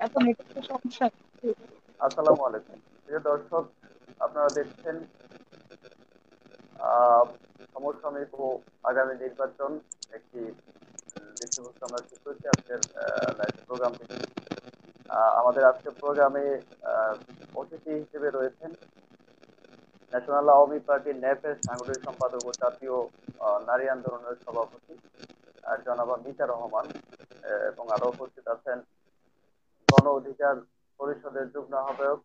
এত নেটওয়ার্কের সমস্যা। আসসালামু আলাইকুম প্রিয় দর্শক, আপনারা দেখছেন আহ সমসাময়িক ও আগামী নির্বাচন একটি বিষয়বস্তু আমরা ঠিক করেছি আজকের লাইভ প্রোগ্রাম থেকে। আমাদের আজকের প্রোগ্রামে অতিথি হিসেবে রয়েছেন ন্যাশনাল আওয়ামী পার্টির ন্যাপের সাংগঠনিক সম্পাদক ও জাতীয় নারী আন্দোলনের সভাপতি জনাবা মিতা রহমান, এবং আরো উপস্থিত আছেন গণ অধিকার পরিষদের যুগ্ম আহ্বায়ক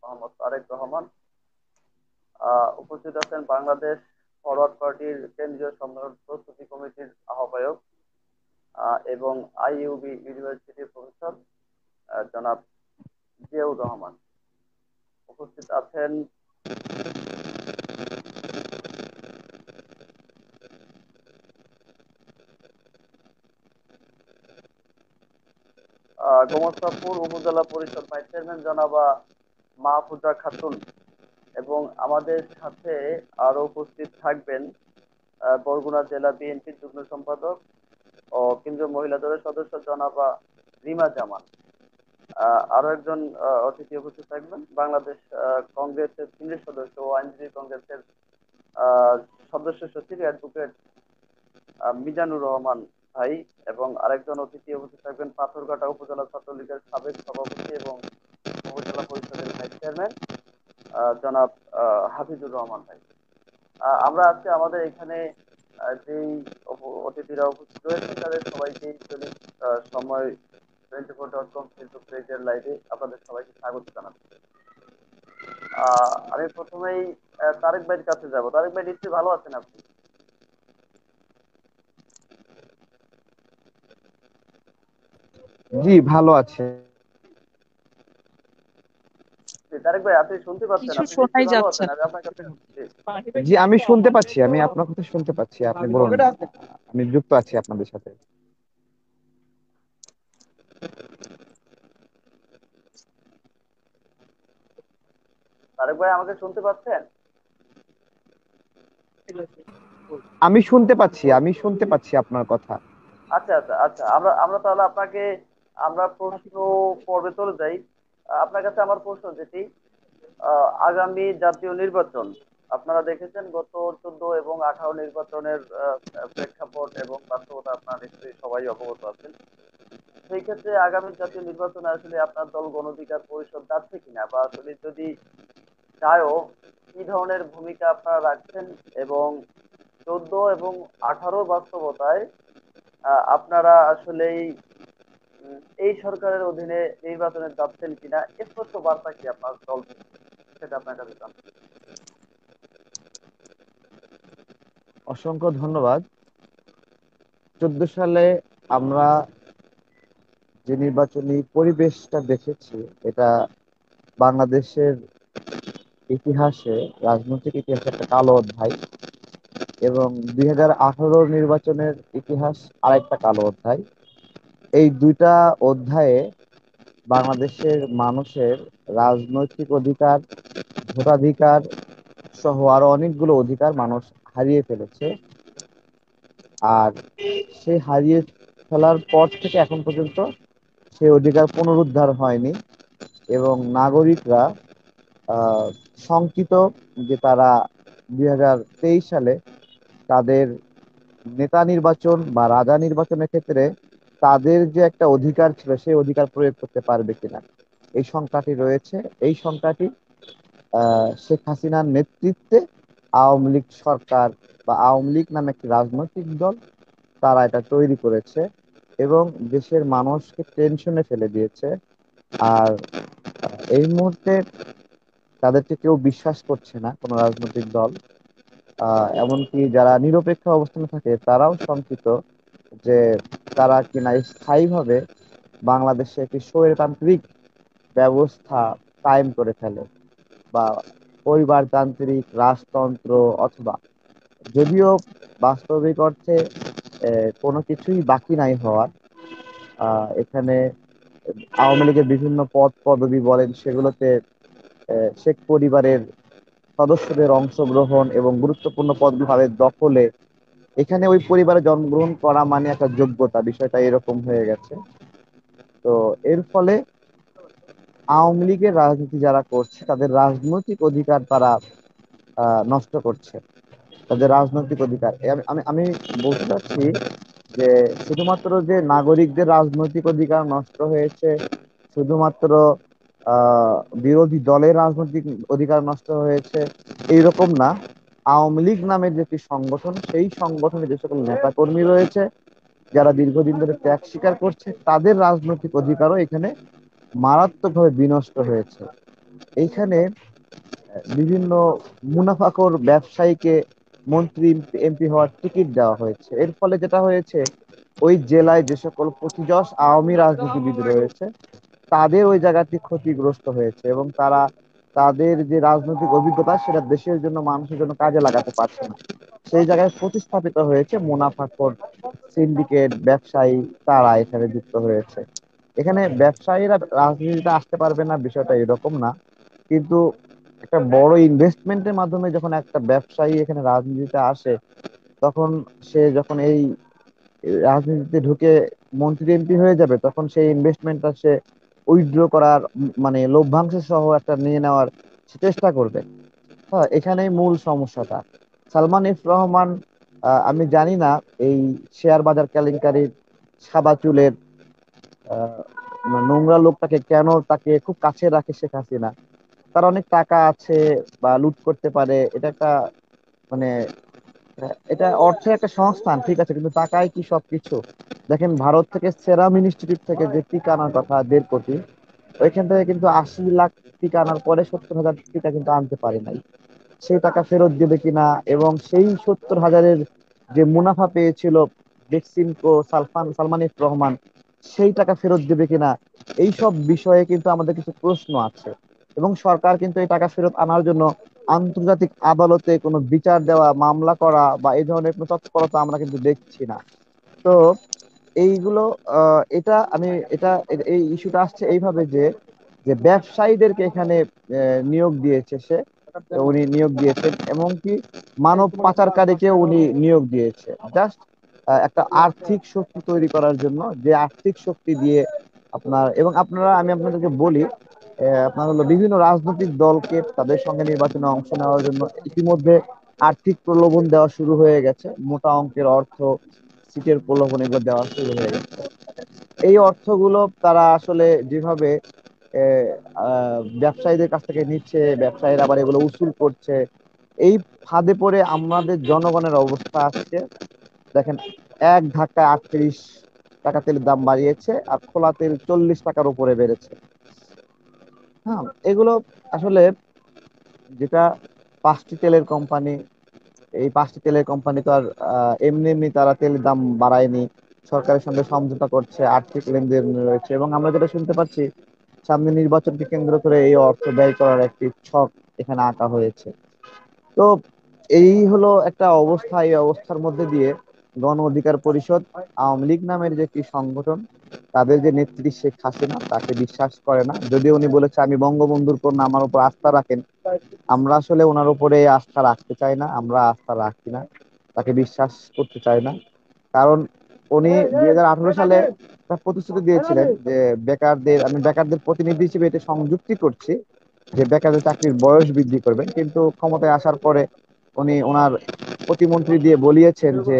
মোহাম্মদ তারেক রহমান। উপস্থিত আছেন বাংলাদেশ ফরওয়ার্ড পার্টির কেন্দ্রীয় সম্মেলন প্রস্তুতি কমিটির আহ্বায়ক এবং আইইউবি ইউনিভার্সিটির প্রফেসর জনাব জিয়াউর রহমান। উপস্থিত আছেন গোমস্তাপুর উপজেলা পরিষদ ভাইস চেয়ারম্যান জনাবা মাহফুজা খাতুন, এবং আমাদের সাথে আরো উপস্থিত থাকবেন বরগুনা জেলা বিএনপির যুগ্ম সম্পাদক ও কেন্দ্রীয় মহিলা দলের সদস্য জনাবা রিমা জামান। আরো একজন অতিথি উপস্থিত থাকবেন বাংলাদেশ কংগ্রেসের সিনিয়র সদস্য ও আইনজীবী কংগ্রেসের আহ, সদস্য সচিব অ্যাডভোকেট মিজানুর রহমান ভাই, এবং আরেকজন অতিথি উপস্থিত থাকবেন পাথরঘাটা উপজেলা ছাত্রলীগের সাবেক সভাপতি এবং উপজেলা পরিষদের ভাইস চেয়ারম্যান জনাব হাফিজুর রহমান ভাই। আমরা আজকে আমাদের এখানে যেই অতিথিরা উপস্থিত রয়েছেন তাদের সবাইকে দৈনিক সময় 24.com ফেসবুক পেজের লাইভে আপনাদের সবাইকে স্বাগত জানাচ্ছি। আমি প্রথমেই তারেক ভাইয়ের কাছে যাব। তারেক ভাই, নিশ্চয়ই ভালো আছেন আপনি? জি, ভালো আছে। জি, তারেক ভাই, আপনি শুনতে পাচ্ছেন? কিছু আপনি শোনাই নিশ্চয়ই ভালো যাচ্ছে আছেন? না। আমি আপনার কাছে জি, আমি শুনতে পাচ্ছি, আমি আপনার কথা শুনতে পাচ্ছি, আপনি বলুন। আমি যুক্ত আছি আপনাদের সাথে। তারেক ভাই, আমাকে শুনতে পাচ্ছেন? আমি শুনতে পাচ্ছি আপনার কথা। আচ্ছা আচ্ছা আচ্ছা, আমরা আমরা তাহলে আপনাকে আমরা প্রশ্ন পর্বে চলে যাই। আপনার কাছে আমার প্রশ্ন যেটি, আগামী জাতীয় নির্বাচন আপনারা দেখেছেন, গত 14 এবং 18 নির্বাচনের প্রেক্ষাপট এবং বাস্তবতা আপনারা নিশ্চয়ই সবাই অবগত আছেন। সেই ক্ষেত্রে আগামী জাতীয় নির্বাচনে আসলে আপনার দল গণ অধিকার পরিষদ যাচ্ছে কিনা, বা আসলে যদি যায়ও, কি ধরনের ভূমিকা আপনারা রাখছেন, এবং 14 এবং 18 বাস্তবতায় আপনারা আসলেই এই সরকারের অধীনে নির্বাচনে যাচ্ছেন কিনা, স্পষ্ট বার্তা কি আপনার দল থেকে, সেটা আপনার কাছে জানতে চাই। অসংখ্য ধন্যবাদ। 14 সালে আমরা যে নির্বাচনী পরিবেশটা দেখেছি, এটা বাংলাদেশের ইতিহাসে, রাজনৈতিক ইতিহাসে একটা কালো অধ্যায়, এবং 2018 নির্বাচনের ইতিহাস আরেকটা কালো অধ্যায়। এই দুইটা অধ্যায়ে বাংলাদেশের মানুষের রাজনৈতিক অধিকার, ভোটাধিকার সহ আরো অনেকগুলো অধিকার মানুষ হারিয়ে ফেলেছে। আর সেই হারিয়ে ফেলার পর থেকে এখন পর্যন্ত সেই অধিকার পুনরুদ্ধার হয়নি, এবং নাগরিকরা আহ শঙ্কিত যে তারা 2023 সালে তাদের নেতা নির্বাচন বা রাজা নির্বাচনের ক্ষেত্রে তাদের যে একটা অধিকার ছিল সেই অধিকার প্রয়োগ করতে পারবে কিনা, এই শঙ্কাটি রয়েছে। এই শঙ্কাটি শেখ হাসিনার নেতৃত্বে আওয়ামী লীগ সরকার বা আওয়ামী লীগ নামে একটি রাজনৈতিক দল, তারা এটা তৈরি করেছে এবং দেশের মানুষকে টেনশনে ফেলে দিয়েছে। আর এই মুহূর্তে তাদেরকে কেউ বিশ্বাস করছে না, কোনো রাজনৈতিক দল। এমনকি যারা নিরপেক্ষ অবস্থানে থাকে তারাও শঙ্কিত যে তারা কিনা স্থায়ীভাবে বাংলাদেশে একটি স্বৈরতান্ত্রিক ব্যবস্থা কায়েম করে ফেলে, বা পরিবারতান্ত্রিক রাজতন্ত্র, অথবা, যদিও বাস্তবিক অর্থে কোনো কিছুই বাকি নাই হওয়ার। এখানে আওয়ামী লীগের বিভিন্ন পদ পদবি বলেন, সেগুলোতে শেখ পরিবারের সদস্যদের অংশগ্রহণ এবং গুরুত্বপূর্ণ পদভাবে দখলে, এখানে ওই পরিবারে জন্মগ্রহণ করা মানে একটা যোগ্যতা, বিষয়টা এরকম হয়ে গেছে। তো এর ফলে আওয়ামী লীগের রাজনীতি যারা করছে তাদের রাজনৈতিক অধিকার তারা নষ্ট করছে, তাদের রাজনৈতিক অধিকার। আমি আমি আমি বলতে চাচ্ছি যে শুধুমাত্র যে নাগরিকদের রাজনৈতিক অধিকার নষ্ট হয়েছে, শুধুমাত্র আহ বিরোধী দলের রাজনৈতিক অধিকার নষ্ট হয়েছে এইরকম না। আওয়ামী লীগ নামের যে একটি সংগঠন, সেই সংগঠনে যে সকল নেতা কর্মী রয়েছে যারা দীর্ঘদিন ধরে ত্যাগ স্বীকার করছে, তাদের রাজনৈতিক অধিকারও এখানে মারাত্মকভাবে বিনষ্ট হয়েছে। এইখানে বিভিন্ন মুনাফাখোর ব্যবসায়ীকে মন্ত্রী এমপি হওয়ার টিকিট দেওয়া হয়েছে। এর ফলে যেটা হয়েছে, ওই জেলায় যে সকল প্রতিযশ আওয়ামী রাজনীতিবিদ রয়েছে তাদের ওই জায়গাটি ক্ষতিগ্রস্ত হয়েছে, এবং তারা তাদের যে রাজনৈতিক অভিজ্ঞতা সেটা দেশের জন্য, মানুষের জন্য কাজে লাগাতে পারছে না। সেই জায়গায় প্রতিস্থাপিত হয়েছে মুনাফাখোর সিন্ডিকেট ব্যবসায়ী, তারা এখানে যুক্ত হয়েছে। এখানে ব্যবসায়ীরা রাজনীতিতে আসতে পারবে না বিষয়টা এরকম না, কিন্তু একটা বড় ইনভেস্টমেন্টের মাধ্যমে যখন একটা ব্যবসায়ী এখানে রাজনীতিতে আসে, তখন সে যখন এই রাজনীতিতে ঢুকে মন্ত্রী এমপি হয়ে যাবে, তখন সেই ইনভেস্টমেন্টটা সে উইথড্র করার মানে লভ্যাংশ সহ একটা নিয়ে নেওয়ার সে চেষ্টা করবে। হ্যাঁ, এখানেই মূল সমস্যাটা। সালমান এফ রহমান, আমি জানি না এই শেয়ার বাজার কেলেঙ্কারির সাদা চুলের নোংরা লোকটাকে কেন তাকে খুব কাছে রাখে শেখ হাসিনা। তার অনেক টাকা আছে বা লুট করতে পারে, এটা একটা মানে এটা অর্থের একটা সংস্থান, ঠিক আছে, কিন্তু টাকাই কি সবকিছু? দেখেন, ভারত থেকে সেরাম ইনস্টিটিউট থেকে যে টিকা আনার কথা 1.5 কোটি, ওইখান থেকে কিন্তু 80 লাখ টিকা আনার পরে 70,000 টিকা কিন্তু আনতে পারে নাই। সেই টাকা ফেরত দেবে কিনা, এবং সেই 70,000-এর যে মুনাফা পেয়েছিল বেক্সিমকো সালমান এফ রহমান, সেই টাকা ফেরত দেবে কিনা, এই সব বিষয়ে কিন্তু আমাদের কিছু প্রশ্ন আছে। এবং সরকার কিন্তু এই টাকা ফেরত আনার জন্য আন্তর্জাতিক আদালতে কোনো বিচার দেওয়া, মামলা করা বা এই ধরনের কোনো তৎপরতা আমরা কিন্তু দেখছি না। তো এইগুলো এটা আমি এটা এই ইস্যুটা আসছে এইভাবে যে যে ব্যবসায়ীদেরকে এখানে নিয়োগ দিয়েছে সে, উনি নিয়োগ দিয়েছেন, এমনকি মানব পাচারকারীকেও উনি নিয়োগ দিয়েছে জাস্ট একটা আর্থিক শক্তি তৈরি করার জন্য, যে আর্থিক শক্তি দিয়ে আপনার এবং আপনারা, আমি আপনাদেরকে বলি, আপনার হলো বিভিন্ন রাজনৈতিক দলকে তাদের সঙ্গে নির্বাচনে অংশ নেওয়ার জন্য ইতিমধ্যে আর্থিক প্রলোভন দেওয়া শুরু হয়ে গেছে। মোটা অঙ্কের অর্থ, সিটের প্রলোভন এগুলো দেওয়া শুরু হয়ে গেছে। এই অর্থগুলো তারা আসলে যেভাবে আহ, ব্যবসায়ীদের কাছ থেকে নিচ্ছে, ব্যবসায়ীরা আবার এগুলো উসুল করছে, এই ফাঁদে পড়ে আমাদের জনগণের অবস্থা আজকে দেখেন। এক ধাক্কায় 38 টাকা তেলের দাম বাড়িয়েছে, আর খোলা তেল 40 টাকার উপরে বেড়েছে। হ্যাঁ, এগুলো আসলে যেটা, 5টি তেলের কোম্পানি, এই 5টি তেলের কোম্পানি তো আর এমনি এমনি তারা তেলের দাম বাড়ায়নি। সরকারের সঙ্গে সমঝোতা করছে, আর্থিক লেনদেন রয়েছে, এবং আমরা যেটা শুনতে পাচ্ছি, সামনে নির্বাচনকে কেন্দ্র করে এই অর্থ ব্যয় করার একটি ছক এখানে আঁকা হয়েছে। তো এই হলো একটা অবস্থা। এই অবস্থার মধ্যে দিয়ে গণ অধিকার পরিষদ, আওয়ামী লীগ নামের যে একটি সংগঠন, তাদের যে নেত্রী শেখ হাসিনা তাকে বিশ্বাস করে না। যদিও উনি বলেছে আমি বঙ্গবন্ধুর কন্যা, আমার উপর আস্থা রাখেন, আমরা আসলে ওনার উপরে আস্থা রাখতে চাই না, আমরা আস্থা রাখি না, তাকে বিশ্বাস করতে চাই না। কারণ উনি 2018 সালে একটা প্রতিশ্রুতি দিয়েছিলেন যে বেকারদের, আমি বেকারদের প্রতিনিধি হিসেবে এটা সংযুক্তি করছি, যে বেকারদের চাকরির বয়স বৃদ্ধি করবেন, কিন্তু ক্ষমতায় আসার পরে উনি ওনার প্রতিমন্ত্রী দিয়ে বলিয়েছেন যে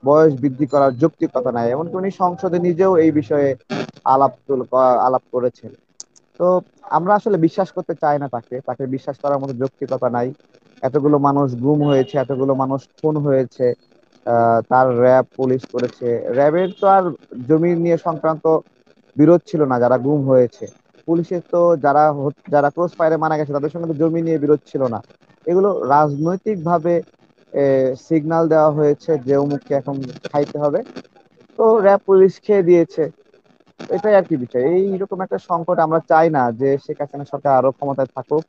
বয়স বৃদ্ধি করার যৌক্তিকতা নাই। এমনকি উনি সংসদে নিজেও এই বিষয়ে আলাপ করেছেন। তো আমরা আসলে বিশ্বাস করতে চাই না তাকে, তাকে বিশ্বাস করার মতো যৌক্তিকতা নাই। এতগুলো মানুষ গুম হয়েছে, এতগুলো মানুষ খুন হয়েছে, তার র্যাব পুলিশ করেছে। র্যাবের তো আর জমি নিয়ে সংক্রান্ত বিরোধ ছিল না যারা গুম হয়েছে, পুলিশের তো যারা ক্রস ফায়ারে মারা গেছে তাদের সঙ্গে তো জমি নিয়ে বিরোধ ছিল না। এগুলো রাজনৈতিক ভাবে সিগন্যাল দেওয়া হয়েছে যে অমুককে এখন খাইতে হবে, তো র্যাব পুলিশ খেয়ে দিয়েছে। এটাই আর কি বিষয়। এইরকম একটা সংকট আমরা চাই না যে শেখ হাসিনা সরকার আরো ক্ষমতায় থাকুক,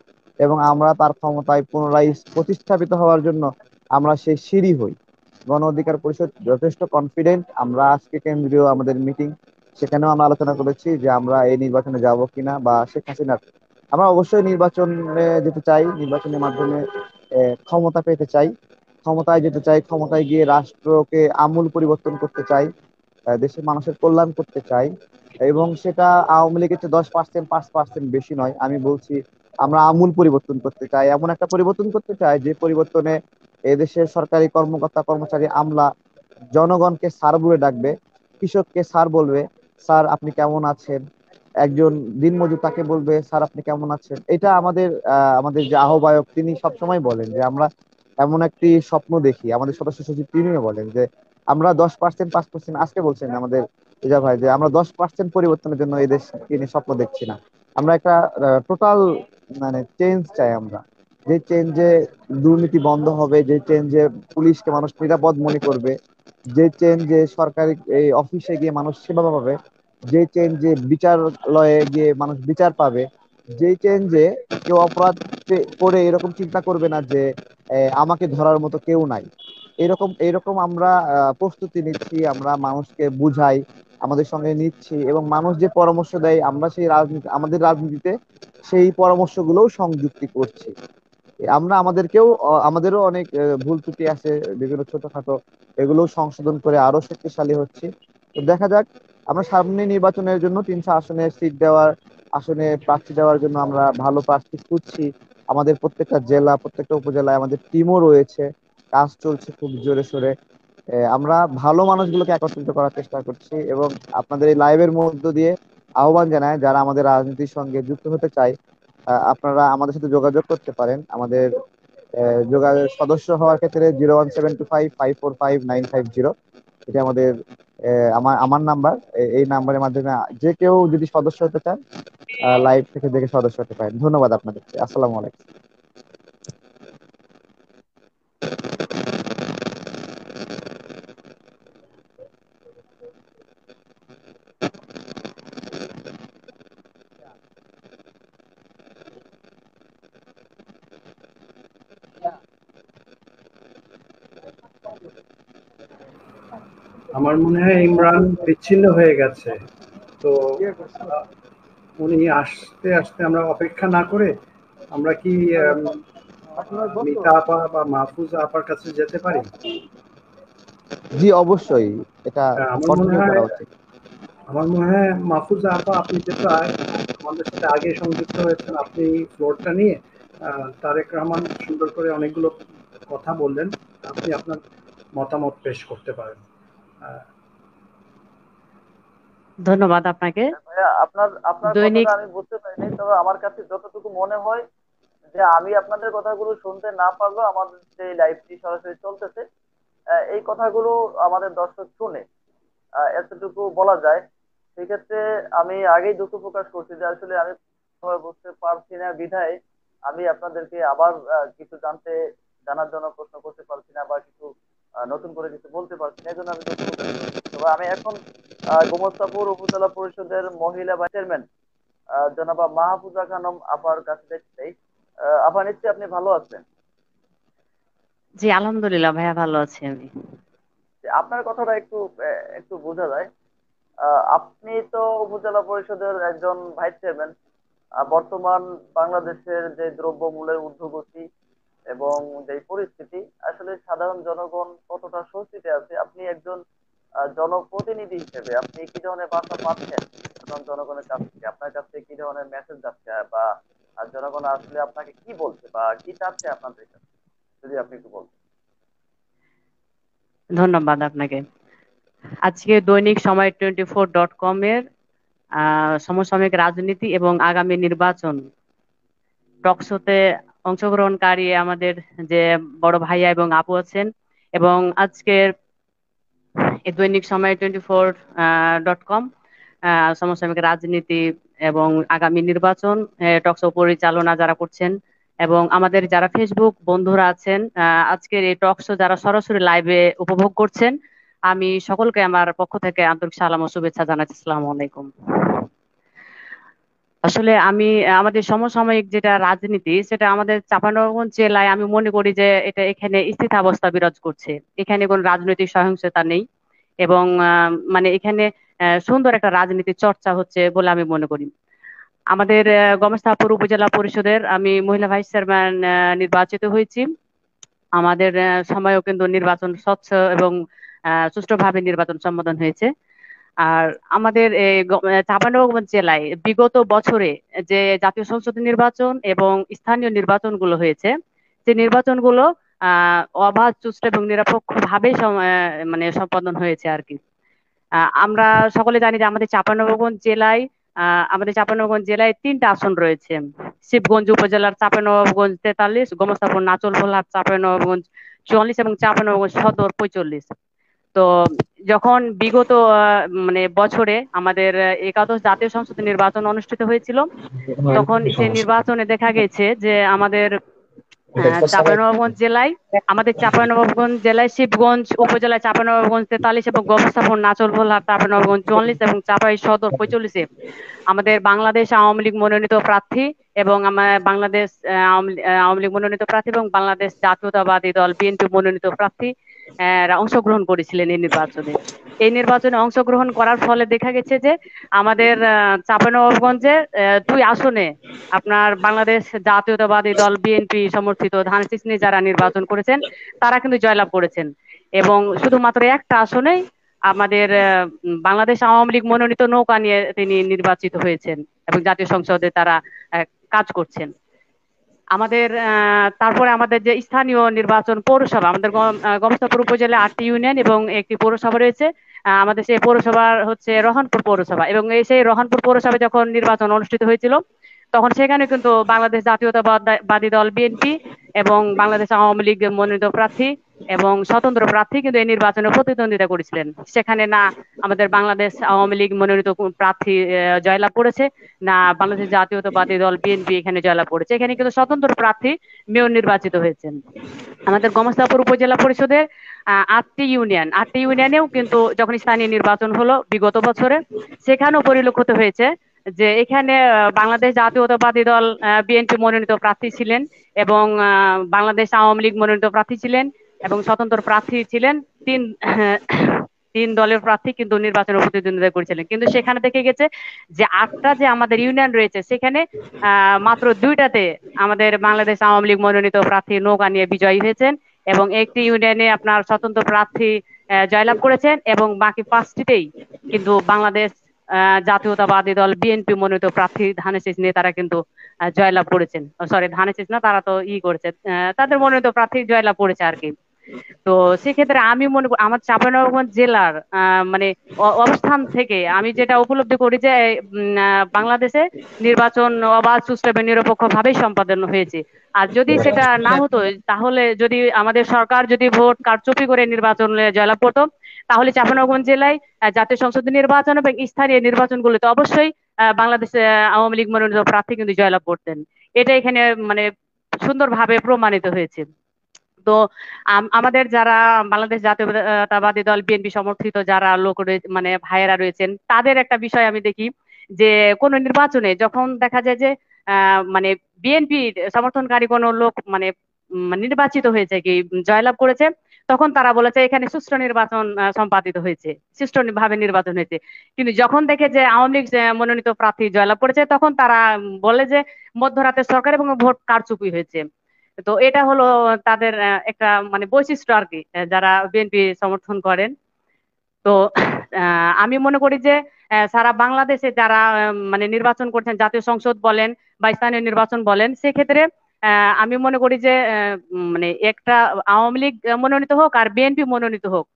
এবং আমরা তার ক্ষমতায় পুনরায় প্রতিস্থাপিত হওয়ার জন্য আমরা সেই সিঁড়ি হই। গণ অধিকার পরিষদ যথেষ্ট কনফিডেন্ট। আমরা আজকে কেন্দ্রীয় আমাদের মিটিং, সেখানেও আমরা আলোচনা করেছি যে আমরা এই নির্বাচনে যাব কিনা, বা শেখ হাসিনার, আমরা অবশ্যই নির্বাচনে যেতে চাই, নির্বাচনের মাধ্যমে ক্ষমতা পেতে চাই, ক্ষমতায় যেতে চাই, ক্ষমতায় গিয়ে রাষ্ট্রকে আমূল পরিবর্তন করতে চাই, দেশের মানুষের কল্যাণ করতে চাই। এবং সেটা আওয়ামী লীগের চেয়ে 10% 5% বেশি নয়। আমি বলছি আমরা আমূল পরিবর্তন করতে চাই, এমন একটা পরিবর্তন করতে চাই যে পরিবর্তনে এদেশের সরকারি কর্মকর্তা কর্মচারী আমলা জনগণকে স্যার বলে ডাকবে, কৃষককে স্যার বলবে, স্যার আপনি কেমন আছেন। একজন দিনমজুর তাকে বলবে স্যার আপনি কেমন আছেন। এটা আমাদের যে আহ্বায়ক তিনি সবসময় বলেন যে আমরা এমন একটি স্বপ্ন দেখি, আমাদের সদস্য সচিব তিনিও বলেন যে আমরা 10% 5%, আজকে বলছেন আমাদের রিজা ভাই যে আমরা 10% পরিবর্তনের জন্য এই দেশ তিনি স্বপ্ন দেখছি না, আমরা একটা টোটাল মানে চেঞ্জ চাই আমরা। যে চেঞ্জে দুর্নীতি বন্ধ হবে, যে চেঞ্জে পুলিশকে মানুষ নিরাপদ মনে করবে, যে চেঞ্জে সরকারি এই অফিসে গিয়ে মানুষ সেবা পাবে, যে চেঞ্জে বিচারালয়ে গিয়ে মানুষ বিচার পাবে, যে চেঞ্জে কেউ অপরাধ করে এরকম চিন্তা করবে না যে আমাকে ধরার মতো কেউ নাই। এরকম এরকম আমরা প্রস্তুতি নিচ্ছি, আমরা মানুষকে বুঝাই, আমাদের সঙ্গে নিচ্ছি, এবং মানুষ যে পরামর্শ দেয় আমরা সেই রাজনীতি, আমাদের রাজনীতিতে সেই পরামর্শগুলোও সংযুক্তি করছি। আমরা আমাদেরও অনেক ভুল ত্রুটি আছে, বিভিন্ন ছোটখাটো, এগুলো সংশোধন করে আরো শক্তিশালী হচ্ছে। তো দেখা যাক, আমরা সামনে নির্বাচনের জন্য 300 আসনে সিট দেওয়ার, আসনে প্রার্থী দেওয়ার জন্য আমরা ভালো প্রার্থী খুঁজছি। আমাদের প্রত্যেকটা জেলা, প্রত্যেকটা উপজেলায় আমাদের টিমও রয়েছে, কাজ চলছে খুব জোরে সোরে। আমরা ভালো মানুষগুলোকে একত্রিত করার চেষ্টা করছি, এবং আপনাদের এই লাইভের মধ্য দিয়ে আহ্বান জানায় যারা আমাদের রাজনীতির সঙ্গে যুক্ত হতে চায় আপনারা আমাদের সাথে যোগাযোগ করতে পারেন। আমাদের যোগাযোগ সদস্য হওয়ার ক্ষেত্রে 01725545950, এটা আমাদের আমার আমার নাম্বার। এই নাম্বারের মাধ্যমে যে কেউ যদি সদস্য হতে চান লাইভ থেকে দেখে সদস্য হতে পারেন। ধন্যবাদ আপনাদেরকে। আসসালামু আলাইকুম। আমার মনে হয় ইমরান বিচ্ছিন্ন হয়ে গেছে। তো আহ, উনি আসতে আসতে আমরা অপেক্ষা না করে আমরা কি মিতা আপা বা মাহফুজা আপার কাছে যেতে পারি? জি অবশ্যই, এটা আমার মনে কন্টিনিউ হয় করা উচিত। মাহফুজা আপা, আপনি যেহেতু আমাদের সাথে আগে সংযুক্ত হয়েছেন, আপনি ফ্লোরটা নিয়ে তারেক রহমান সুন্দর করে অনেকগুলো কথা বললেন, আপনি আপনার মতামত পেশ করতে পারেন। আহ, ধন্যবাদ আপনাকে। ভাইয়া, আপনার আপনার দৈনিক কথাটা আমি বুঝতে পারিনি, তবে আমার কাছে যতটুকু মনে হয় যে আমি আপনাদের কথাগুলো শুনতে না পারলেও আমাদের যে লাইভটি সরাসরি চলতেছে এই কথাগুলো আমাদের দর্শক শুনে, এতটুকু বলা যায়। সেক্ষেত্রে আমি আগেই দুঃখ প্রকাশ করছি যে আসলে আমি ভাবে বুঝতে পারছি না বিধায় আমি আপনাদেরকে আবার কিছু জানার জন্য প্রশ্ন করতে পারছি না, বা কিছু নতুন করে কিছু বলতে পারছি না, এই জন্য আমি দুঃখ প্রকাশ করছি। তবে আমি এখন গোমস্তাপুর উপজেলা পরিষদের মহিলা ভাইস চেয়ারম্যান জনাবা মাহফুজা খানম আপার কাছে দেখতে চাই। আপা, নিশ্চয়ই আপনি ভালো আছেন। জি আলহামদুলিল্লাহ ভাইয়া, ভালো আছি আমি। যে আপনার কথাটা একটু একটু বোঝা যায়। আপনি তো উপজেলা পরিষদের একজন ভাইস চেয়ারম্যান। বর্তমান বাংলাদেশের যে দ্রব্যমূল্যের ঊর্ধ্বগতি এবং যে পরিস্থিতি, আসলে সাধারণ জনগণ কতটা স্বস্তিতে আছে, আপনি একজন জনপ্রতিনিধি হিসেবে আপনি কি ধরনের বার্তা পাচ্ছেন সাধারণ জনগণের কাছ থেকে? আপনার কাছ থেকে কি ধরনের মেসেজ যাচ্ছে, বা জনগণ আসলে আপনাকে কি বলছে বা কি চাচ্ছে আপনাদের কাছে, যদি আপনি একটু বলতেন। ধন্যবাদ আপনাকে। আজকে দৈনিক সময় 24.com এর সমসাময়িক রাজনীতি এবং আগামী নির্বাচন টকশোতে অংশগ্রহণকারী আমাদের যে বড় ভাইয়া এবং আপু আছেন, এবং আজকের এই দৈনিক সময় 24.com সমসাময়িক রাজনীতি এবং আগামী নির্বাচন টকশো পরিচালনা যারা করছেন, এবং আমাদের যারা ফেসবুক বন্ধুরা আছেন, আজকের এই টকশো যারা সরাসরি লাইভে উপভোগ করছেন, আমি সকলকে আমার পক্ষ থেকে আন্তরিক সালাম ও শুভেচ্ছা জানাচ্ছি। আসসালামু আলাইকুম। আসলে আমি আমাদের সমসাময়িক যেটা রাজনীতি, সেটা আমাদের চাঁপাইনবাবগঞ্জ জেলায় আমি মনে করি যে এটা এখানে স্থিতাবস্থা বিরাজ করছে। এখানে কোনো রাজনৈতিক সহিংসতা নেই, এবং মানে এখানে সুন্দর একটা রাজনীতি চর্চা হচ্ছে বলে আমি মনে করি। আমাদের গমেস্তাপুর উপজেলা পরিষদের আমি মহিলা ভাইস চেয়ারম্যান নির্বাচিত হয়েছি। আমাদের সময়ও কিন্তু নির্বাচন স্বচ্ছ এবং সুষ্ঠুভাবে নির্বাচন সম্পাদন হয়েছে। আর আমাদের এই চাঁপাইনবাবগঞ্জ জেলায় বিগত বছরে যে জাতীয় সংসদ নির্বাচন এবং স্থানীয় নির্বাচনগুলো হয়েছে, যে নির্বাচনগুলো অবাধ, সুষ্ঠু এবং নিরপেক্ষ ভাবে মানে সম্পাদন হয়েছে আর কি। আমরা সকলে জানি যে আমাদের চাঁপাইনবাবগঞ্জ জেলায় 3টা আসন রয়েছে। শিবগঞ্জ উপজেলার চাঁপাইনবাবগঞ্জ 43, গোমস্তাপুর নাচল ভোলার চাঁপাইনবাবগঞ্জ 44 এবং চাঁপাইনবাবগঞ্জ সদর 45। তো যখন বিগত মানে বছরে আমাদের একাদশ জাতীয় সংসদ নির্বাচন অনুষ্ঠিত হয়েছিল, তখন সেই নির্বাচনে দেখা গেছে যে চাঁপাইনবাবগঞ্জ জেলায় শিবগঞ্জ উপজেলায় চাঁপাইনবাবগঞ্জ 43 এবং গোমস্তাপুর নাচল ভোলার চাঁপাইনবাবগঞ্জ 44 এবং চাঁপাই সদর 45-এ আমাদের বাংলাদেশ আওয়ামী লীগ মনোনীত প্রার্থী এবং বাংলাদেশ আওয়ামী লীগ মনোনীত প্রার্থী এবং বাংলাদেশ জাতীয়তাবাদী দল বিএনপি মনোনীত প্রার্থী অংশগ্রহণ করেছিলেন এই নির্বাচনে অংশগ্রহণ করার ফলে দেখা গেছে যে আমাদের চাঁপাইনবাবগঞ্জে 2 আসনে আপনার বাংলাদেশ জাতীয়তাবাদী দল বিএনপি সমর্থিত ধানের শীষ যারা নির্বাচন করেছেন তারা কিন্তু জয়লাভ করেছেন, এবং শুধুমাত্র একটা আসনেই আমাদের বাংলাদেশ আওয়ামী লীগ মনোনীত নৌকা নিয়ে তিনি নির্বাচিত হয়েছেন এবং জাতীয় সংসদে তারা কাজ করছেন। আমাদের তারপরে আমাদের যে স্থানীয় নির্বাচন পৌরসভা, আমাদের গোমস্তাপুর উপজেলায় 8টি ইউনিয়ন এবং একটি পৌরসভা রয়েছে। আমাদের সেই পৌরসভার হচ্ছে রহনপুর পৌরসভা, এবং সেই রহনপুর পৌরসভায় যখন নির্বাচন অনুষ্ঠিত হয়েছিল তখন সেখানে কিন্তু বাংলাদেশ জাতীয়তাবাদী দল বিএনপি এবং বাংলাদেশ আওয়ামী লীগ মনোনীত প্রার্থী এবং স্বতন্ত্র প্রার্থী কিন্তু এই নির্বাচনে প্রতিদ্বন্দ্বিতা করেছিলেন। সেখানে না আমাদের বাংলাদেশ আওয়ামী লীগ মনোনীত প্রার্থী জয়লাভ করেছে, না বাংলাদেশ জাতীয়তাবাদী দল বিএনপি এখানে জয়লাভ করেছে। এখানে কিন্তু স্বতন্ত্র প্রার্থী মেয়র নির্বাচিত হয়েছেন। আমাদের গোমস্তাপুর উপজেলা পরিষদের 8টি ইউনিয়নেও কিন্তু যখন স্থানীয় নির্বাচন হলো বিগত বছরে, সেখানেও পরিলক্ষিত হয়েছে যে এখানে বাংলাদেশ জাতীয়তাবাদী দল বিএনপি মনোনীত প্রার্থী ছিলেন এবং বাংলাদেশ আওয়ামী লীগ মনোনীত প্রার্থী ছিলেন এবং স্বতন্ত্র প্রার্থী ছিলেন। তিন দলের প্রার্থী কিন্তু নির্বাচনে প্রতিদ্বন্দ্বিতা করেছিলেন, কিন্তু সেখানে দেখে গেছে যে 8টা যে আমাদের ইউনিয়ন রয়েছে সেখানে মাত্র 2টাতে আমাদের বাংলাদেশ আওয়ামী লীগ মনোনীত প্রার্থী নৌকা নিয়ে বিজয়ী হয়েছেন এবং একটি ইউনিয়নে আপনার স্বতন্ত্র প্রার্থী জয়লাভ করেছেন এবং বাকি 5টিতেই কিন্তু বাংলাদেশ জাতীয়তাবাদী দল বিএনপি মনোনীত প্রার্থী ধানের শীষ নেতারা কিন্তু জয়লাভ করেছেন। সরি, ধানের শীষ না, তারা তো করেছে, তাদের মনোনীত প্রার্থী জয়লাভ করেছে আর কি। তো সেক্ষেত্রে আমি মনে করি আমার চাঁপাইনবাবগঞ্জ জেলার মানে অবস্থান থেকে আমি যেটা উপলব্ধি করি যে বাংলাদেশে নির্বাচন অবাধ, সুষ্ঠু এবং নিরপেক্ষ ভাবেই সম্পাদন হয়েছে। আর যদি সেটা না হতো, তাহলে যদি আমাদের সরকার যদি ভোট কারচুপি করে নির্বাচনে জয়লাভ করতো, তাহলে চাঁপাইনবাবগঞ্জ জেলায় জাতীয় সংসদ নির্বাচন এবং স্থানীয় নির্বাচনগুলোতে অবশ্যই বাংলাদেশ আওয়ামী লীগ মনোনীত প্রার্থী কিন্তু জয়লাভ করতেন। এটা এখানে মানে সুন্দরভাবে প্রমাণিত হয়েছে। তো আমাদের যারা বাংলাদেশ জাতীয়তাবাদী দল বিএনপি সমর্থিত যারা লোক মানে ভাইয়েরা রয়েছেন, তাদের একটা বিষয় আমি দেখি যে কোন নির্বাচনে যখন দেখা যায় যে মানে বিএনপি সমর্থনকারী কোনো লোক মানে নির্বাচিত হয়েছে, কি জয়লাভ করেছে, তখন তারা বলেছে এখানে সুষ্ঠু নির্বাচন সম্পাদিত হয়েছে, সুষ্ঠু ভাবে নির্বাচন হয়েছে। কিন্তু যখন দেখে যে আওয়ামী লীগ মনোনীত প্রার্থী জয়লাভ করেছে, তখন তারা বলে যে মধ্যরাতে সরকার এবং ভোট কারচুপি হয়েছে। তো এটা হলো তাদের একটা মানে বৈশিষ্ট্য আর কি, যারা বিএনপি সমর্থন করেন। তো আমি মনে করি যে সারা বাংলাদেশে যারা মানে নির্বাচন করছেন, জাতীয় সংসদ বলেন বা স্থানীয় নির্বাচন বলেন, সেক্ষেত্রে আমি মনে করি যে মানে একটা আওয়ামী লীগ মনোনীত হোক আর বিএনপি মনোনীত হোক,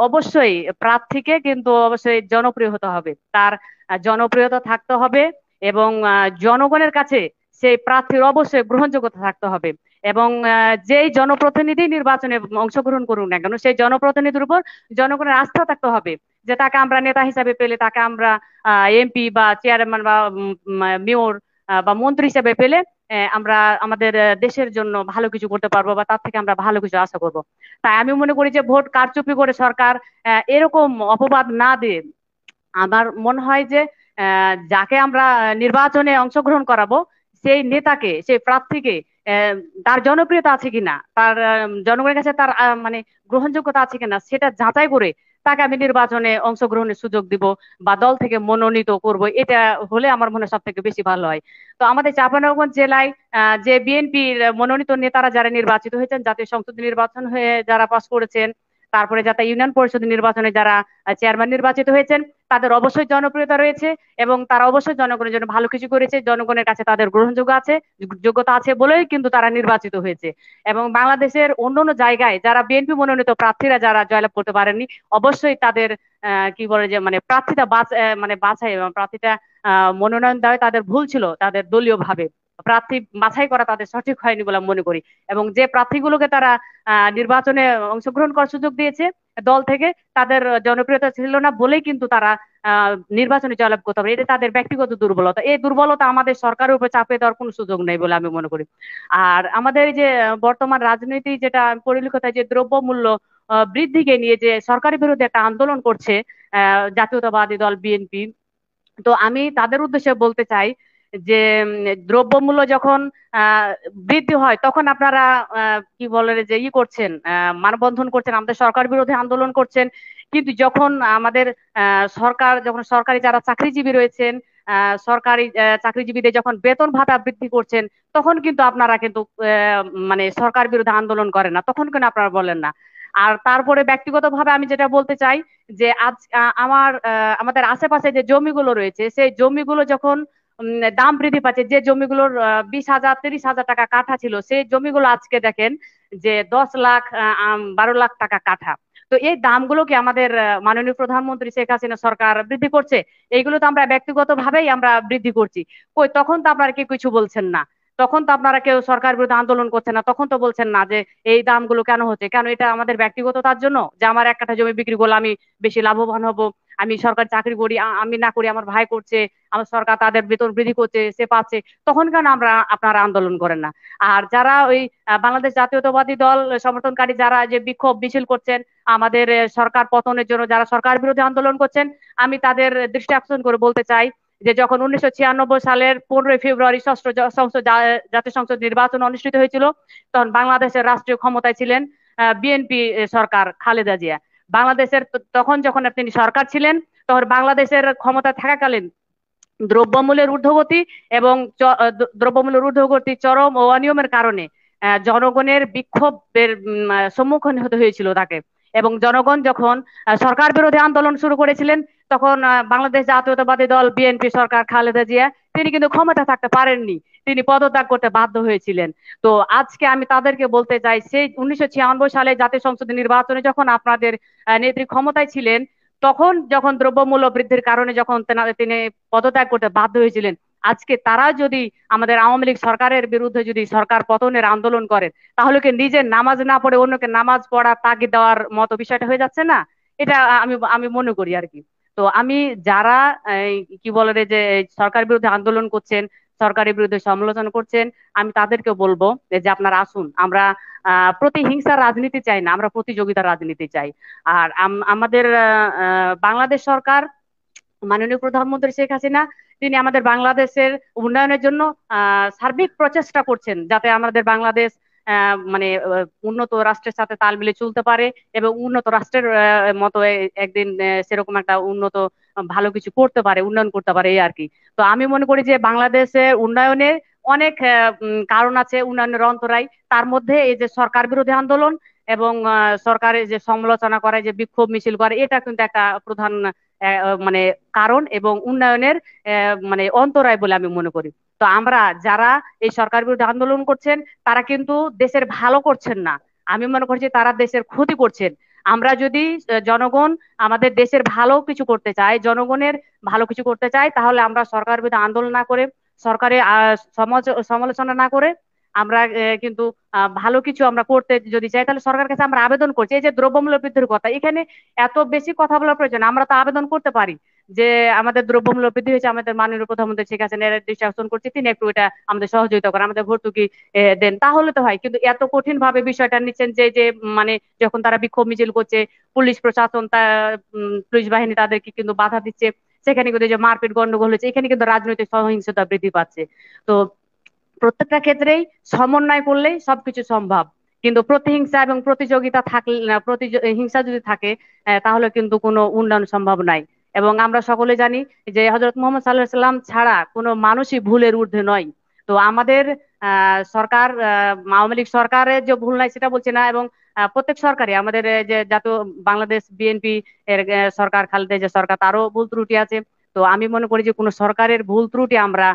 অবশ্যই প্রার্থীকে কিন্তু অবশ্যই জনপ্রিয় হতে হবে, তার জনপ্রিয়তা থাকতে হবে এবং জনগণের কাছে সেই প্রার্থীর অবশ্যই গ্রহণযোগ্যতা থাকতে হবে। এবং যেই জনপ্রতিনিধি নির্বাচনে অংশগ্রহণ করুন না কেন, সেই জনপ্রতিনিধির উপর জনগণের আস্থা থাকতে হবে যে তাকে আমরা নেতা হিসাবে পেলে, তাকে আমরা এমপি বা চেয়ারম্যান বা মেয়র বা মন্ত্রী হিসাবে পেলে আমরা আমাদের দেশের জন্য ভালো কিছু করতে পারবো বা তার থেকে আমরা ভালো কিছু আশা করব। তাই আমি মনে করি যে ভোট কারচুপি করে সরকার এরকম অপবাদ না দিয়ে, আমার মনে হয় যে যাকে আমরা নির্বাচনে অংশগ্রহণ করাবো সেই নেতাকে, সেই প্রার্থীকে তার জনপ্রিয়তা আছে কিনা, তার জনগণের কাছে তার মানে গ্রহণযোগ্যতা আছে কিনা সেটা যাচাই করে তাকে আমি নির্বাচনে অংশগ্রহণের সুযোগ দিব বা দল থেকে মনোনীত করব। এটা হলে আমার মনে হয় সব থেকে বেশি ভালো হয়। তো আমাদের চাঁপাইনবাবগঞ্জ জেলায় যে বিএনপির মনোনীত নেতারা যারা নির্বাচিত হয়েছেন, জাতীয় সংসদ নির্বাচন হয়ে যারা পাস করেছেন, তারপরে যাতে ইউনিয়ন পরিষদ নির্বাচনে যারা চেয়ারম্যান নির্বাচিত হয়েছেন তাদের অবশ্যই জনপ্রিয়তা রয়েছে এবং তারা অবশ্যই জনগণের জন্য ভালো কিছু করেছে, জনগণের কাছে তাদের গ্রহণযোগ্য আছে, যোগ্যতা আছে বলেই কিন্তু তারা নির্বাচিত হয়েছে। এবং বাংলাদেশের অন্যান্য জায়গায় যারা বিএনপি মনোনীত প্রার্থীরা যারা জয়লাভ করতে পারেননি, অবশ্যই তাদের কি বলে যে মানে প্রার্থীটা মানে বাছাই এবং প্রার্থীটা মনোনয়ন দেওয়া তাদের ভুল ছিল, তাদের দলীয় ভাবে প্রার্থী বাছাই করা তাদের সঠিক হয়নি বলে আমি মনে করি। এবং যে প্রার্থীগুলোকে তারা নির্বাচনে অংশগ্রহণ করার সুযোগ দিয়েছে দল থেকে, তাদের জনপ্রিয়তা ছিল না বলেই কিন্তু তারা নির্বাচনে জয়লাভ করতে পারে। এটা তাদের ব্যক্তিগত দুর্বলতা। এই দুর্বলতা আমাদের সরকারের উপর চাপিয়ে দেওয়ার কোনো সুযোগ নেই বলে আমি মনে করি। আর আমাদের এই যে বর্তমান রাজনীতি যেটা পরিলক্ষিত, যে দ্রব্যমূল্য বৃদ্ধিকে নিয়ে যে সরকারি বিরোধী একটা আন্দোলন করছে জাতীয়তাবাদী দল বিএনপি, তো আমি তাদের উদ্দেশ্যে বলতে চাই যে দ্রব্যমূল্য যখন আহ বৃদ্ধি হয় তখন আপনারা কি বলে যে করছেন, মানববন্ধন করছেন, আমাদের সরকার বিরোধী আন্দোলন করছেন। কিন্তু যখন আমাদের সরকার, যখন সরকারি যারা চাকরিজীবী রয়েছেন, সরকারি চাকরিজীবীদের যখন বেতন ভাতা বৃদ্ধি করছেন, তখন কিন্তু আপনারা কিন্তু মানে সরকার বিরোধী আন্দোলন করেন না, তখন কিন্তু আপনারা বলেন না। আর তারপরে ব্যক্তিগতভাবে আমি যেটা বলতে চাই যে আজ আমাদের আশেপাশে যে জমিগুলো রয়েছে, সেই জমিগুলো যখন দাম বৃদ্ধি পাচ্ছে, যে জমিগুলোর 20,000 30,000 টাকা কাঠা ছিল, সেই জমিগুলো আজকে দেখেন যে 10 লাখ 12 লাখ টাকা কাঠা। তো এই দামগুলো কি আমাদের মাননীয় প্রধানমন্ত্রী শেখ হাসিনা সরকার বৃদ্ধি করছে? এইগুলো তো আমরা ব্যক্তিগত ভাবেই আমরা বৃদ্ধি করছি। কই তখন তো আপনারা কেউ কিছু বলছেন না, তখন তো আপনারা কেউ সরকার বিরুদ্ধে আন্দোলন করছেন না, তখন তো বলছেন না যে এই দামগুলো কেন হচ্ছে, কেন এটা আমাদের ব্যক্তিগত তার জন্য যে আমার এক কাঠা জমি বিক্রি করলে আমি বেশি লাভবান হব, আমি সরকারি চাকরি করি, আমি না করি আমার ভাই করছে, আমার সরকার তাদের বেতন বৃদ্ধি করছে, সে পাচ্ছে, তখন কেন আপনারা আন্দোলন করেন না? আর যারা ওই বাংলাদেশ জাতীয়তাবাদী দল সমর্থনকারী যারা যে বিক্ষোভ মিছিল করছেন আমাদের সরকার পতনের জন্য, যারা সরকার বিরোধী আন্দোলন করছেন, আমি তাদের দৃষ্টি আকর্ষণ করে বলতে চাই যে যখন 1996 সালের 15 ফেব্রুয়ারি ষষ্ঠ জাতীয় সংসদ নির্বাচন অনুষ্ঠিত হয়েছিল, তখন বাংলাদেশের রাষ্ট্রীয় ক্ষমতায় ছিলেন বিএনপি সরকার, খালেদা জিয়া। বাংলাদেশের তখন যখন তিনি সরকার ছিলেন, তখন বাংলাদেশের ক্ষমতা থাকাকালীন দ্রব্যমূল্যের ঊর্ধ্বগতি এবং দ্রব্যমূল্যের ঊর্ধ্বগতি চরম ও অনিয়মের কারণে জনগণের বিক্ষোভের সম্মুখীন হতে হয়েছিল তাকে। এবং জনগণ যখন সরকার বিরোধী আন্দোলন শুরু করেছিলেন, তখন বাংলাদেশ জাতীয়তাবাদী দল বিএনপি সরকার খালেদা জিয়া তিনি কিন্তু ক্ষমতা থাকতে পারেননি, তিনি পদত্যাগ করতে বাধ্য হয়েছিলেন। তো আজকে আমি তাদেরকে বলতে চাই, সেই 1996 সালে জাতীয় সংসদ নির্বাচনে যখন আপনাদের নেত্রী ক্ষমতায় ছিলেন, তখন যখন দ্রব্যমূল্য বৃদ্ধির কারণে যখন তিনি পদত্যাগ করতে বাধ্য হয়েছিলেন, আজকে তারা যদি আমাদের আওয়ামী লীগ সরকারের বিরুদ্ধে যদি সরকার পতনের আন্দোলন করেন, তাহলে কি নিজের নামাজ না পড়ে অন্যকে নামাজ পড়া তাগিদ দেওয়ার মতো বিষয়টা হয়ে যাচ্ছে না? এটা আমি আমি মনে করি আর কি। তো আমি যারা কি বলে যে সরকার বিরুদ্ধে আন্দোলন করছেন, সরকারের বিরুদ্ধে সমালোচনা করছেন, আমি তাদেরকে বলবো যে আপনারা আসুন, আমরা প্রতিহিংসার রাজনীতি চাই না, আমরা প্রতিযোগিতার রাজনীতি চাই। আর আমাদের বাংলাদেশ সরকার, মাননীয় প্রধানমন্ত্রী শেখ হাসিনা, তিনি আমাদের বাংলাদেশের উন্নয়নের জন্য সার্বিক প্রচেষ্টা করছেন যাতে আমাদের বাংলাদেশ মানে উন্নত রাষ্ট্রের সাথে তাল মিলিয়ে চলতে পারে এবং উন্নত রাষ্ট্রের মতো একদিন সেরকম একটা উন্নত ভালো কিছু করতে পারে, উন্নয়ন করতে পারে, এই আর কি। তো আমি মনে করি যে বাংলাদেশের উন্নয়নের অনেক কারণ আছে, উন্নয়নের অন্তরায়, তার মধ্যে এই যে সরকার বিরোধী আন্দোলন এবং সরকারের যে সমালোচনা করে, যে বিক্ষোভ মিছিল করে, এটা কিন্তু একটা প্রধান মানে কারণ এবং উন্নয়নের মানে অন্তরায় বলে আমি মনে করি। তো আমরা যারা এই সরকার বিরুদ্ধে আন্দোলন করছেন, তারা কিন্তু দেশের ভালো করছেন না, আমি মনে করছি তারা দেশের ক্ষতি করছেন। আমরা যদি জনগণ আমাদের দেশের ভালো কিছু করতে চায়, জনগণের ভালো কিছু করতে চায়, তাহলে আমরা সরকার বিরুদ্ধে আন্দোলন না করে, সরকারের সমালোচনা না করে, আমরা কিন্তু ভালো কিছু আমরা করতে যদি চাই, তাহলে সরকারের কাছে আমরা আবেদন করছি। এই যে দ্রব্যমূল্য বৃদ্ধির কথা, এখানে এত বেশি কথা বলার প্রয়োজন, আমরা তো আবেদন করতে পারি যে আমাদের দ্রব্যমূল্য বৃদ্ধি হয়েছে, আমাদের মাননীয় প্রধানমন্ত্রী শেখ হাসিনা দৃষ্টি আকর্ষণ করছে, তিনি একটু এটা আমাদের সহযোগিতা করেন, আমাদের ভর্তুকি দেন, তাহলে তো হয়। কিন্তু এত কঠিন ভাবে বিষয়টা নিচ্ছেন যে যে মানে যখন তারা বিক্ষোভ মিছিল করছে, পুলিশ প্রশাসন পুলিশ বাহিনী তাদেরকে কিন্তু বাধা দিচ্ছে, সেখানে কিন্তু যে মারপিট গন্ডগোল হচ্ছে, এখানে কিন্তু রাজনৈতিক সহিংসতা বৃদ্ধি পাচ্ছে। তো প্রত্যেকটা ক্ষেত্রেই সমন্বয় করলেই সবকিছু সম্ভব, কিন্তু প্রতিহিংসা এবং প্রতিযোগিতা থাকলে, হিংসা যদি থাকে, তাহলে কিন্তু কোনো উন্নয়ন সম্ভব নাই। এবং আমরা সকলে জানি যে হযরত মুহাম্মদ সাল্লাল্লাহু আলাইহি সাল্লাম ছাড়া কোনো মানুষই ভুলের ঊর্ধ্বে নয়। তো আমাদের সরকার, আওয়ামী লীগ সরকারের যে ভুল নাই সেটা বলছি না, এবং প্রত্যেক সরকারই আমাদের যে জাতীয় বাংলাদেশ বিএনপি এর সরকার, খালেদা যে সরকার, তারও ভুল ত্রুটি আছে। তো আমি মনে করি যে কোনো সরকারের ভুল ত্রুটি আমরা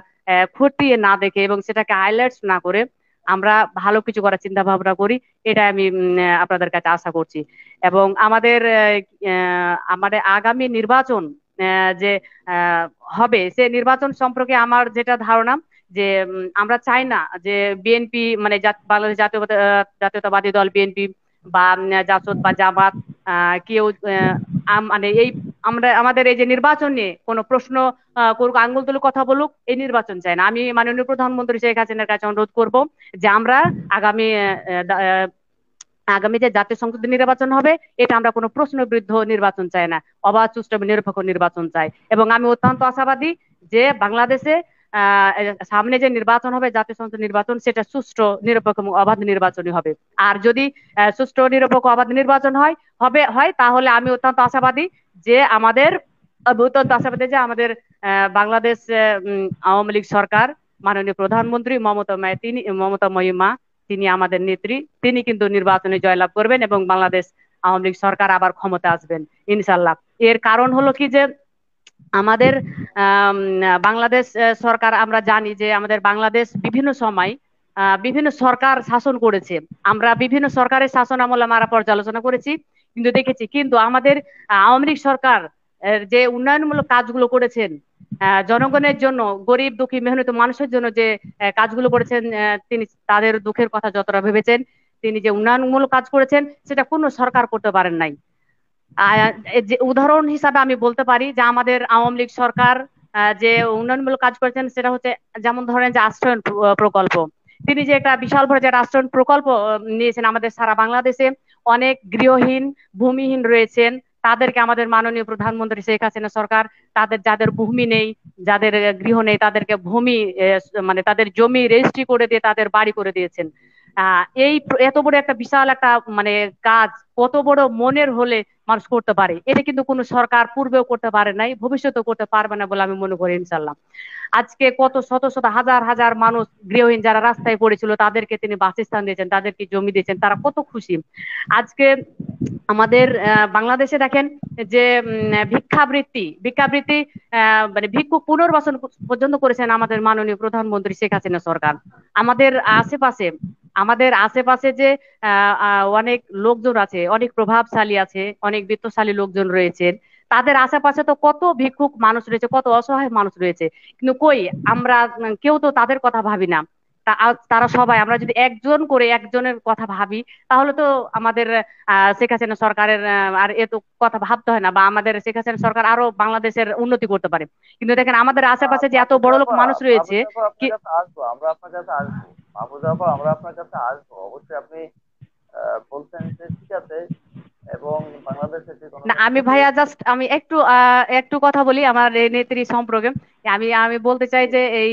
খতিয়ে না দেখে এবং সেটাকে হাইলাইটস না করে আমরা ভালো কিছু করার চিন্তা ভাবনা করি। এটা আমি আপনাদের কাছে আশা করছি। এবং আমাদের আগামী নির্বাচন যে আহ, হবে, সে নির্বাচন সম্পর্কে আমার যেটা ধারণা যে আমরা চাই না যে বিএনপি মানে বাংলাদেশ জাতীয়তাবাদী দল বিএনপি বা জাসদ বা জামাত কেউ মানে এই আমরা আমাদের এই যে নির্বাচন নিয়ে কোনো প্রশ্ন করুক, আঙ্গুল তুলে কথা বলুক, এই নির্বাচন চাই না। আমি মাননীয় প্রধানমন্ত্রী শেখ হাসিনার কাছে অনুরোধ করব যে আমরা আগামী আগামী যে জাতীয় সংসদ নির্বাচন হবে, এটা আমরা কোনো প্রশ্নবিদ্ধ নির্বাচন চাই না, অবাধ সুষ্ঠু এবং নিরপেক্ষ নির্বাচন চাই। এবং আমি অত্যন্ত আশাবাদী যে বাংলাদেশে সামনে যে নির্বাচন হবে, জাতীয় সংসদ নির্বাচন, সেটা সুষ্ঠু নিরপেক্ষ এবং অবাধ নির্বাচনই হবে। আর যদি সুষ্ঠু নিরপেক্ষ অবাধ নির্বাচন হয় তাহলে আমি অত্যন্ত আশাবাদী যে আমাদের বাংলাদেশ আওয়ামী লীগ সরকার, মাননীয় প্রধানমন্ত্রী মমতা মহিমা, তিনি আমাদের নেত্রী, তিনি কিন্তু নির্বাচনে জয়লাভ করবেন এবং বাংলাদেশ আওয়ামী লীগ সরকার আবার ক্ষমতা আসবেন ইনশাল্লাহ। এর কারণ হলো কি যে আমাদের বাংলাদেশ সরকার, আমরা জানি যে আমাদের বাংলাদেশ বিভিন্ন সময় বিভিন্ন সরকার শাসন করেছে। আমরা বিভিন্ন সরকারের শাসন আমল আমরা পর্যালোচনা করেছি, কিন্তু দেখেছি কিন্তু আমাদের আওয়ামী লীগ সরকার যে উন্নয়নমূলক কাজগুলো করেছেন, জনগণের জন্য, গরিব দুঃখী মেহনতি মানুষের জন্য যে কাজগুলো করেছেন, তিনি তাদের দুঃখের কথা যতটা ভেবেছেন, তিনি যে উন্নয়নমূলক কাজ করেছেন সেটা কোনো সরকার করতে পারেন নাই। যে উদাহরণ হিসাবে আমি বলতে পারি যে আমাদের আওয়ামী লীগ সরকার যে উন্নয়নমূলক কাজ করেছেন সেটা হচ্ছে, যেমন ধরেন যে আশ্রয়ন প্রকল্প, তিনি যে একটা বিশাল বড় যে আশ্রয়ন প্রকল্প নিয়েছেন। আমাদের সারা বাংলাদেশে অনেক গৃহহীন ভূমিহীন রয়েছেন, তাদেরকে আমাদের মাননীয় প্রধানমন্ত্রী শেখ হাসিনা সরকার যাদের ভূমি নেই, যাদের গৃহ নেই, তাদেরকে ভূমি মানে তাদের জমি রেজিস্ট্রি করে দিয়ে তাদের বাড়ি করে দিয়েছেন। এই এত বড় একটা বিশাল একটা মানে কাজ কত বড় মনের হলে মানুষ করতে পারে, এটা কিন্তু কোনো সরকার পূর্বেও করতে পারে নাই, ভবিষ্যতেও করতে পারবে না বলে আমি মনে করি ইনশাল্লাহ। আজকে কত শত শত হাজার হাজার মানুষ গৃহহীন যারা রাস্তায় পড়েছিল, তাদেরকে তিনি বাসস্থান দিয়েছেন, তাদেরকে জমি দিয়েছেন, তারা কত খুশি। আজকে আমাদের বাংলাদেশে দেখেন যে ভিক্ষাবৃত্তি মানে ভিক্ষুক পুনর্বাসন পর্যন্ত করেছেন আমাদের মাননীয় প্রধানমন্ত্রী শেখ হাসিনা সরকার। আমাদের আশেপাশে আমাদের আশেপাশে যে অনেক লোকজন আছে, অনেক প্রভাবশালী আছে, অনেক বিত্তশালী লোকজন রয়েছেন, তাদের আশেপাশে তো কত ভিক্ষুক মানুষ রয়েছে, কত অসহায় মানুষ রয়েছে, কিন্তু কই আমরা কেউ তো তাদের কথা ভাবি না। তারা সবাই, আমরা যদি একজন করে একজনের কথা ভাবি, তাহলে তো আমাদের শেখ হাসিনা সরকারের আর এত কথা ভাবতে হয় না, বা আমাদের শেখ হাসিনা সরকার আরো বাংলাদেশের উন্নতি করতে পারে। কিন্তু দেখেন আমাদের আশেপাশে যে এত বড় লোক মানুষ রয়েছে কি। আপনার কাছে আসবো, আমরা আপনার কাছে আসবো। মাহফুজা আপা, আমরা আপনার কাছে আসবো অবশ্যই। আপনি বলছেন যে ঠিক আছে, এবং বাংলাদেশের যে না আমি গণতন্ত্র ভাইয়া রয়েছে। জাস্ট আমি একটু কথা বলি আমার এই নেত্রী সম্পর্কে। আমি আমি বলতে চাই যে এই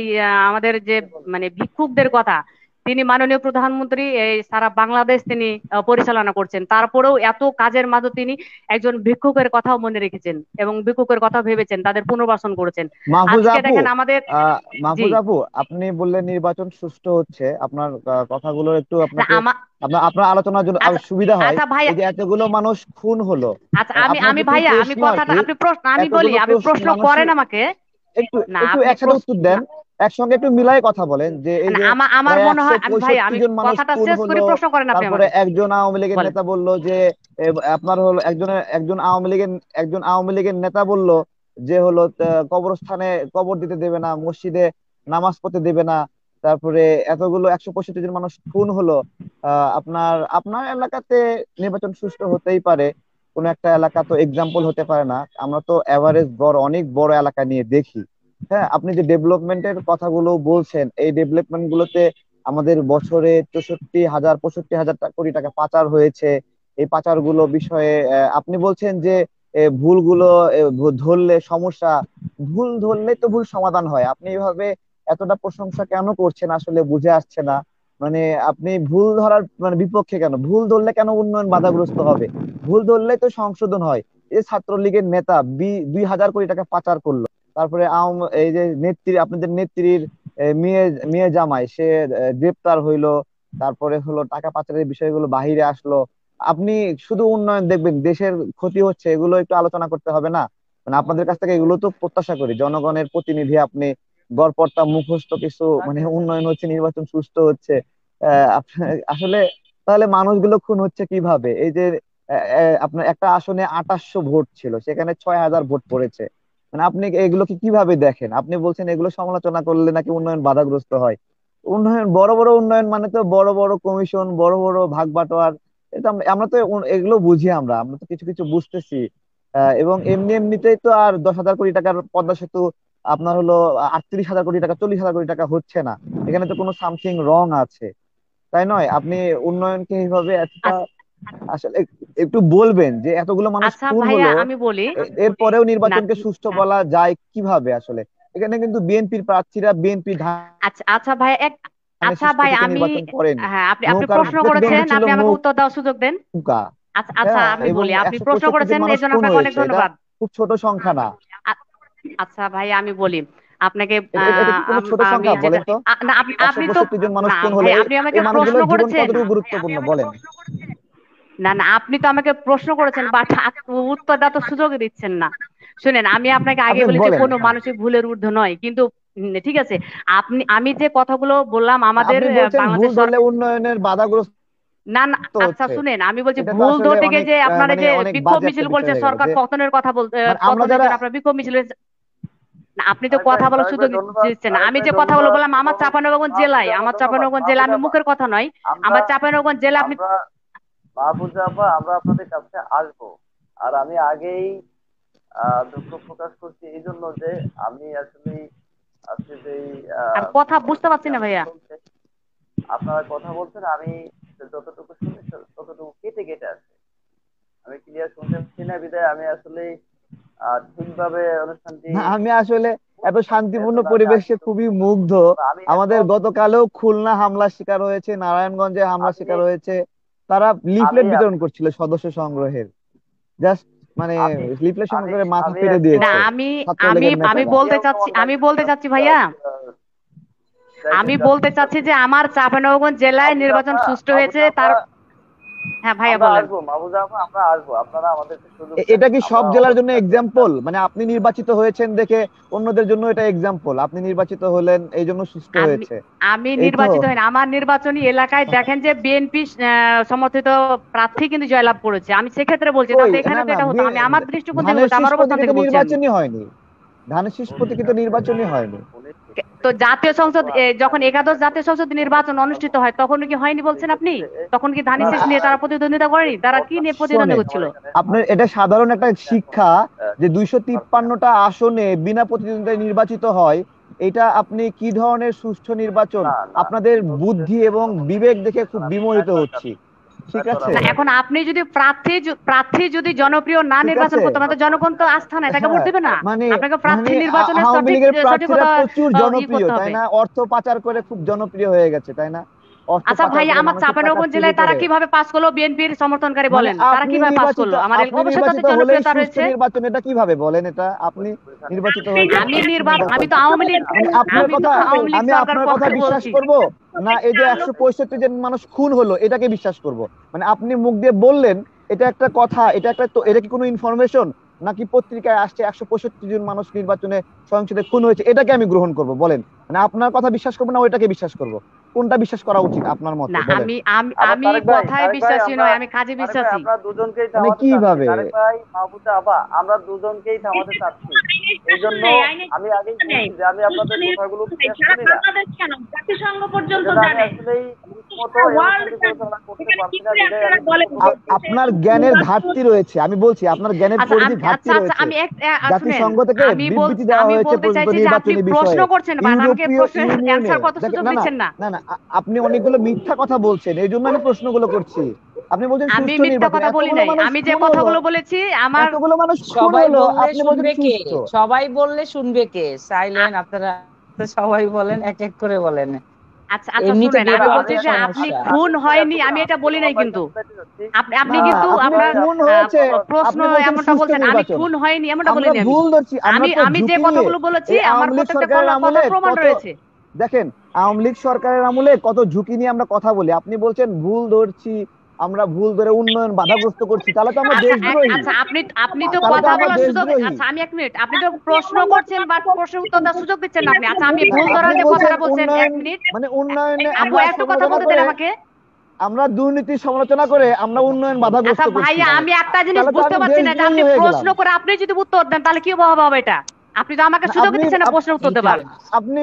আমাদের যে মানে ভিক্ষুকদের কথা, তিনি মাননীয় প্রধানমন্ত্রী এই সারা বাংলাদেশ তিনি পরিচালনা করছেন, তারপরেও এত কাজের মাঝে তিনি একজন ভিক্ষুকের কথাও মনে রেখেছেন এবং ভিক্ষুকের কথা ভেবেছেন, তাদের পুনর্বাসন করেছেন। মাহফুজা আজকে আপু, দেখেন আমাদের। জি। মাহফুজা আপু, আপনি বললেন নির্বাচন সুষ্ঠু হচ্ছে, আপনার কথাগুলো একটু না আপনাকে আমার। আপনার আলোচনার জন্য আরো আচ্ছা। সুবিধা হয়। আচ্ছা ভাইয়া। এই যে এতগুলো মানুষ খুন হলো, আচ্ছা আমি আপনার আমি যেটুকু ভাইয়া আমি প্রশ্ন আর কথাটা কি, আপনি প্রশ্ন আমি বলি, এতগুলো আপনি প্রশ্ন করেন মানুষের আমাকে। একটু না একটু আপনি একসাথে উত্তর দেন, না, একসঙ্গে একটু মিলাই কথা বলেন। যে এই না যে আমার প্রায় মনে একশো হয় আমি ভাইয়া পঁয়ষট্টি আমি জন মানুষ কথাটা খুন শেষ করি, হলো, প্রশ্ন করেন আপনি তারপরে আমাকে। একজন আওয়ামী লীগের বলেন। নেতা বলল যে আপনার হলো একজন আওয়ামী লীগের নেতা বলল যে হলো কবরস্থানে কবর দিতে দেবে না, মসজিদে নামাজ পড়তে দেবে না। তারপরে এতগুলো 165 জন মানুষ খুন হলো। আপনার আপনার এলাকাতে নির্বাচন সুষ্ঠু হতেই পারে, কোন একটা এলাকা তো এক্সাম্পল হতে পারে না। আমরা তো এভারেজ অনেক বড় এলাকা নিয়ে দেখি। হ্যাঁ, আপনি যে ডেভেলপমেন্টের কথাগুলো বলছেন, এই ডেভেলপমেন্ট গুলোতে আমাদের বছরে 65,000 কোটি টাকা পাচার হয়েছে। এই পাচার গুলো বিষয়ে আপনি বলছেন যে ভুলগুলো ধরলে সমস্যা, ভুল ধরলে তো ভুল সমাধান হয়। আপনি এভাবে এতটা প্রশংসা কেন করছেন আসলে বুঝে আসছে না। মানে আপনি ভুল ধরার মানে বিপক্ষে কেন? ভুল ধরলে কেন উন্নয়ন বাধাগ্রস্ত হবে? ভুল ধরলে তো সংশোধন হয়। এই ছাত্রলীগের নেতা 2,000 কোটি টাকা পাচার করলো, তারপরে এই যে নেত্রী, আপনাদের নেত্রীর মেয়ে মেয়ে জামাই সে গ্রেপ্তার হইলো, তারপরে হলো টাকা পাচারের বিষয়গুলো বাহিরে আসলো, আপনি শুধু উন্নয়ন দেখবেন, দেশের ক্ষতি হচ্ছে এগুলো একটু আলোচনা করতে হবে না? মানে আপনাদের কাছ থেকে এগুলো তো প্রত্যাশা করি, জনগণের প্রতিনিধি আপনি, গড়পড়তা মুখস্থ কিছু মানে উন্নয়ন হচ্ছে, নির্বাচন সুষ্ঠু হচ্ছে, আসলে তাহলে মানুষগুলো খুন হচ্ছে কিভাবে? এই যে আপনার একটা আসনে 2800 ভোট ছিল, সেখানে 6000 ভোট পড়েছে। মানে আপনি এগুলোকে কিভাবে দেখেন? আপনি বলছেন এগুলো সমালোচনা করলে নাকি উন্নয়ন বাধাগ্রস্ত হয়। উন্নয়ন, বড় বড় উন্নয়ন মানে তো বড় বড় কমিশন, বড় বড় ভাগ বাটোয়ার। এটা আমরা তো এগুলো বুঝি, আমরা আমরা তো কিছু কিছু বুঝতেছি। এবং এমনি এমনিতেই তো আর 10,000 কোটি টাকার পদ্মা সেতু আপনার হলো 38,000 কোটি টাকা, 40,000 কোটি টাকা হচ্ছে না। এখানে তো কোনো সামথিং রং আছে, তাই নয়? আপনি উন্নয়নকে এইভাবে এতটা আসলে একটু বলবেন যে এতগুলো মানুষ আচ্ছা খুন ভাইয়া হলো, আমি বলি এরপরেও না। নির্বাচনকে সুষ্ঠু বলা যায় কিভাবে আসলে? এখানে কিন্তু বিএনপির প্রার্থীরা বিএনপি আচ্ছা আচ্ছা ভাই ধানের আচ্ছা শীষ ভাই প্রতীকে আমি নির্বাচন করেনি। হ্যাঁ, আপনি আপনি নৌকার প্রশ্ন করেছেন, প্রতিদ্বন্দ্বী ছিল আপনি আমাকে উত্তর দেওয়ার সুযোগ দেন। নৌকা। আচ্ছা আচ্ছা হ্যাঁ, আমি এবং বলি, আপনি প্রশ্ন 165 জন করেছেন মানুষ এর জন্য খুন আপনাকে অনেক হয়েছে, এটা ধন্যবাদ। খুব ছোট সংখ্যা না। আ- আচ্ছা ভাই আমি বলি আপনাকে, এটা কি কোনো ছোট আমি সংখ্যা যেটা বলেন তো? না, আপনি একশো আপনি তো পঁয়ষট্টি জন মানুষ না খুন হলো, ভাই, এই আপনি আমাকে এই প্রশ্ন মানুষগুলোর জীবন করেছেন। কতটুকু গুরুত্বপূর্ণ বলেন? না না, আপনি তো আমাকে প্রশ্ন করেছেন বাট উত্তর দেওয়ার তো সুযোগই দিচ্ছেন না। শুনেন, আমি আপনাকে আগে আপনি বলি যে বলেন, কোনো হ্যাঁ। মানুষই ভুলের ঊর্ধ্বে নয়, কিন্তু ঠিক আছে, আমি যে কথাগুলো বললাম আমাদের আপনি বলছেন ভুল বাংলাদেশ ধরলে সরকার। উন্নয়নের বাধাগ্রস্ত না না, আচ্ছা হচ্ছে, শুনেন, আমি বলছি এটা তো ভুল আসলে ধরতে গিয়ে অনেক যে আপনারা মানে যে অনেক বিক্ষোভ বাজে একটা মিছিল বিষয় করছে হয়ে গেল সরকার যে পতনের কথা বলতে, মানে আমরা পতনের যারা জন্য আপনারা বিক্ষোভ মিছিল, না, আপনি তো কথা বলার তারেক ভাই সুযোগ ধন্যবাদ, দিচ্ছেন না। তারেক আমি ভাই যে কথাগুলো ধন্যবাদ, বললাম আমার এবং চাঁপাইনবাবগঞ্জ জেলায়, মাহফুজা আপা আমার ধন্যবাদ। চাঁপাইনবাবগঞ্জ জেলা, মাহফুজা আমি আপা, মুখের কথা নয়, আমরা আমার চাঁপাইনবাবগঞ্জ জেলা আপনি। আমরা মাহফুজা আপা, আমরা আপনাদের কাছে আসবো। আর আমি আগেই দুঃখ প্রকাশ করছি এই জন্য যে আমি আসলে আজকে যে আর কথা বুঝতে পারছি না ক্যাম্প ভাইয়া। চলছে, আপনারা কথা বলছেন, আমি যতটুকু শুনি ততটুকু কেটে কেটে আসে, আমি ক্লিয়ার শুনতে পাচ্ছি না, বিদায় আমি আসলে ঠিকভাবে অনুষ্ঠানটি না, আমি আসলে এত এর শান্তিপূর্ণ জন্য আমি পরিবেশে আন্তরিক খুবই দুঃখ মুগ্ধ। প্রকাশ করছি। আমি আমাদের এখন গতকালও খুলনা হামলার শিকার হয়েছে, নারায়ণগঞ্জে হামলা আমি শিকার হয়েছে। তারা আমি লিফলেট বিতরণ আপ- করছিল সদস্য সংগ্রহের, জাস্ট মানে আমি লিফলেট সংগ্রহ আমি করে মাথা আমি ফেরে না দিয়েছে এখন আমি আমি ছাত্রলীগের আমি নেতারা। বলতে জিয়াউর চাচ্ছি, রহমান আমি লাইফে বলতে চাচ্ছি ভাইয়া, আমি বলতে চাচ্ছি যে আমার চাঁপাইনবাবগঞ্জ জেলায় মাহফুজা নির্বাচন আপা, সুষ্ঠু হয়েছে মাহফুজা তার। আপা, হ্যাঁ ভাইয়া আমরা বলেন। আসবো, মাহফুজা আপা, আমরা আসবো, আপনারা আমাদেরকে সুযোগ দেন, এটা কি আমরা সব জেলার জন্য অবশ্যই আসবো এক্সাম্পল? ইনশাআল্লাহ। মানে আপনি নির্বাচিত হয়েছেন দেখে অন্যদের জন্য এটা এক্সাম্পল, আপনি নির্বাচিত হলেন এই জন্য সুষ্ঠু আমি হয়েছে, আমি এই তো? নির্বাচিত হইনি, আমার নির্বাচনী এলাকায় দেখেন যে বিএনপি সমর্থিত প্রার্থী কিন্তু জয়লাভ করেছে। আমি সেক্ষেত্রে বলছি, কই, তাহলে না এখানে তো না, এটা হতো, আমি আমার দৃষ্টিকোণ থেকে ধানের বলছি, শীষ আমার অবস্থান প্রতীকে তো থেকে বলছি আমি। নির্বাচনই হয়নি, ধানের শীষ ও ঠিক প্রতীকে তো আছে, নির্বাচনই হয়নি। উনি ঠিক তো বলেছেন, জাতীয় কিন্তু সংসদ আমি যখন আগেই একাদশ ক্লিয়ার জাতীয় করেছি সংসদ নির্বাচন অবশ্যই অনুষ্ঠিত আসবো। হয়, তখন কি হয়নি বলছেন আপনি? সেক্ষেত্রে তখন কি ধানের শীষ নিয়ে না, তারা প্রতিদ্বন্দ্বিতা করেনি? তারা কি নিয়ে প্রতিদ্বন্দ্বিতা শোনেন, করছিল? আমার এখানে আপনার এটা আন্তরিক দুঃখ সাধারণ একটা প্রকাশ, আমি এখন শিক্ষা যে পারছি না। 253টা আসনে বিনা প্রতিদ্বন্দ্বিতায় নির্বাচিত হয়, এটা আপনি কি ধরনের সুষ্ঠু নির্বাচন? না না, আপনাদের তথ্যের বুদ্ধি এবং পরিসর বিবেক অনুযায়ী দেখে খুব এখন আমি বিমোহিত একবার হচ্ছি, যাচ্ছি, ঠিক একবার আছে? না, আমরা এখন যাচ্ছি। আপনি যদি প্রার্থী যদি জনপ্রিয় না ঠিক নির্বাচন আছে, করতে পারেন, তো জনগণ তো আস্থা নাই, তাকে ভোট হ্যাঁ, দিবে না। মানে আপনাকে মানে প্রার্থী নির্বাচনের আওয়ামী লীগের প্রার্থীরা সঠিকতা প্রচুর ই জনপ্রিয়, করতে তাই হবে। না? অর্থ পাচার করে খুব জনপ্রিয় হয়ে গেছে, তাই না? অর্থ আচ্ছা পাচার ভাই, করে আমার মানুষের টাকা চাঁপাইনবাবগঞ্জ চুরি জেলায় তারা করে। কিভাবে পাস করলো? বিএনপির সমর্থনকারী মানে বলেন, তারা কিভাবে পাস করলো? আমার আপনি অবশ্যই তাদের নির্বাচিত হলেই জনপ্রিয়তা সুষ্ঠু রয়েছে। নির্বাচন, এটা কিভাবে বলেন? এটা আপনি ওইখানে নির্বাচিত হয়েছেন সুষ্ঠু নির্বাচন? আমি তো আওয়ামী লীগ, মানে আপনার আমি তো কথা, আওয়ামী লীগ আমি সরকার আপনার কথা পক্ষে বিশ্বাস বলছি। করব না এই যে 165 জন মানুষ খুন হলো এটাকে বিশ্বাস করব? মানে আপনি মুখ দিয়ে বললেন, এটা একটা কথা, এটা একটা এটা কি কোনো ইনফরমেশন নাকি পত্রিকায় আসছে 165 জন মানুষ নির্বাচনে সহিংসতায় খুন হয়েছে, এটাকে আমি গ্রহণ করব? বলেন, মানে আপনার কথা বিশ্বাস করবো না ওইটাকে বিশ্বাস করব? কোনটা বিশ্বাস করা উচিত আপনার মতে না, বলেন? আমি আমি আবার আমি তারেক ভাই, কথায় তারেক ভাই, বিশ্বাসী আমরা নয়, আমি কাজে তারেক ভাই, বিশ্বাসী। আমরা দুজনকেই মানে থামাতে চাচ্ছি, কিভাবে? তারেক ভাই, মাহফুজা আপা, আমরা দুজনকেই থামাতে চাচ্ছি। এই জন্য আমি আগেই বলছি যে আমি আপনাদের কথাগুলো ক্লিয়ার শুনি না, এই জন্য আমি আসলে ঠিকমতো এই অনুষ্ঠানটি পরিচালনা করতে পারছি না, বিদায় আমি দুঃখ প্রকাশ করছি। আপনার জ্ঞানের ঘাটতি রয়েছে, আমি বলছি আপনার জ্ঞানের আচ্ছা পরিধির ঘাটতি আচ্ছা আচ্ছা, রয়েছে। আমি শুনেন, জাতিসংঘ থেকে বিবৃতি দেওয়া আমি হয়েছে বলতে প্রযুক্ত চাইছি যে আপনি নির্বাচনী প্রশ্ন বিষয়ে। করছেন, বাট আমাকে ইউরোপীয় প্রশ্নের ইউনিয়নে অ্যান্সার করতে দেখেন, সুযোগ না না দিচ্ছেন না। না না, আপনি অনেকগুলো মিথ্যা কথা বলছেন, এই জন্য আমি প্রশ্নগুলো করছি। আপনি বলছেন আমি সুষ্ঠু মিথ্যা নির্বাচন, কথা বলি এতগুলো নাই, মানুষ আমি যে খুন হলো, কথাগুলো বলেছি আমার। এতগুলো মানুষ খুন সবাই হলো, বললে আপনি বলছেন শুনবে কে? সুষ্ঠু। সবাই বললে শুনবে কে? সাইলেন্ট আ- আপনারা, তো সবাই বলেন, এক এক করে বলেন। আচ্ছা আচ্ছা এমনিতে শুনেন, আমি বলে বলছি অনেক যে আপনি সমস্যা। খুন আমি হয়নি, আমি এতক্ষণ এটা বলি নাই আমার কিন্তু। কাছে যাইতে যাচ্ছি। আপনি না, কিন্তু আপনি আপনার খুন হয়েছে, প্রশ্ন আপনি বলছেন এমনটা সুষ্ঠু বলছেন, আমি নির্বাচন। খুন হয়নি এমনটা আমরা বলিনি আমি। ভুল ধরছি, আমরা আমি তো আমি যে ঝুঁকি নিয়ে কথাগুলো বলেছি এই আমার আওয়ামী লীগ প্রত্যেকটা সরকারের আমলে কথার প্রমাণ কত, রয়েছে। দেখেন, আওয়ামী লীগ সরকারের আমলে কত ঝুঁকি নিয়ে আমরা কথা বলি, আপনি বলছেন ভুল ধরছি, আমরা ভুল ধরে উন্নয়ন বাধাগ্রস্ত করছি, তাহলে তো আমরা আচ্ছা দেশদ্রোহী। আচ্ছা আপনি তো তাহলে তো কথা আমরা বলার সুযোগ, দেশদ্রোহী। আচ্ছা আমি এক মিনিট, আপনি তো প্রশ্ন করছেন বা প্রশ্নের উত্তর দেওয়ার সুযোগ দিচ্ছেন না আপনি। আচ্ছা আমি ভুল আপনি ধরার যে বলছেন কথাটা বলছেন, এক উন্নয়ন, মিনিট মানে উন্নয়নে আপু আমরা একটু কথা সমালোচনা বলতে দেন করে, আমাকে। আমরা দুর্নীতির সমালোচনা করে আমরা উন্নয়ন বাধাগ্রস্ত আচ্ছা করছি, ভাইয়া আমি একটা জিনিস তাহলে তো বুঝতে আমি পারছি না যে দেশদ্রোহী আপনি হয়ে প্রশ্ন গেলাম। করে আপনি যদি উত্তর দেন তাহলে কি হবে এটা? আপনি তো আমাকে সুযোগ আপনি দিচ্ছেন না প্রশ্নের উত্তর দেবার। আপনি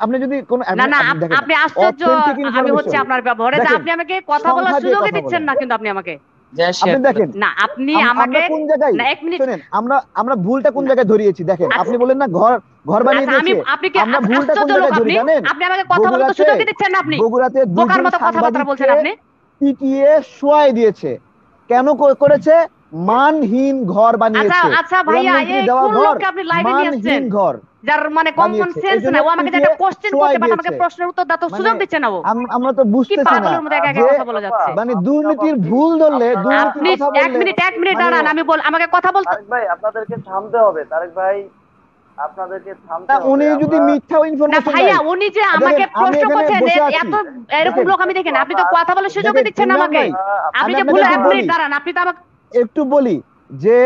আপনি যদি কোন না না দেখেন আপনি আশ্চর্য, অথেন্টিক আমি হচ্ছে ইনফরমেশন আপনার ব্যবহারে যে দেখেন, আপনি আমাকে কথা বলার সংখ্যা দিয়ে সুযোগই কথা দিচ্ছেন বলেন। না, কিন্তু আপনি আমাকে আপনি দেখেন না আপনি আমরা আমাকে কোন জায়গায়, না এক মিনিট শুনেন আমরা ভুলটা কোন না, জায়গায় ধরিয়েছি দেখেন। আচ্ছা আপনি বলেন না ঘর বানিয়ে আচ্ছা আমি দিয়েছে, আপনি কি আমরা ভুলটা কোন আশ্চর্য লোক? জায়গায় ধরি আপনি জানেন? আপনি আমাকে কথা বলার তো সুযোগই দিচ্ছেন না। আপনি বগুড়াতে বোকার দুজন মতো কথাবার্তা বলছেন সাংবাদিককে আপনি। পিটিয়ে শোয়াই দিয়েছে। কেন করেছে? মানহীন ঘর আচ্ছা বানিয়েছে, আচ্ছা ভাইয়া, প্রধানমন্ত্রী এই দেওয়া কোন ঘর লোককে আপনি লাইভে নিয়ে আসছেন মানহীন ঘর যার মানে কমন বানিয়েছে, এই সেন্স জন্য নাই? ও আমাকে পিটিয়ে একটা কোশ্চেন শোয়াই করতে পারে, আমাকে দিয়েছে। প্রশ্নের উত্তর দাও তো মানে সুযোগ দিচ্ছে না ও। আমরা তো কি বুঝতেছি না পাগলের মধ্যে একা একা যে কথা বলে যাচ্ছে। মানে দুর্নীতির ভুল ধরলে, দুর্নীতির আপনি কথা এক বললে মিনিট মানে দাঁড়ান, আমি আমাকে কথা বলতে তারেক ভাই আপনাদেরকে থামতে হবে, তারেক ভাই আপনাদেরকে থামতে হবে। উনি যদি মিথ্যা না ইনফরমেশন ভাইয়া, দেয়, উনি যে দেখেন আমাকে আমি প্রশ্ন এখানে করছেন বসে আছি, এত এরকম দেখেন লোক আমি দেখেন, আপনি তো কথা বলার সুযোগই দেখেন দিচ্ছেন না ইমরান আমাকে। ভাই, আপনি আমি যে আপনাকে ভুল, একটু এক বলি, মিনিট দাঁড়ান, আপনি তো আমাকে একটু বলি যে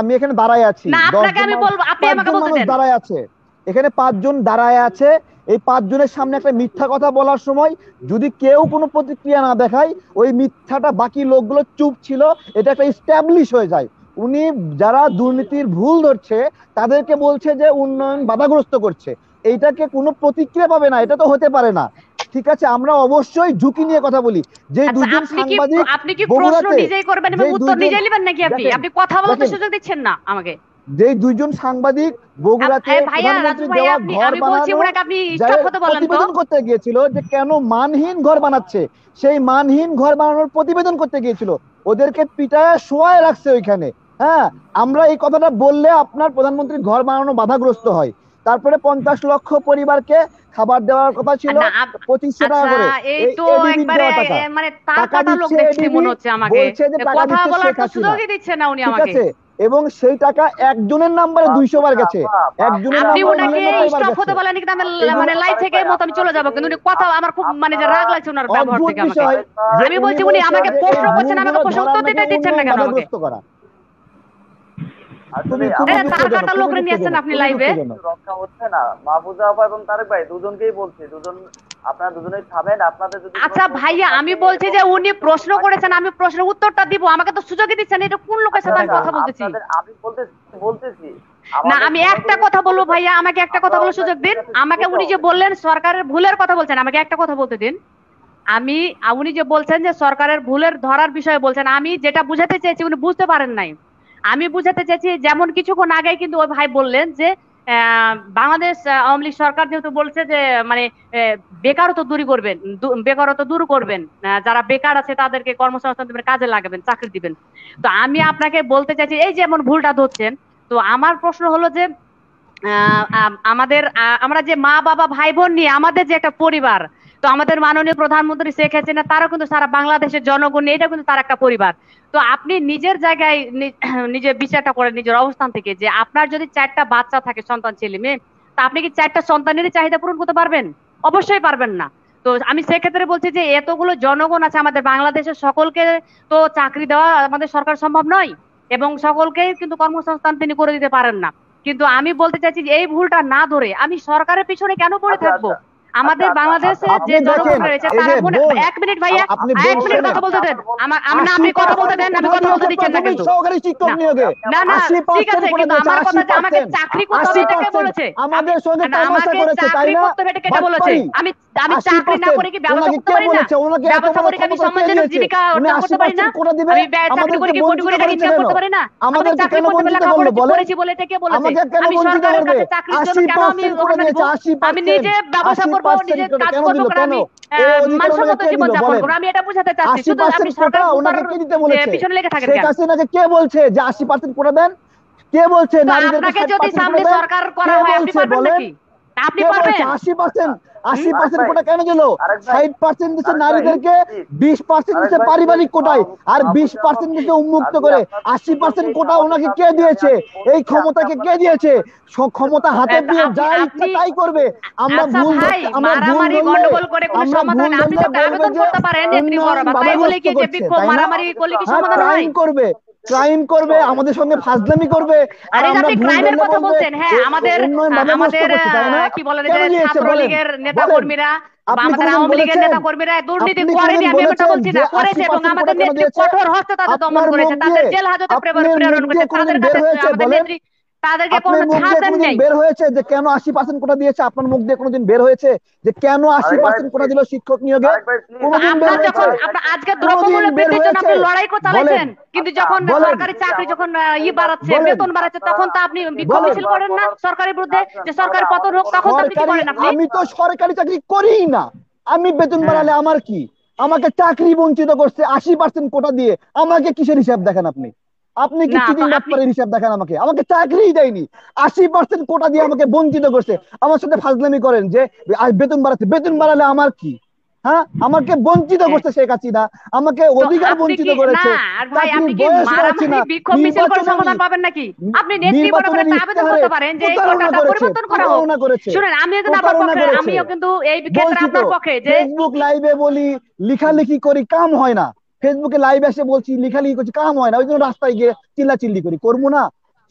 আমি এখানে দাঁড়ায় আছি, না আপনাকে আমি বলবো, আপনি আমাকে 5 জন বলতে মানুষ দেন। দাঁড়ায় আছে, এখানে 5 জন দাঁড়ায় আছে। এই 5 জনের সামনে একটা মিথ্যা কথা বলার সময় যদি কেউ কোনো প্রতিক্রিয়া না দেখায়, ওই মিথ্যাটা বাকি লোকগুলো চুপ ছিল, এটা একটা এস্টাবলিশ হয়ে যায়। উনি যারা দুর্নীতির ভুল ধরছে তাদেরকে বলছে যে উন্নয়ন বাধাগ্রস্ত করছে, এইটাকে কোনো প্রতিক্রিয়া পাবে না, এটা তো হতে পারে না। ঠিক আছে, আমরা অবশ্যই ঝুঁকি নিয়ে কথা বলি। যে আচ্ছা দুজন সাংবাদিক আপনি কি প্রশ্ন বগুড়াতে, নিজেই করবেন এবং যে উত্তর দুইজন, নিজেই নেবেন নাকি? আপনি দেখেন আপনি কথা বলতে দেখেন সুযোগ দিচ্ছেন না আমাকে। যে দুইজন সাংবাদিক বগুড়াতে ভাইয়া রাজু প্রধানমন্ত্রী ভাইয়া, দেওয়া ঘর আমি বলছি বানানো ওনাকে আপনি যারা স্টপ হতে বলেন তো। প্রতিবেদন করতে গিয়েছিল যে কেন মানহীন ঘর বানাচ্ছে, সেই মানহীন ঘর বানানোর প্রতিবেদন করতে গিয়েছিল, ওদেরকে পিটায় শোয়ায় রাখছে ওইখানে। হ্যাঁ, আমরা এই কথাটা বললে আপনার প্রধানমন্ত্রীর ঘর বানানো বাধাগ্রস্ত হয়। তারপরে 50 লক্ষ পরিবারকে খাবার দেওয়ার কথা ছিল, না 2500 টাকা আচ্ছা করে, এই তো এডিবির একবারে দেওয়া টাকা, মানে তার টাকা কথা লোক দিচ্ছে দেখছি এডিবি, মনে হচ্ছে আমাকে। বলছে যে টাকা কথা দিচ্ছে বলার শেখ তো হাসিনা। সুযোগই দিচ্ছে না উনি ঠিক আমাকে। আছে, এবং সেই টাকা একজনের নাম্বারে 200 বার গেছে, একজনের আপনি নাম্বারে ওনাকে 99 বার স্টপ গেছে। হতে বলেন, কিন্তু আমি মানে লাইভ থেকে মতো আমি চলে যাবো, কিন্তু উনি কথা আমার খুব মানে যে রাগ লাগছে ওনার ব্যবহার অদ্ভুত থেকে আমাকে। বিষয় যে আমি বলছি উনি আমাকে যে প্রশ্ন এই করছেন, আমাকে ভুলগুলো প্রশ্ন ধরার উত্তর নাকি দিতে দিচ্ছেন না উন্নয়ন কেন আমাকে? বাধাগ্রস্ত করা। আসলে খুবই তার দুঃখজনক, কাটা লোক নিয়ে আসছেন আপনি লাইভে। রক্ষা হচ্ছে না। মাহফুজা আপা এবং তারেক ভাই দুজনকেই বলছি, আপনারা দুজনেই থামেন। আপনাদের যদি আচ্ছা ভাইয়া, আমি বলছি যে উনি প্রশ্ন করেছেন, আমি প্রশ্নের উত্তরটা দিব, আমাকে তো সুযোগই দিচ্ছেন। এটা কোন লোকের সাথে আমি কথা বলতেছি? আমি বলতেছি না আমি একটা কথা বলবো ভাইয়া, আমাকে একটা কথা বলার সুযোগ দিন আমাকে। উনি যে বললেন সরকারের ভুলের কথা বলছেন, আমাকে একটা কথা বলতে দিন। উনি যে বলছেন যে সরকারের ভুলের ধরার বিষয়ে বলছেন, আমি যেটা বুঝাতে চেয়েছি উনি বুঝতে পারেন নাই। আমি বুঝাতে চেয়েছি, যেমন কিছুক্ষণ আগে কিন্তু ওই ভাই বললেন যে বাংলাদেশ আওয়ামী লীগ সরকার যেহেতু বলছে যে মানে বেকারত্ব দূর করবেন, যারা বেকার আছে তাদেরকে কর্মসংস্থান দিবেন, কাজে লাগাবেন, চাকরি দিবেন। তো আমি আপনাকে বলতে চাইছি, এই যেমন ভুলটা ধরছেন, তো আমার প্রশ্ন হলো যে আমরা যে মা বাবা ভাই বোন নিয়ে আমাদের যে একটা পরিবার, তো আমাদের মাননীয় প্রধানমন্ত্রী শেখ হাসিনা তারও কিন্তু সারা বাংলাদেশের জনগণ নিয়ে এটা কিন্তু তার একটা পরিবার। তো আপনি নিজের জায়গায় নিজের বিচারটা করেন নিজের অবস্থান থেকে, যে আপনার যদি 4টা বাচ্চা থাকে, সন্তান ছেলে মেয়ে, তা আপনি কি 4টা সন্তানেরই চাহিদা পূরণ করতে পারবেন? অবশ্যই পারবেন না। তো আমি সেক্ষেত্রে বলছি যে এতগুলো জনগণ আছে আমাদের বাংলাদেশের, সকলকে তো চাকরি দেওয়া আমাদের সরকার সম্ভব নয়, এবং সকলকে কিন্তু কর্মসংস্থান তিনি করে দিতে পারেন না। কিন্তু আমি বলতে চাইছি যে এই ভুলটা না ধরে আমি সরকারের পিছনে কেন পড়ে থাকবো? আমাদের বাংলাদেশে যে জনগণ রয়েছে তারা এক মিনিট ভাইয়া, এক মিনিট কথা বলতে দেন আপনি কথা বলতে দেন, আমি কথা বলতে দিচ্ছেন না কিন্তু। সহকারী শিক্ষক নিয়োগে না না ঠিক আছে, কিন্তু আমার কথা যে আমাকে চাকরি করতে হবে এটা কে বলেছে? আমাদের সঙ্গে তামাশা আমাকে করেছে, তাই চাকরি না? করতে হবে এটা কে বলেছে? আমি চাকরি না করে কি ব্যবসা করতে পারি না? ব্যবসা করে কি আমি সম্মানজনক জীবিকা অর্জন করতে পারি না? আমি চাকরি করে কি কোটি কোটি টাকা ইনকাম করতে পারি না? আমাদের চাকরি করতে হবে, লেখাপড়া করেছি বলে এটা কে বলেছে? আমি সরকারের কাছে চাকরির জন্য কেন আমি নিজে ব্যবসা করবো, নিজে কাজ করবো, কারণ আমি মানসম্মত জীবন যাপন করবো, আমি এটা বুঝাতে চাচ্ছি। শুধু আপনি সরকার পিছনে লেগে থাকেন কেন? শেখ হাসিনাকে কে বলছে যে 80% করে দেন? কে বলছে নারীদেরকে আপনাকে যদি 60% সামনে করে দেন? সরকার করা হয় আপনি পারবেন নাকি? আপনি পারবেন? 80% ভাই, কোটা কেন দিল? আরেক ভাই, 60% দিচ্ছে আরেক ভাই, নারীদেরকে, প্লিজ, 20% আরেক দিচ্ছে ভাই, পারিবারিক কোটায়, আর মাহফুজা 20% আপা, দিচ্ছে উন্মুক্ত আমি করে। আপনার 80% দুজনকেই কোটা থামাতে ওনাকে কে চাচ্ছি। দিয়েছে? বলছি এই যে ক্ষমতাকে কে আপনাদের দিয়েছে? ক্ষমতা হাতে পেয়ে আপনি যা ইচ্ছা আপনি তাই করবে। আমরা আচ্ছা ভুল ভাই, ধরতে, আমরা ভুল মারামারি ধরলে, গন্ডগোল করে কোনো আমরা সমাধান ভুল হয় না। আপনি ধরলে তো একটা বলবে আবেদন যে করতে পারেন নেত্রী উন্নয়ন বরাবর, তাই বলে বাধাগ্রস্ত কি যে করছে, বিক্ষোভ তাই না? মারামারি করলে কি হ্যাঁ, সমাধান হয়? ক্রাইম করবে, আমাদের সঙ্গে ফাজলামি করবে, আর আর এই যে আমরা আপনি ভুল ক্রাইমের ধরলে কথা বলবে বলছেন, হ্যাঁ, আমাদের উন্নয়ন বাধাগ্রস্ত আমাদের করছে, তাই না? কি বলে কেন যে দিয়েছে বলেন? ছাত্রলীগের নেতা বলেন, কর্মীরা বা আপনি আমাদের কোনোদিন আওয়ামী লীগের বলেছেন, নেতা কর্মীরা দুর্নীতি আপনি করেনি, কোনোদিন আমি এটা বলেছেন বলছি যে না, করেছে, এবং 80% কোটা আমাদের কেন নেত্রী দিয়েছে? কঠোর হস্তে তাদের দমন আপনার করেছে, মুখ তাদের দিয়ে, জেল হাজতে আপনার প্রেরণ মুখ করেছে, দিয়ে তাদের কোনোদিন কাছে বের হয়েছে আমাদের বলেন? নেত্রী তাদেরকে আপনার কোনো মুখ দিয়ে ছাড় দেন কোনোদিন নাই। বের হয়েছে যে কেন 80% কোটা দিয়েছে? আপনার মুখ দিয়ে কোনোদিন বের হয়েছে যে কেন আরেক ভাই 80% কোটা প্লিজ, দিল শিক্ষক নিয়োগে? আরেক ভাই প্লিজ, তো কোনোদিন বের আপনার হয়েছে? যখন একটা আজকে কোনোদিন দ্রব্যমূল্য বের বৃদ্ধির জন্য হয়েছে? আপনি লড়াই বলেন, চালাইছেন, কিন্তু আচ্ছা, যখন বলেন, সরকারি যদি চাকরি যখন আমাদের এই বাড়াচ্ছে, বলেন, বেতন বাড়াচ্ছে, আপনারা তখন তো আপনি আমাদেরকে বিক্ষোভ বলেন। মিছিল বারবার করেন না বলার সরকারের যদি বিরুদ্ধে, না আসেন, যে তাহলে সরকার পতন আমাদের হোক, তখন তো আপনি কি সরকারি, করেন আপনি? আমি তো সরকারি চাকরি করিই না, আমি বেতন হ্যাঁ, বাড়ালে আমার কি? আমাকে চাকরি বঞ্চিত করছে 80% কোটা দিয়ে, আমাকে কিসের হিসাব দেখেন আপনি? আপনি কি না তো চিটিং আপনি বাটপারের হিসাব দেখেন আমাকে? আমাকে চাকরিই দেয়নি, 80% কোটা দিয়ে আমাকে বঞ্চিত করছে। আমার সাথে ফাজলামি করেন যে বেতন বাড়াচ্ছে, বেতন বাড়ালে আমার কি? হ্যাঁ, আমাকে বঞ্চিত হ্যাঁ, করছে শেখ হাসিনা, আমাকে তো অধিকার আপনি বঞ্চিত কি না, করেছে, আর ভাই আপনি চাকরির কি বয়স বাড়াচ্ছে মারামারি না, বিক্ষোভ মিছিল করে সমাধান পাবেন নাকি? আপনি নেত্রী বরাবর নির্বাচনের একটা আবেদন ইশতেহারে করতে পারেন যে এই প্রতারণা কোটাটা করেছে, পরিবর্তন করা হোক। শুনেন, আমিও কিন্তু আপনার প্রতারণা পক্ষে, করেছে। আমিও কিন্তু এই ক্ষেত্রে বলছি তো, আপনার পক্ষে যে ফেসবুক লাইভে বলি, লিখালিখি করি, কাম হয় না। ফেসবুকে লাইভ এসে বলছি, লিখালিখি করছি, কাম হয় না। ওই জন্য রাস্তায় গিয়ে চিল্লাচিল্লি করি, করবো না?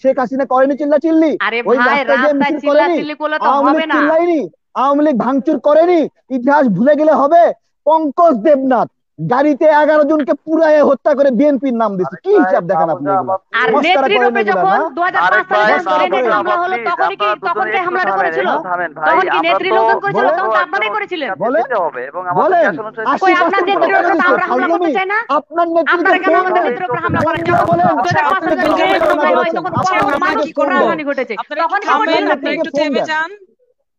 শেখ হাসিনা করেনি চিল্লাচিল্লি? আরে ওই ভাই, রাস্তায় গিয়ে রাস্তায় মিছিল চিল্লা করেনি? চিল্লি করলে তো আওয়ামী লীগ হবে না। চিল্লাইনি? আওয়ামী লীগ ভাঙচুর করেনি? ইতিহাস ভুলে গেলে হবে? পঙ্কজ দেবনাথ গাড়িতে 11 জনকে পুরায় হত্যা করে বিএনপির নাম দিচ্ছে, আরেক কি ভাই, হিসাব দেখেন আপনি? মাহফুজা এগুলা আপা আর প্লিজ, মস্কারা নেত্রীর করেন উপরে এগুলা যখন না? 'আরেক 2005 সালে ভাই, যখন মস্কারা গ্রেনেড করেন। মাহফুজা হামলা আপা হলো, প্লিজ, তখন আপনারা দুজনে কে একটু হামলাটা থামেন, করেছিল? একটু থামেন ভাই। তখন কি আমরা নেত্রী তো লোকজন করেছিল? বলেন, তখন তো একজন আপনারাই অতিথির করেছিলেন। কাছে বলেন, যেতে হবে এবং আমাদেরকে বলেন, আসলে কই আপনার 80% কোটা নেত্রীর কেন উপরে তো দিচ্ছে? আমরা হামলা করতে ফাজলামি। চাই না? আপনার নেত্রীকে আপনারা কেন ফোন আমাদের দেন, নেত্রীর উপরে হামলা ফোন করেন? দিয়ে যখন বলেন 2005 সালে আপনি যখন কিসের গ্রেনেড প্রতারণা হামলা হয়, করেছেন। তখন কত আপনার মানুষ নেত্রীকে ফোন দেন, প্রাণহানি ঘটেছে, আপনারা একটু তখন কি থামেন, আপনার করছিলেন আপনি? আপনারা নেত্রীকে একটু ফোন থেমে দেন, যান,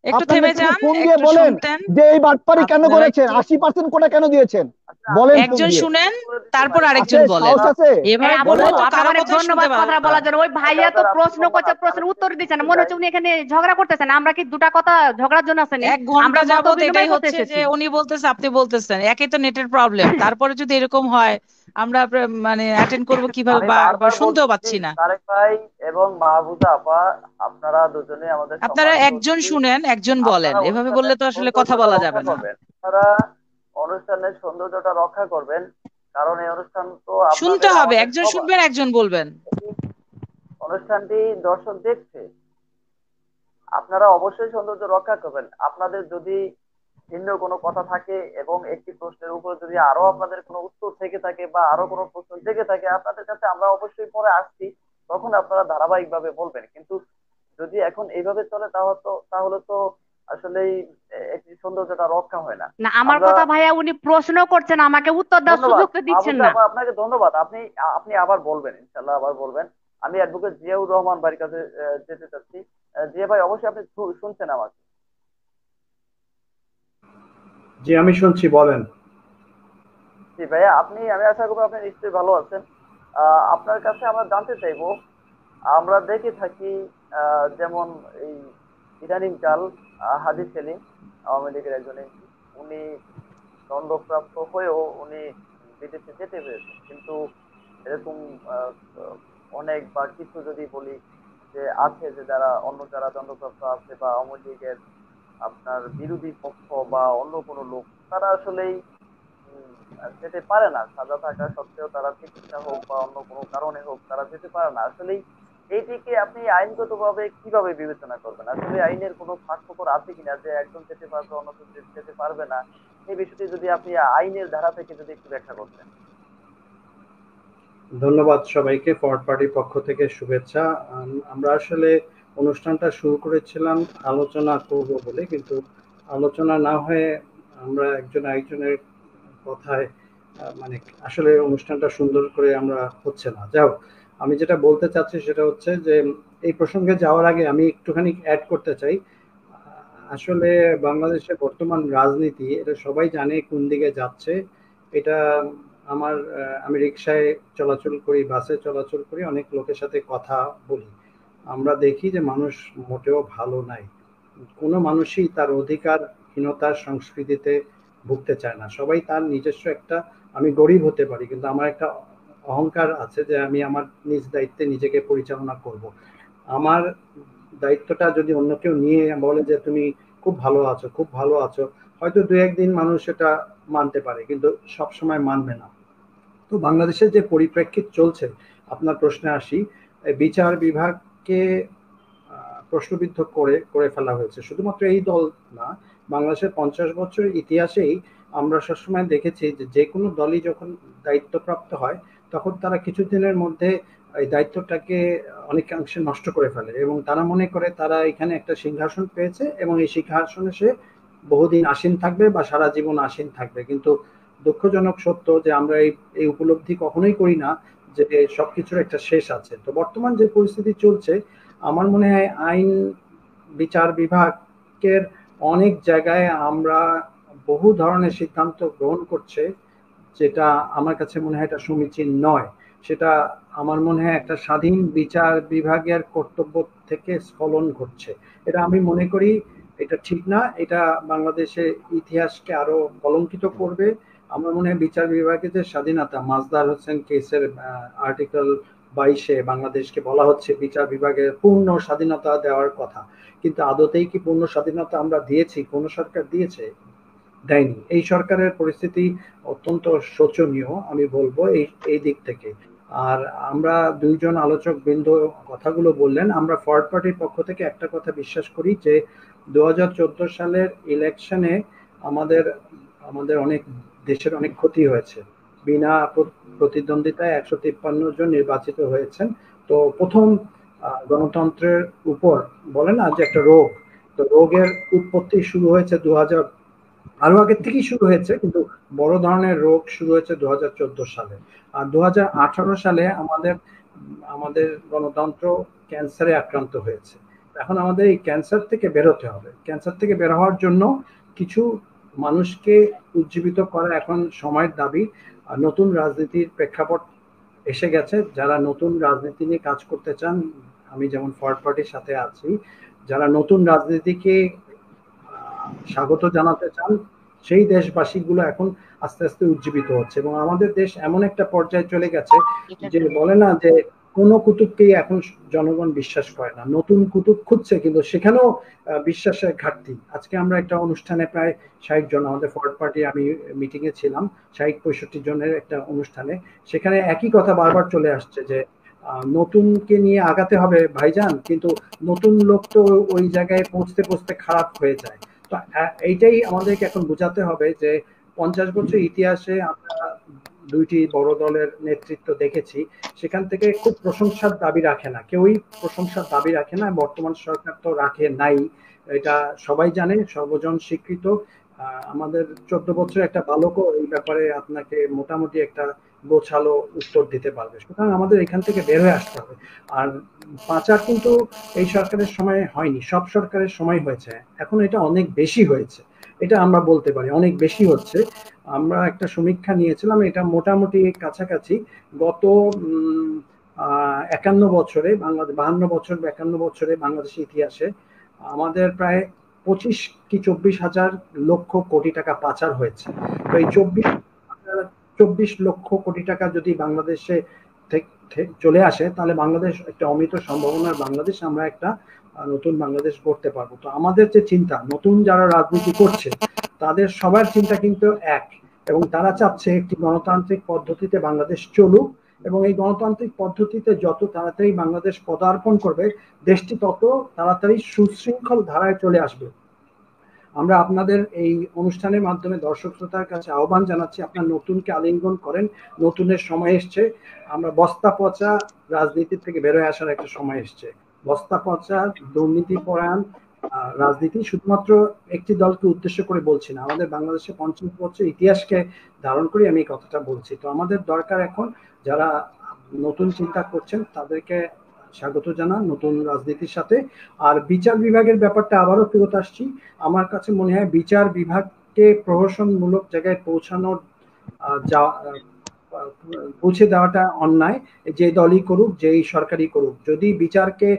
একটু আপনার থেমে নেত্রীকে যান, ফোন দিয়ে একটু বলেন শুনতেন। যে এই বাটপারি কেন আপনারা করেছেন, একটু 80% কোটা কেন দিয়েছেন, আচ্ছা, বলেন ফোন একজন দিয়ে। শুনেন, করে দিতে তারপর পারি। আছে, আরেকজন বলেন। সাহস আছে? এভাবে আবু, বললে বলেন। তো আপনার কারো অনেক কথাই শুনতে ধন্যবাদ কথা পারবেন না। বলার জন্য। ওই ভাইয়া তো গাজার আপনি প্রশ্ন ধন্যবাদ। করছে, আমি প্রশ্নের আরেকটা উত্তর জিনিস দিচ্ছে না, বলতে মনে চাই। হচ্ছে উনি এখানে ঝগড়া করতেছেন। আমরা কি দুটা কথা ঝগড়ার জন্য আসেনি? 1 ঘন্টা আমরা মত যাবত বিনিময় এটাই করতে হচ্ছে যে এসেছি। উনি বলতেছে আপনি বলতেছেন, একই তো নেটের প্রবলেম। তারপরে যদি এরকম হয় আমরা মানে অ্যাটেন্ড করব কিভাবে, আমি বা বারবার শুনতেও বলছি পাচ্ছি প্লিজ, না। তারেক ভাই এবং মাহফুজা আপা, আপনারা দুজনে আমাদের আপনারা সম্মানিত একজন অতিথি। শুনেন, একজন বলেন, আপনারা এভাবে বললে অনুষ্ঠানের তো আসলে কথা সৌন্দর্যটা বলা রক্ষা যাবে না। করবেন। আপনারা অনুষ্ঠানের সৌন্দর্যটা রক্ষা করবেন, কারণ এই অনুষ্ঠান তো শুনতে আপনাদের হবে, আমাদের একজন সবার। শুনবেন, একজন বলবেন। এই অনুষ্ঠানটি দর্শক দেখছে, আপনারা অবশ্যই সৌন্দর্য রক্ষা করবেন। আপনাদের যদি ভিন্ন কোনো কথা থাকে এবং একটি প্রশ্নের উপর যদি আরো আপনাদের কোনো উত্তর থেকে থাকে বা আরো কোনো প্রশ্ন থেকে থাকে আপনাদের কাছে, আমরা অবশ্যই পরে আসছি, তখন আপনারা ধারাবাহিকভাবে বলবেন। কিন্তু যদি এখন এইভাবে চলে তাহলে তো আসলেই একটি সৌন্দর্যটা রক্ষা হয় না। না, আমার আমরা কথা ভাইয়া, উনি প্রশ্ন করছেন, আমাকে উত্তর দেওয়ার ধন্যবাদ সুযোগ তো দিচ্ছেন মাহফুজা না। আপা, আপনাকে ধন্যবাদ। আপনি আপনি আবার বলবেন, ইনশাল্লাহ আবার বলবেন। আমি অ্যাডভোকেট জিয়াউর রহমান ভাইয়ের কাছে যেতে চাচ্ছি। জিয়া ভাই, অবশ্যই আপনি শুনছেন আমাকে? জি, আমি শুনছি, বলেন। জি ভাইয়া, আমি আশা করবো আপনি নিশ্চয়ই ভালো আছেন। আপনার কাছে আমরা জানতে চাইবো, আমরা দেখে থাকি যেমন এই ইদানিং কাল হাজী সেলিম, আওয়ামী লীগের একজন এমপি, উনি দণ্ডপ্রাপ্ত হয়েও উনি বিদেশে যেতে পেরেছেন। কিন্তু এরকম আহ, আহ, অনেক বা কিছু যদি বলি যে আছে, যে যারা দণ্ডপ্রাপ্ত আছে বা আওয়ামী লীগের আপনার বিরোধী পক্ষ বা অন্য কোনো লোক, তারা আসলেই উম, যেতে পারে না। সাজা থাকা সত্ত্বেও তারা চিকিৎসা হোক বা অন্য কোনো কারণে হোক তারা যেতে পারে না। আসলেই এইটিকে আপনি আইনগতভাবে কিভাবে বিবেচনা করবেন? আসলে আইনের কোনো ফাঁকফোকর আছে কিনা যে একজন যেতে পারবে অন্যজন যেতে পারবে না? এই বিষয়টি যদি আপনি আইনের ধারা থেকে যদি একটু ব্যাখ্যা করতেন। ধন্যবাদ সবাইকে, ফরওয়ার্ড পার্টির পক্ষ থেকে শুভেচ্ছা। আমরা আসলে অনুষ্ঠানটা শুরু করেছিলাম আলোচনা করব বলে, কিন্তু আলোচনা না হয়ে আমরা একজন আরেকজনের কথায় মানে আসলে অনুষ্ঠানটা সুন্দর করে আমরা হচ্ছে না। যাও, আমি যেটা বলতে চাচ্ছি সেটা হচ্ছে যে এই প্রসঙ্গে যাওয়ার আগে আমি একটুখানি অ্যাড করতে চাই। আসলে বাংলাদেশের বর্তমান রাজনীতি এটা সবাই জানে কোন দিকে যাচ্ছে। এটা আমি রিক্সায় চলাচল করি, বাসে চলাচল করি, অনেক লোকের সাথে কথা বলি, আমরা দেখি যে মানুষ মোটেও ভালো নাই। কোনো মানুষই তার অধিকার হীনতার সংস্কৃতিতে ভুগতে চায় না। সবাই তার নিজস্ব একটা, আমি গরিব হতে পারি কিন্তু আমার একটা অহংকার আছে যে আমি আমার নিজ দায়িত্বে নিজেকে পরিচালনা করব। আমার দায়িত্বটা যদি অন্য কেউ নিয়ে বলে যে তুমি খুব ভালো আছো, খুব ভালো আছো, হয়তো দু একদিন মানুষ এটা মানতে পারে কিন্তু সব সময় মানবে না। তো বাংলাদেশের যে পরিপ্রেক্ষিত চলছে, আপনার প্রশ্নে আসি, বিচার বিভাগকে প্রশ্নবিদ্ধ করে করে ফেলা হয়েছে। শুধুমাত্র এই দল না, বাংলাদেশের 50 বছরের ইতিহাসেই আমরা সবসময় দেখেছি যে যে কোনো দলই যখন দায়িত্বপ্রাপ্ত হয় তখন তারা কিছুদিনের মধ্যে এই দায়িত্বটাকে অনেকাংশে নষ্ট করে ফেলে এবং তারা মনে করে তারা এখানে একটা সিংহাসন পেয়েছে এবং এই সিংহাসনে সে বহুদিন আসীন থাকবে বা সারা জীবন আসীন থাকবে। কিন্তু দুঃখজনক সত্য যে আমরা এই উপলব্ধি কখনোই করি না যে সবকিছুর একটা শেষ আছে। তো বর্তমান যে পরিস্থিতি চলছে, আমার মনে হয় আইন বিচার বিভাগের অনেক জায়গায় আমরা বহু ধরনের সিদ্ধান্ত গ্রহণ করছে, যেটা আমার কাছে মনে হয় এটা সমীচীন নয়। সেটা আমার মনে হয় একটা স্বাধীন বিচার বিভাগের কর্তব্য থেকে স্খলন ঘটছে। এটা আমি মনে করি এটা ঠিক না। এটা বাংলাদেশের ইতিহাসকে আরো কলঙ্কিত করবে। আমার মনে হয় বিচার বিভাগের যে স্বাধীনতা, মাজদার হোসেন কেসের আর্টিকেল 22-এ বাংলাদেশকে বলা হচ্ছে বিচার বিভাগের পূর্ণ স্বাধীনতা দেওয়ার কথা, কিন্তু আদতেই কি পূর্ণ স্বাধীনতা আমরা দিয়েছি? কোন সরকার দিয়েছে? দেয়নি। এই সরকারের পরিস্থিতি অত্যন্ত শোচনীয় আমি বলবো এই এই দিক থেকে। আর আমরা দুইজন আলোচক বৃন্দ কথাগুলো বললেন, আমরা ফরওয়ার্ড পার্টির পক্ষ থেকে একটা কথা বিশ্বাস করি যে 2014 সালের ইলেকশনে আমাদের আমাদের অনেক দেশের অনেক ক্ষতি হয়েছে। বিনা প্রতিদ্বন্দ্বিতায় 153 জন নির্বাচিত হয়েছেন। তো প্রথম গণতন্ত্রের উপর বলে না যে একটা রোগ, তো রোগের উৎপত্তি শুরু হয়েছে 2000, আরো আগের থেকেই শুরু হয়েছে কিন্তু বড় ধরনের রোগ শুরু হয়েছে 2014 সালে। আর 2018 সালে আমাদের আমাদের গণতন্ত্র ক্যান্সারে আক্রান্ত হয়েছে। এখন আমাদের এই ক্যান্সার থেকে বের হতে হবে। ক্যান্সার থেকে বের হওয়ার জন্য কিছু মানুষকে উজ্জীবিত করা এখন সময়ের দাবি। আর নতুন রাজনীতির প্রেক্ষাপট এসে গেছে। যারা নতুন রাজনীতি নিয়ে কাজ করতে চান, আমি যেমন ফরওয়ার্ড পার্টির সাথে আছি, যারা নতুন রাজনীতিকে স্বাগত জানাতে চান, সেই দেশবাসীগুলো এখন আস্তে আস্তে উজ্জীবিত হচ্ছে এবং আমাদের দেশ এমন একটা পর্যায়ে চলে গেছে যে বলে না যে কোনো কুতুবকেই এখন জনগণ বিশ্বাস করে না। নতুন কুতুব খুঁজছে কিন্তু সেখানেও বিশ্বাসের ঘাটতি। আজকে আমরা একটা অনুষ্ঠানে প্রায় 60 জন, আমাদের ফরওয়ার্ড পার্টি, আমি মিটিং এ ছিলাম 60-65 জনের একটা অনুষ্ঠানে, সেখানে একই কথা বারবার চলে আসছে যে নতুনকে নিয়ে আগাতে হবে ভাইজান, কিন্তু নতুন লোক তো ওই জায়গায় পৌঁছতে পৌঁছতে খারাপ হয়ে যায়। তো এইটাই আমাদেরকে এখন বোঝাতে হবে যে 50 বছর ইতিহাসে আমরা দুইটি বড় দলের নেতৃত্ব দেখেছি, সেখান থেকে খুব প্রশংসার দাবি রাখে না, কেউই প্রশংসার দাবি রাখে না। বর্তমান সরকার তো রাখে নাই, এটা সবাই জানে, সর্বজন স্বীকৃত। আমাদের 14 বছর একটা বালকও এই ব্যাপারে আপনাকে মোটামুটি একটা গোছালো উত্তর দিতে পারবে। সুতরাং আমাদের এখান থেকে বের হয়ে আসতে হবে। আর পাচার কিন্তু এই সরকারের সময় হয়নি, সব সরকারের সময় হয়েছে। এখন এটা অনেক বেশি হয়েছে, এটা আমরা বলতে পারি, অনেক বেশি হচ্ছে। আমরা একটা সমীক্ষা নিয়েছিলাম, এটা মোটামুটি কাছাকাছি। গত 51 বছরে বাংলাদেশ, 52 বছর 51 বছরে বাংলাদেশের ইতিহাসে আমাদের প্রায় 25 কি 24 হাজার লক্ষ কোটি টাকা পাচার হয়েছে। তো এই 24 লক্ষ কোটি টাকা যদি বাংলাদেশে চলে আসে তাহলে বাংলাদেশ একটা অমিত সম্ভাবনার বাংলাদেশ, আমরা একটা নতুন বাংলাদেশ করতে পারবো। তো আমাদের যে চিন্তা, নতুন যারা রাজনীতি করছে তাদের সবার চিন্তা কিন্তু এক, এবং তারা চাচ্ছে একটি গণতান্ত্রিক পদ্ধতিতে বাংলাদেশ চলুক, এবং এই গণতান্ত্রিক পদ্ধতিতে যত তাড়াতাড়ি বাংলাদেশ পদার্পণ করবে দেশটি তত তাড়াতাড়ি সুশৃঙ্খল ধারায় চলে আসবে। আমরা আপনাদের এই অনুষ্ঠানের মাধ্যমে দর্শক শ্রোতার কাছে আহ্বান জানাচ্ছি, আপনার নতুনকে আলিঙ্গন করেন, নতুনের সময় এসছে। আমরা বস্তা পচা রাজনীতির থেকে বেরোয় আসার একটা সময় এসছে। বস্তা পচা দুর্নীতি পরায়ণ রাজনীতি শুধুমাত্র একটি দলকে উদ্দেশ্য করে বলছি না, আমাদের বাংলাদেশে 50 বছর ইতিহাসকে ধারণ করে আমি এই কথাটা বলছি। তো আমাদের দরকার এখন যারা নতুন চিন্তা করছেন তাদেরকে স্বাগত জানান নতুন রাজনীতির সাথে। আর বিচার বিভাগের ব্যাপারটা আবারও ফেরত আসছি, আমার কাছে মনে হয় বিচার বিভাগকে প্রহসনমূলক জায়গায় পৌঁছানোর পৌঁছে দেওয়াটা অন্যায়। যে দলই করুক, যেই সরকারই করুক, যদি বিচারকে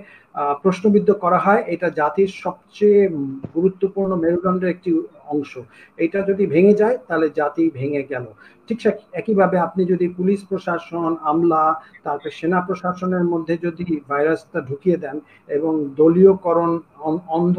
প্রশ্নবিদ্ধ করা হয়, এটা জাতির সবচেয়ে গুরুত্বপূর্ণ মেরুদণ্ডের একটি অংশ। এটা যদি ভেঙে যায় তাহলে জাতি ভেঙে গেল। ঠিক একইভাবে আপনি যদি পুলিশ প্রশাসন, আমলা, তারপর সেনা প্রশাসনের মধ্যে যদি ভাইরাসটা ঢুকিয়ে দেন এবং দলীয়করণ, অন্ধ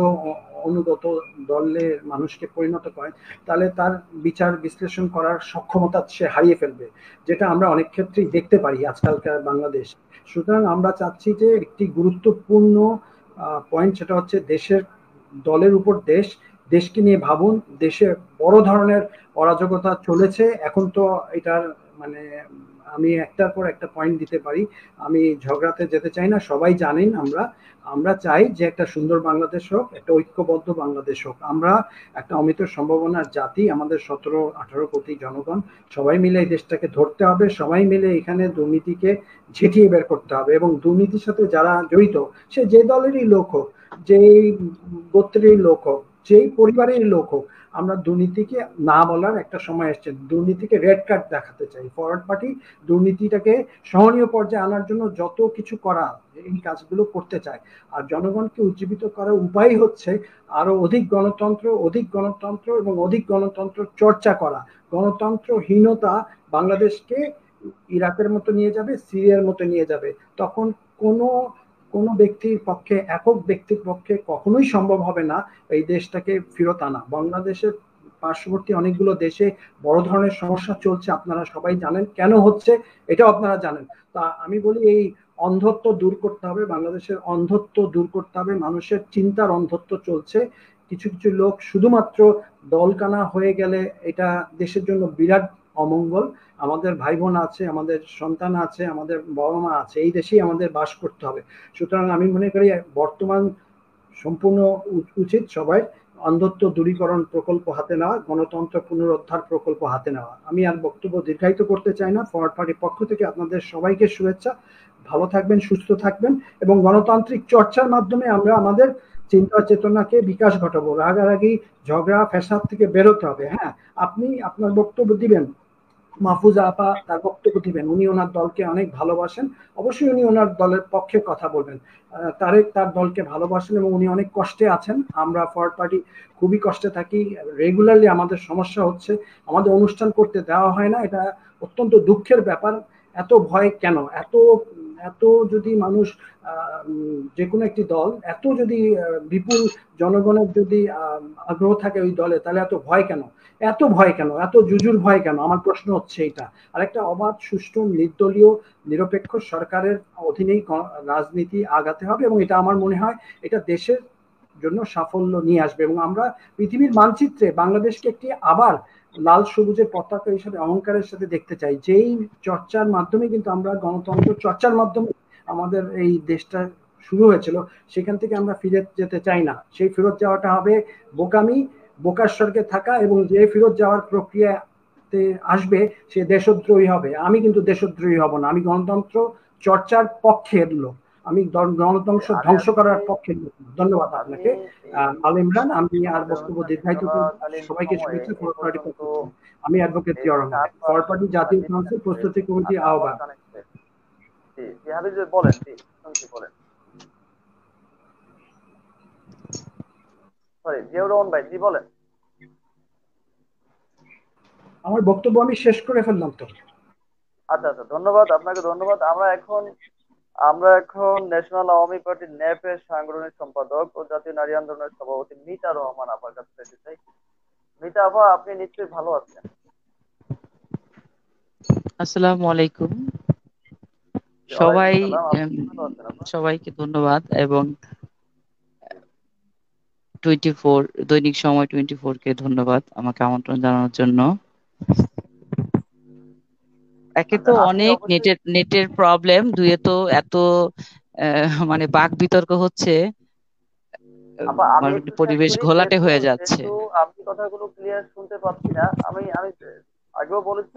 অনুগত দলের মানুষকে পরিণত করেন, তাহলে তার বিচার বিশ্লেষণ করার সক্ষমতা সে হারিয়ে ফেলবে, যেটা আমরা অনেক ক্ষেত্রেই দেখতে পারি আজকালকার বাংলাদেশ। সুতরাং আমরা চাচ্ছি যে একটি গুরুত্বপূর্ণ পয়েন্ট, সেটা হচ্ছে দেশের দলের উপর দেশ, দেশকে নিয়ে ভাবুন। দেশে বড় ধরনের অরাজকতা চলেছে এখন। তো এটার মানে আমি একটার পর একটা পয়েন্ট দিতে পারি। আমি ঝগড়াতে যেতে চাই না, সবাই জানেন আমরা আমরা চাই যে একটা সুন্দর বাংলাদেশ হোক, একটা ঐক্যবদ্ধ বাংলাদেশ হোক। আমরা একটা অমিত সম্ভাবনার জাতি, আমাদের 17-18 কোটি জনগণ, সবাই মিলে এই দেশটাকে ধরতে হবে, সবাই মিলে এখানে দুর্নীতিকে ঝেঁটিয়ে বের করতে হবে। এবং দুর্নীতির সাথে যারা জড়িত, সে যে দলেরই লোক হোক, যেই গোত্রেরই লোক হোক, যেই পরিবারের লোক হোক, আমরা দুর্নীতিকে না বলার একটা সময় এসছে। দুর্নীতিকে রেড কার্ড দেখাতে চাই। ফরওয়ার্ড পার্টি দুর্নীতিটাকে সহনীয় পর্যায়ে আনার জন্য যত কিছু করা, এই কাজগুলো করতে চায়। আর জনগণকে উজ্জীবিত করার উপায় হচ্ছে আরো অধিক গণতন্ত্র, অধিক গণতন্ত্র এবং অধিক গণতন্ত্র চর্চা করা। গণতন্ত্রহীনতা বাংলাদেশকে ইরাকের মতো নিয়ে যাবে, সিরিয়ার মতো নিয়ে যাবে। তখন কোনো কোনো ব্যক্তির পক্ষে, একক ব্যক্তির পক্ষে কখনোই সম্ভব হবে না এই দেশটাকে ফেরত আনা। বাংলাদেশের পার্শ্ববর্তী অনেকগুলো দেশে বড় ধরনের সমস্যা চলছে, আপনারা সবাই জানেন কেন হচ্ছে, এটাও আপনারা জানেন। তা আমি বলি এই অন্ধত্ব দূর করতে হবে, বাংলাদেশের অন্ধত্ব দূর করতে হবে। মানুষের চিন্তার অন্ধত্ব চলছে। কিছু কিছু লোক শুধুমাত্র দলকানা হয়ে গেলে এটা দেশের জন্য বিরাট অমঙ্গল। আমাদের ভাই বোন আছে, আমাদের সন্তান আছে, আমাদের বাবা মা আছে, এই দেশেই আমাদের বাস করতে হবে। সুতরাং আমি মনে করি বর্তমান সম্পূর্ণ উচিত সবাই অন্ধত্ব দূরীকরণ প্রকল্প হাতে নেওয়া, গণতন্ত্র পুনরুদ্ধার প্রকল্প হাতে নেওয়া। আমি আর বক্তব্য দীর্ঘায়িত করতে চাই না। ফরওয়ার্ড পার্টির পক্ষ থেকে আপনাদের সবাইকে শুভেচ্ছা। ভালো থাকবেন, সুস্থ থাকবেন এবং গণতান্ত্রিক চর্চার মাধ্যমে আমরা আমাদের চিন্তা চেতনাকে বিকাশ ঘটাবো। রাগারাগি, ঝগড়া, ফ্যাসাদ থেকে বেরোতে হবে। হ্যাঁ, আপনি আপনার বক্তব্য দিবেন, মাহফুজা আপা তার বক্তব্য দিবেন, উনি ওনার দলকে অনেক ভালোবাসেন, অবশ্যই উনি ওনার দলের পক্ষে কথা বলবেন। তারেক তার দলকে ভালোবাসেন এবং উনি অনেক কষ্টে আছেন। আমরা ফরওয়ার্ড পার্টি খুবই কষ্টে থাকি, রেগুলারলি আমাদের সমস্যা হচ্ছে, আমাদের অনুষ্ঠান করতে দেওয়া হয় না, এটা অত্যন্ত দুঃখের ব্যাপার। এত ভয় কেন? এত এত যদি মানুষ যে কোনো একটি দল, এত যদি বিপুল জনগণের যদি আগ্রহ থাকে ওই দলে, তাহলে এত ভয় কেন? এত ভয় কেন? এত জুজুর ভয় কেন? আমার প্রশ্ন হচ্ছে এটা। আর একটা অবাধ, সুষ্ঠু, নির্দলীয়, নিরপেক্ষ সরকারের অধীনেই রাজনীতি আগাতে হবে এবং এটা আমার মনে হয় এটা দেশের জন্য সাফল্য নিয়ে আসবে। এবং আমরা পৃথিবীর মানচিত্রে বাংলাদেশকে একটি আবার লাল সবুজের পতাকা হিসেবে অহংকারের সাথে দেখতে চাই। যেই চর্চার মাধ্যমে কিন্তু আমরা গণতন্ত্র চর্চার মাধ্যমে আমাদের এই দেশটা শুরু হয়েছিল, সেখান থেকে আমরা ফিরে যেতে চাই না। সেই ফেরত যাওয়াটা হবে বোকামি, বোকার স্বর্গে থাকা, এবং যে ফেরত যাওয়ার প্রক্রিয়াতে আসবে সে দেশদ্রোহী হবে। আমি কিন্তু দেশদ্রোহী হব না, আমি গণতন্ত্র চর্চার পক্ষের লোক, আমি গণতন্ত্র ধ্বংস করার পক্ষের লোক। ধন্যবাদ আপনাকে আল ইমরান। আমি আর বক্তব্য দীর্ঘায়িত করব। সবাইকে শুভেচ্ছা। ফরওয়ার্ড পার্টি পক্ষ থেকে আমি advocate Zia Rahman, forward party জাতীয় কাউন্সিল প্রস্তুতি কমিটি আহ্বান। বলেন, বলেন। সরি, জিয়াউর রহমান ভাই, জি বলেন। আমার বক্তব্য আমি শেষ করে ফেললাম তো। আচ্ছা আচ্ছা, ধন্যবাদ আপনাকে, ধন্যবাদ। আমরা এখন ন্যাশনাল আওয়ামী পার্টি ন্যাপের সাংগঠনিক সম্পাদক ও জাতীয় নারী আন্দোলনের সভাপতি মিতা রহমান আপার কাছে যেতে চাই। মিতা আপা, আপনি নিশ্চয়ই ভালো আছেন? আসসালামু আলাইকুম সবাই। সবাইকে ধন্যবাদ এবং 24 দৈনিক সময় 24 কে ধন্যবাদ আমাকে আমন্ত্রণ জানানোর জন্য। একে তো অনেক নেটের প্রবলেম, দুয়ে তো এত মানে বাক বিতর্ক হচ্ছে, পরিবেশ ঘোলাটে হয়ে যাচ্ছে। আমি কথাগুলো ক্লিয়ার শুনতে পাচ্ছি না। আমি আগেও বলেছি,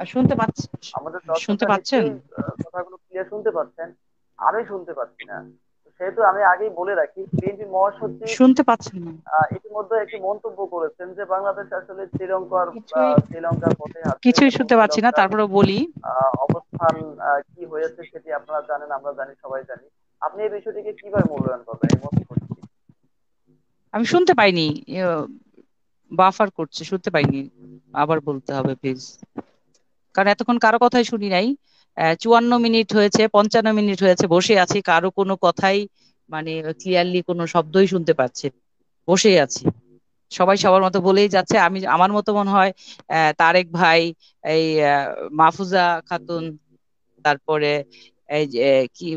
আমাদের শুনতে পাচ্ছেন? কথাগুলো ক্লিয়ার শুনতে পাচ্ছেন, আমি শুনতে পাচ্ছি না। সেহেতু আমি আগেই বলে রাখি, বিএনপি মহাসচিব শুনতে পাচ্ছেন না? ইতিমধ্যে একটি মন্তব্য করেছেন যে বাংলাদেশ আসলে শ্রীলঙ্কার কিছুই শ্রীলঙ্কার পথে হাঁটছে কিছুই এবং শুনতে পাচ্ছি না, শ্রীলঙ্কার তারপরে বলি। অবস্থান কি হয়েছে সেটি আপনারা জানেন, আমরা জানি, সবাই জানি। আপনি এই বিষয়টিকে কিভাবে মূল্যায়ন করবেন, এই মন্তব্যটি? আমি শুনতে পাইনি, বাফার করছে, শুনতে পাইনি, আবার বলতে হবে প্লিজ, কারণ এতক্ষণ কারো কথাই শুনি নাই। 54 মিনিট হয়েছে, 55 মিনিট হয়েছে বসে আছি, কারো কোনো কথাই মানে ক্লিয়ারলি কোনো শব্দই শুনতে পাচ্ছি না। বসেই আছি, সবাই সবার মতো বলেই যাচ্ছে। আমি আমার মতো মনে হয় তারেক ভাই, এই মাহফুজা খাতুন, তারপরে এই যে কি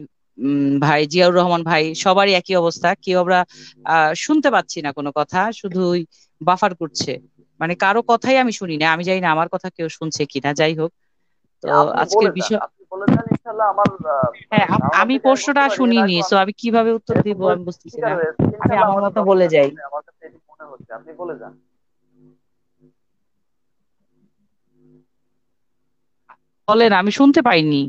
ভাই জিয়াউর রহমান ভাই, সবারই একই অবস্থা। কেউ আমরা শুনতে পাচ্ছি না কোনো কথা, শুধুই বাফার করছে, মানে কারো কথাই আমি শুনি না। আমি জানি না আমার কথা কেউ শুনছে কিনা, যাই হোক। তো আপনি আজকের বলে যান, বিষয়, আপনি বলে যান, ইনশাল্লাহ আমার হ্যাঁ ধারণা আমি থেকে আমি প্রশ্নটা বলতে পারি এর শুনিনি, আগেও সো আমি কিভাবে উত্তর এরকম দিব আমি পরিস্থিতির বুঝতেছি শিকার না। হয়েছে। আমি ইনশাল্লাহ আমার আমাদের মতো বলে দর্শকের যাই। শুনবে, আমার কাছে এটি মনে হচ্ছে। আপনি বলে যান। বলেন, আমি শুনতে পাইনি।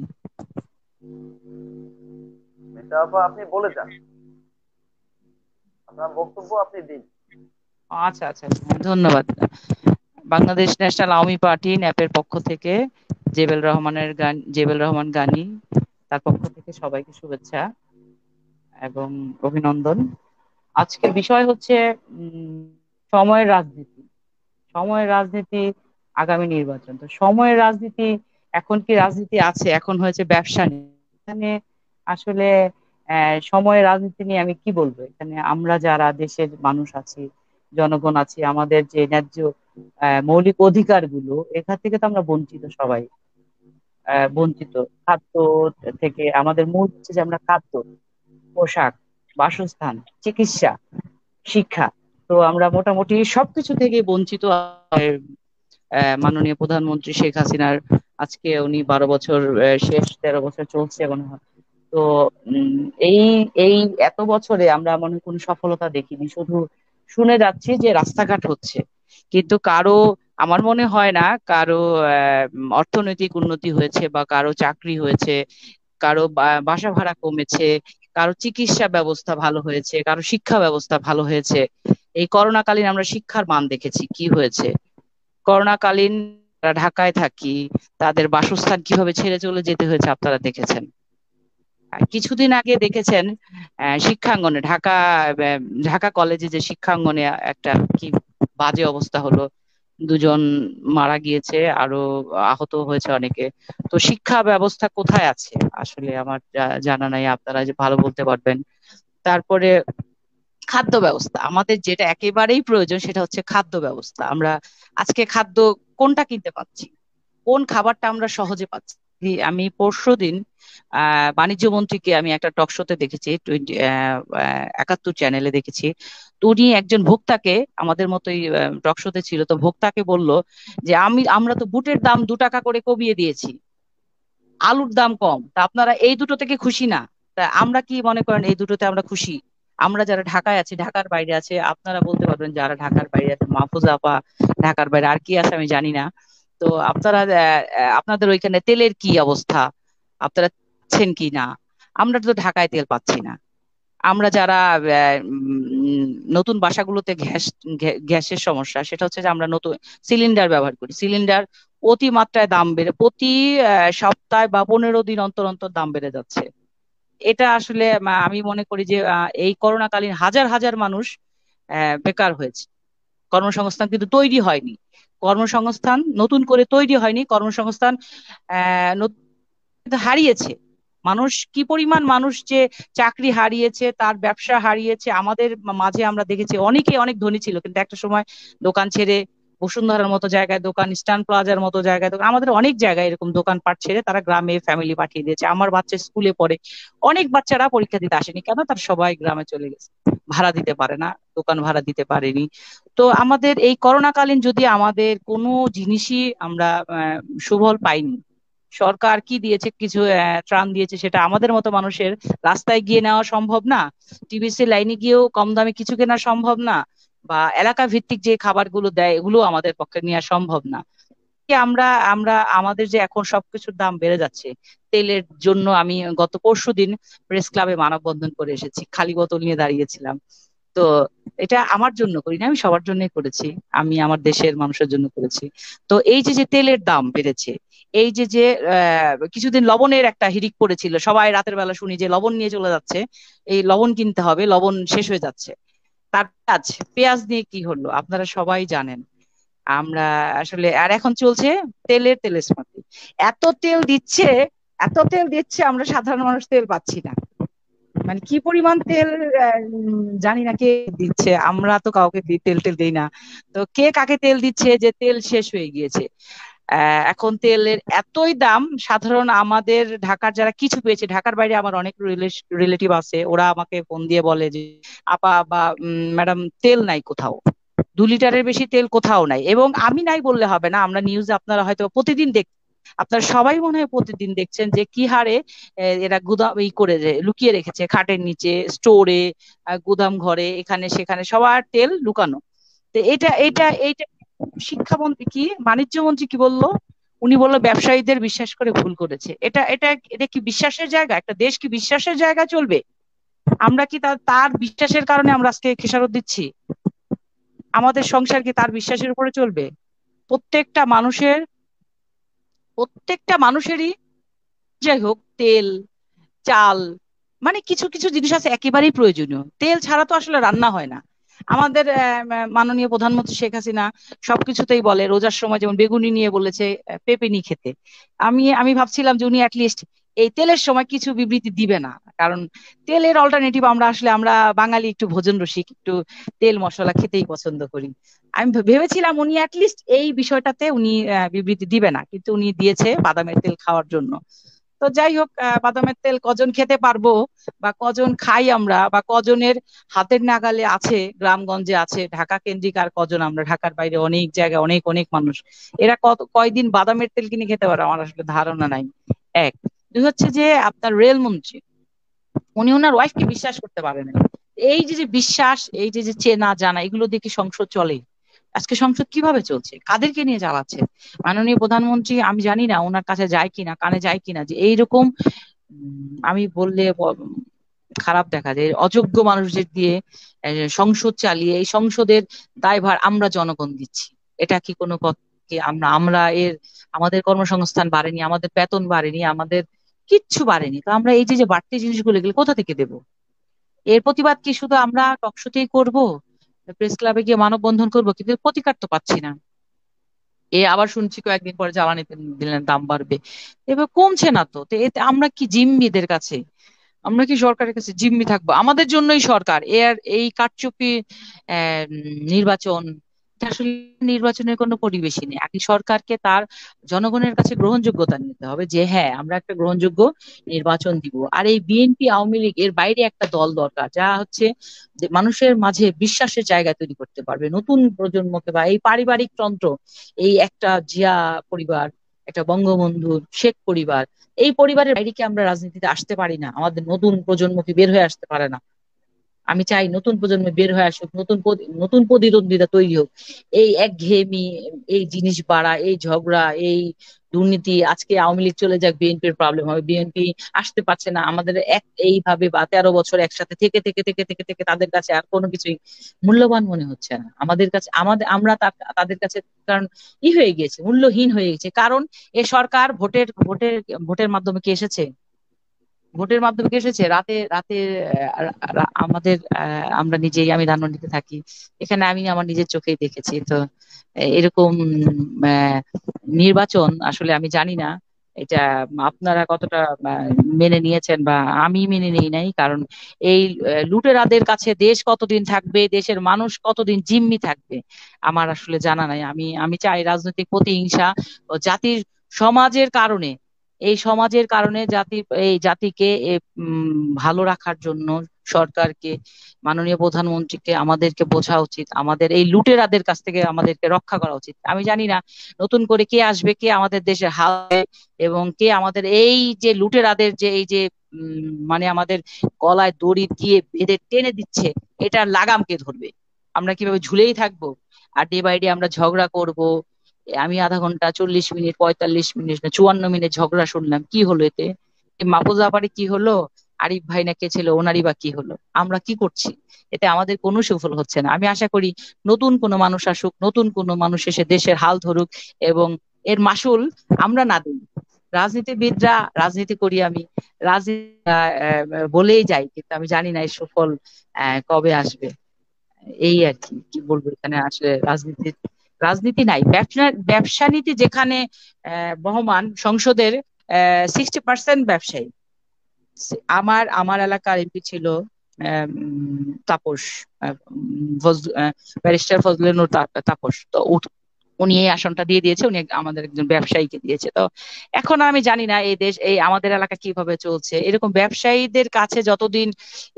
মিতা আপা, আপনি বলে যান, আপনার বক্তব্য আপনি দিন। আচ্ছা আচ্ছা আচ্ছা, ধন্যবাদ। বাংলাদেশ ন্যাশনাল আওয়ামী পার্টি ন্যাপের পক্ষ থেকে জেবেল রহমান গানী, তার পক্ষ থেকে সবাইকে শুভেচ্ছা এবং অভিনন্দন। আজকের বিষয় হচ্ছে উম, সময়ের রাজনীতি। সময়ের রাজনীতি, আগামী নির্বাচন। তো সময়ের রাজনীতি, এখন কি রাজনীতি আছে, এখন হয়েছে ব্যবসা নিয়ে। এখানে আসলে সময়ের রাজনীতি নিয়ে আমি কি বলবো? এখানে আমরা যারা দেশের মানুষ আছি, জনগণ আছি, আমাদের যে ন্যায্য মৌলিক অধিকার গুলো, এখান থেকে তো আমরা বঞ্চিত সবাই। বঞ্চিত খাদ্য থেকে, আমাদের মূল হচ্ছে যে আমরা খাদ্য, পোশাক, বাসস্থান, চিকিৎসা, শিক্ষা, তো আমরা মোটামুটি সবকিছু থেকে বঞ্চিত। মাননীয় প্রধানমন্ত্রী শেখ হাসিনার আজকে উনি 12 বছর শেষ, 13 বছর চলছে মনে হয়। তো উম, এই এই এত বছরে আমরা মনে হয় কোনো সফলতা দেখিনি, শুধু শুনে যাচ্ছি যে রাস্তাঘাট হচ্ছে, কিন্তু কারো, আমার মনে হয় না কারো অর্থনৈতিক উন্নতি হয়েছে বা কারো চাকরি হয়েছে, কারো বাসা ভাড়া কমেছে, কারো চিকিৎসা ব্যবস্থা ভালো হয়েছে, কারো শিক্ষা ব্যবস্থা ভালো হয়েছে। এই করোনাকালীন আমরা শিক্ষার মান দেখেছি কি হয়েছে। করোনাকালীন যারা ঢাকায় থাকি, তাদের বাসস্থান কিভাবে ছেড়ে চলে যেতে হয়েছে আপনারা দেখেছেন। আর কিছুদিন আগে দেখেছেন শিক্ষাঙ্গনে ঢাকা কলেজে যে শিক্ষাঙ্গনে একটা কি বাজে অবস্থা হলো, দুজন মারা গিয়েছে, আরো আহত হয়েছে অনেকে। তো শিক্ষা ব্যবস্থা কোথায় আছে আসলে আমার জানা নাই, আপনারা যে ভালো বলতে পারবেন। তারপরে খাদ্য ব্যবস্থা, আমাদের যেটা একেবারেই প্রয়োজন সেটা হচ্ছে খাদ্য ব্যবস্থা। আমরা আজকে খাদ্য কোনটা কিনতে পাচ্ছি, কোন খাবারটা আমরা সহজে পাচ্ছি? আমি পরশুদিন বাণিজ্য মন্ত্রীকে আমি একটা টক শোতে দেখেছি, 71 চ্যানেলে দেখেছি। তো উনি একজন ভোক্তাকে, আমাদের মতোই টক শোতে ছিল, তো ভোক্তাকে বলল যে আমরা তো বুটের দাম 2 টাকা করে কমিয়ে দিয়েছি, আলুর দাম কম, তা আপনারা এই দুটো থেকে খুশি না? তা আমরা কি মনে করেন এই দুটোতে আমরা খুশি? আমরা যারা ঢাকায় আছি, ঢাকার বাইরে আছে, আপনারা বলতে পারবেন যারা ঢাকার বাইরে আছে, মাহফুজা আপা ঢাকার বাইরে, আর কি আছে আমি জানি না। তো আপনারা আপনাদের ওইখানে তেলের কি অবস্থা, আপনারা পাচ্ছেন কি না? আমরা তো ঢাকায় তেল পাচ্ছি না। আমরা যারা নতুন বাসাগুলোতে গ্যাসের সমস্যা, সেটা হচ্ছে যে আমরা নতুন সিলিন্ডার ব্যবহার করি, সিলিন্ডার অতিমাত্রায় দাম বেড়ে, প্রতি সপ্তাহে বা 15 দিন অন্তর অন্তর দাম বেড়ে যাচ্ছে। এটা আসলে আমি মনে করি যে এই করোনাকালীন হাজার হাজার মানুষ বেকার হয়েছে, কর্মসংস্থান কিন্তু তৈরি হয়নি। কর্মসংস্থান নতুন করে তৈরি হয়নি, কর্মসংস্থান হারিয়েছে। মানুষ কি পরিমাণ মানুষ যে চাকরি হারিয়েছে, তার ব্যবসা হারিয়েছে। আমাদের মাঝে আমরা দেখেছি অনেকে অনেক ধনী ছিল, কিন্তু একটা সময় দোকান ছেড়ে, বসুন্ধরার মতো জায়গায় দোকান, স্টান প্লাজার মতো জায়গায় দোকান, আমাদের অনেক জায়গায় এরকম দোকানপাট ছেড়ে তারা গ্রামে ফ্যামিলি পাঠিয়ে দিয়েছে। আমার বাচ্চা স্কুলে পড়ে, অনেক বাচ্চারা পরীক্ষা দিতে আসেনি, কেন? তার সবাই গ্রামে চলে গেছে, ভাড়া দিতে পারে না, দোকান ভাড়া দিতে পারেনি। তো আমাদের এই করোনাকালীন যদি আমাদের কোনো জিনিসই আমরা সুফল পাইনি। সরকার কি দিয়েছে, কিছু ত্রাণ দিয়েছে, সেটা আমাদের মতো মানুষের রাস্তায় গিয়ে নেওয়া সম্ভব না, টিবিসি লাইনে গিয়েও কম দামে কিছু কেনা সম্ভব না, বা এলাকা ভিত্তিক যে খাবারগুলো দেয় এগুলো আমাদের পক্ষে নেওয়া সম্ভব না। আমরা আমরা আমাদের যে এখন সবকিছুর দাম বেড়ে যাচ্ছে, তেলের জন্য আমি গত পরশুদিন প্রেস ক্লাবে মানববন্ধন করে এসেছি, খালি বোতল নিয়ে দাঁড়িয়েছিলাম। তো এটা আমার জন্য করি না, আমি সবার জন্যই করেছি, আমি আমার দেশের মানুষের জন্য করেছি। তো এই যে যে তেলের দাম বেড়েছে, এই যে যে কিছুদিন লবণের একটা হিড়িক পড়েছিল, সবাই রাতের বেলা শুনি যে লবণ নিয়ে চলে যাচ্ছে, এই লবণ কিনতে হবে, লবণ শেষ হয়ে যাচ্ছে। তার পেঁয়াজ, পেঁয়াজ নিয়ে কি হলো আপনারা সবাই জানেন। আমরা আসলে আর এখন চলছে তেলের স্মার্টি, এত তেল দিচ্ছে, এত তেল দিচ্ছে, আমরা সাধারণ মানুষ তেল পাচ্ছি না। মানে কি পরিমাণ তেল জানি না কে দিচ্ছে, আমরা তো কাউকে তেল টেল দেই না। তো কে কাকে তেল দিচ্ছে যে তেল শেষ হয়ে গিয়েছে। এখন তেলের এতই দাম, সাধারণ আমাদের ঢাকার যারা কিছু পেয়েছে, ঢাকার বাইরে আমার অনেক রিলেটিভ আছে, ওরা আমাকে ফোন দিয়ে বলে যে আপা বা ম্যাডাম তেল নাই কোথাও, 2 লিটারের বেশি তেল কোথাও নাই। এবং আমি নাই বললে হবে না, আমরা নিউজে আপনারা হয়তো প্রতিদিন আপনারা সবাই মনে হয় প্রতিদিন দেখছেন যে কি হারে এরা গুদাম করে লুকিয়ে রেখেছে, খাটের নিচে, স্টোরে, গুদাম ঘরে, এখানে সেখানে সবার তেল লুকানো। তো এটা এটা এইটা শিক্ষামন্ত্রী কি, বাণিজ্য মন্ত্রী কি বললো? উনি বললো ব্যবসায়ীদের বিশ্বাস করে ভুল করেছে। এটা এটা এটা কি বিশ্বাসের জায়গা? একটা দেশ কি বিশ্বাসের জায়গা চলবে? আমরা কি তার বিশ্বাসের কারণে আমরা আজকে খেসারত দিচ্ছি? আমাদের সংসার কি তার বিশ্বাসের উপরে চলবে? প্রত্যেকটা মানুষের, প্রত্যেকটা মানুষেরই, যাই হোক, তেল, চাল, মানে কিছু কিছু জিনিস আছে একেবারেই প্রয়োজনীয়, তেল ছাড়া তো আসলে রান্না হয় না। আমাদের মাননীয় প্রধানমন্ত্রী শেখ হাসিনা সবকিছুতেই বলে, রোজার সময় যেমন বেগুনি নিয়ে বলেছে পেঁপে নি খেতে। আমি ভাবছিলাম যে উনি অ্যাটলিস্ট এই তেলের সময় কিছু বিবৃতি দিবে না, কারণ তেলের অল্টারনেটিভ আমরা আসলে, আমরা বাঙালি একটু ভোজন রসিক, একটু তেল মশলা খেতেই পছন্দ করি। আমি ভেবেছিলাম উনি অ্যাটলিস্ট এই বিষয়টাতে উনি বিবৃতি দিবে না, কিন্তু উনি দিয়েছে বাদামের তেল খাওয়ার জন্য। তো যাই হোক, বাদামের তেল কজন খেতে পারবো, বা কজন খাই আমরা, বা কজনের হাতের নাগালে আছে, গ্রামগঞ্জে আছে, ঢাকা কেন্দ্রিক আর কজন, আমরা ঢাকার বাইরে অনেক জায়গায় অনেক অনেক মানুষ, এরা কয়দিন বাদামের তেল কিনে খেতে পারে আমার আসলে ধারণা নাই। এক, দুই হচ্ছে যে আপনার রেলমন্ত্রী, উনি ওনার ওয়াইফকে বিশ্বাস করতে পারেন না। এই যে যে বিশ্বাস, এই যে যে চেনা জানা, এগুলো দিয়ে কি সংসদ চলে? আজকে সংসদ কিভাবে চলছে, কাদেরকে নিয়ে চালাচ্ছে? মাননীয় প্রধানমন্ত্রী, আমি জানি না ওনার কাছে যায় কিনা, কানে যায় কিনা, যে এইরকম আমি বললে খারাপ দেখা যায়, অযোগ্য মানুষদের দিয়ে সংসদ চালিয়ে, এই সংসদের দায়ভার আমরা জনগণ দিচ্ছি। এটা কি কোনো কথা? কি আমরা আমরা এর আমাদের কর্মসংস্থান বাড়েনি, আমাদের বেতন বাড়েনি, আমাদের কিচ্ছু বাড়েনি, তো আমরা এই যে যে বাড়তি জিনিসগুলো, এগুলো কোথা থেকে দেবো? এর প্রতিবাদ কি শুধু আমরা টকশোতেই করব, প্রেস ক্লাবে গিয়ে মানববন্ধন করবো, কিন্তু এর প্রতিকার তো পাচ্ছি না। আবার শুনছি কয়েকদিন পরে জ্বালানি তেল দিলেন দাম বাড়বে, এবার কমছে না তো। তো এতে আমরা কি জিম্মিদের কাছে, আমরা কি সরকারের কাছে জিম্মি থাকবো? আমাদের জন্যই সরকার, এই কারচুপি নির্বাচন, এটা আসলে নির্বাচনের কোনো পরিবেশই নেই। আগে সরকারকে তার জনগণের কাছে গ্রহণযোগ্যতা নিতে হবে, যে হ্যাঁ আমরা একটা গ্রহণযোগ্য নির্বাচন দিব। আর এই বিএনপি আওয়ামী লীগ এর বাইরে একটা দল দরকার, যা হচ্ছে যে মানুষের মাঝে বিশ্বাসের জায়গা তৈরি করতে পারবে, নতুন প্রজন্মকে, বা এই পারিবারিক তন্ত্র, এই একটা জিয়া পরিবার, একটা বঙ্গবন্ধু শেখ পরিবার, এই পরিবারের বাইরে কি আমরা রাজনীতিতে আসতে পারি না? আমাদের নতুন প্রজন্ম কি বের হয়ে আসতে পারে না? আমি চাই নতুন প্রজন্ম বের হয়ে আসুক, নতুন প্রতিদ্বন্দ্বিতা তৈরি হোক। এই একঘেয়েমি, এই জিনিস বাড়া, এই ঝগড়া, এই দুর্নীতি, আজকে আওয়ামী লীগ চলে যাক বিএনপির প্রবলেম হবে, বিএনপি আসতে পারছে না, আমাদের এইভাবে বা 13 বছর একসাথে থেকে থেকে থেকে থেকে থেকে তাদের কাছে আর কোনো কিছুই মূল্যবান মনে হচ্ছে না আমাদের কাছে, আমরা তাদের কাছে, কারণ হয়ে গিয়েছে, মূল্যহীন হয়ে গেছে। কারণ এ সরকার ভোটের ভোটের ভোটের মাধ্যমে কি এসেছে? ভোটের মাধ্যমে কি এসেছে? রাতে রাতে আমাদের আমরা নিজেই, আমি ধানমন্ডিতে থাকি, এখানে আমি আমার নিজের চোখেই দেখেছি। তো এরকম আহ, নির্বাচন আসলে আমি জানি না এটা আপনারা কতটা মেনে নিয়েছেন, বা আমি মেনে নিই নাই। কারণ এই লুটেরাদের কাছে দেশ কতদিন থাকবে, দেশের মানুষ কতদিন জিম্মি থাকবে, আমার আসলে জানা নাই। আমি আমি চাই রাজনৈতিক প্রতিহিংসা ও জাতির, সমাজের কারণে, এই সমাজের কারণে এই জাতিকে ভালো রাখার জন্য সরকারকে, মাননীয় প্রধানমন্ত্রীকে আমাদেরকে বোঝা উচিত, আমাদের এই লুটেরাদের কাছ থেকে আমাদেরকে রক্ষা করা উচিত। আমি জানি না নতুন করে কে আসবে, কে আমাদের দেশে হাল, এবং কে আমাদের এই যে লুটেরাদের যে এই যে মানে আমাদের গলায় দড়ি দিয়ে বেঁধে টেনে দিচ্ছে, এটার লাগাম কে ধরবে? আমরা কিভাবে ঝুলেই থাকবো? আর ডে বাই ডে আমরা ঝগড়া করব, আমি আধা ঘন্টা 40 মিনিট 45 মিনিট 54 মিনিট ঝগড়া শুনলাম, কি হলো এতে? মাহফুজা আপারে কি হলো, আরিফ ভাই না কে ছিল ওনারই বা কি হলো? আমরা কি করছি? এতে আমাদের কোনো সুফল হচ্ছে না। আমি আশা করি নতুন কোনো মানুষ আসুক, নতুন কোনো মানুষ এসে দেশের হাল ধরুক, এবং এর মাসুল আমরা না দিই। রাজনীতিবিদরা, রাজনীতি করি আমি, রাজনীতি বলেই যাই, কিন্তু আমি জানি না এর সুফল কবে আসবে। এই আর কি, কি বলবো, এখানে আসলে রাজনীতি রাজনীতি নাই, ব্যবসা ব্যবসা নীতি যেখানে বহমান, সংসদের 60% ব্যবসায়ী। আমার আমার এলাকার এমপি ছিল তাপস, ব্যারিস্টার ফজলে নূর তাপস। তো উনি এই আসনটা দিয়ে দিয়েছে, উনি আমাদের একজন ব্যবসায়ীকে দিয়েছে। তো এখন আমি জানি না এই দেশ, এই আমাদের এলাকা কিভাবে চলছে। এরকম ব্যবসায়ীদের কাছে যতদিন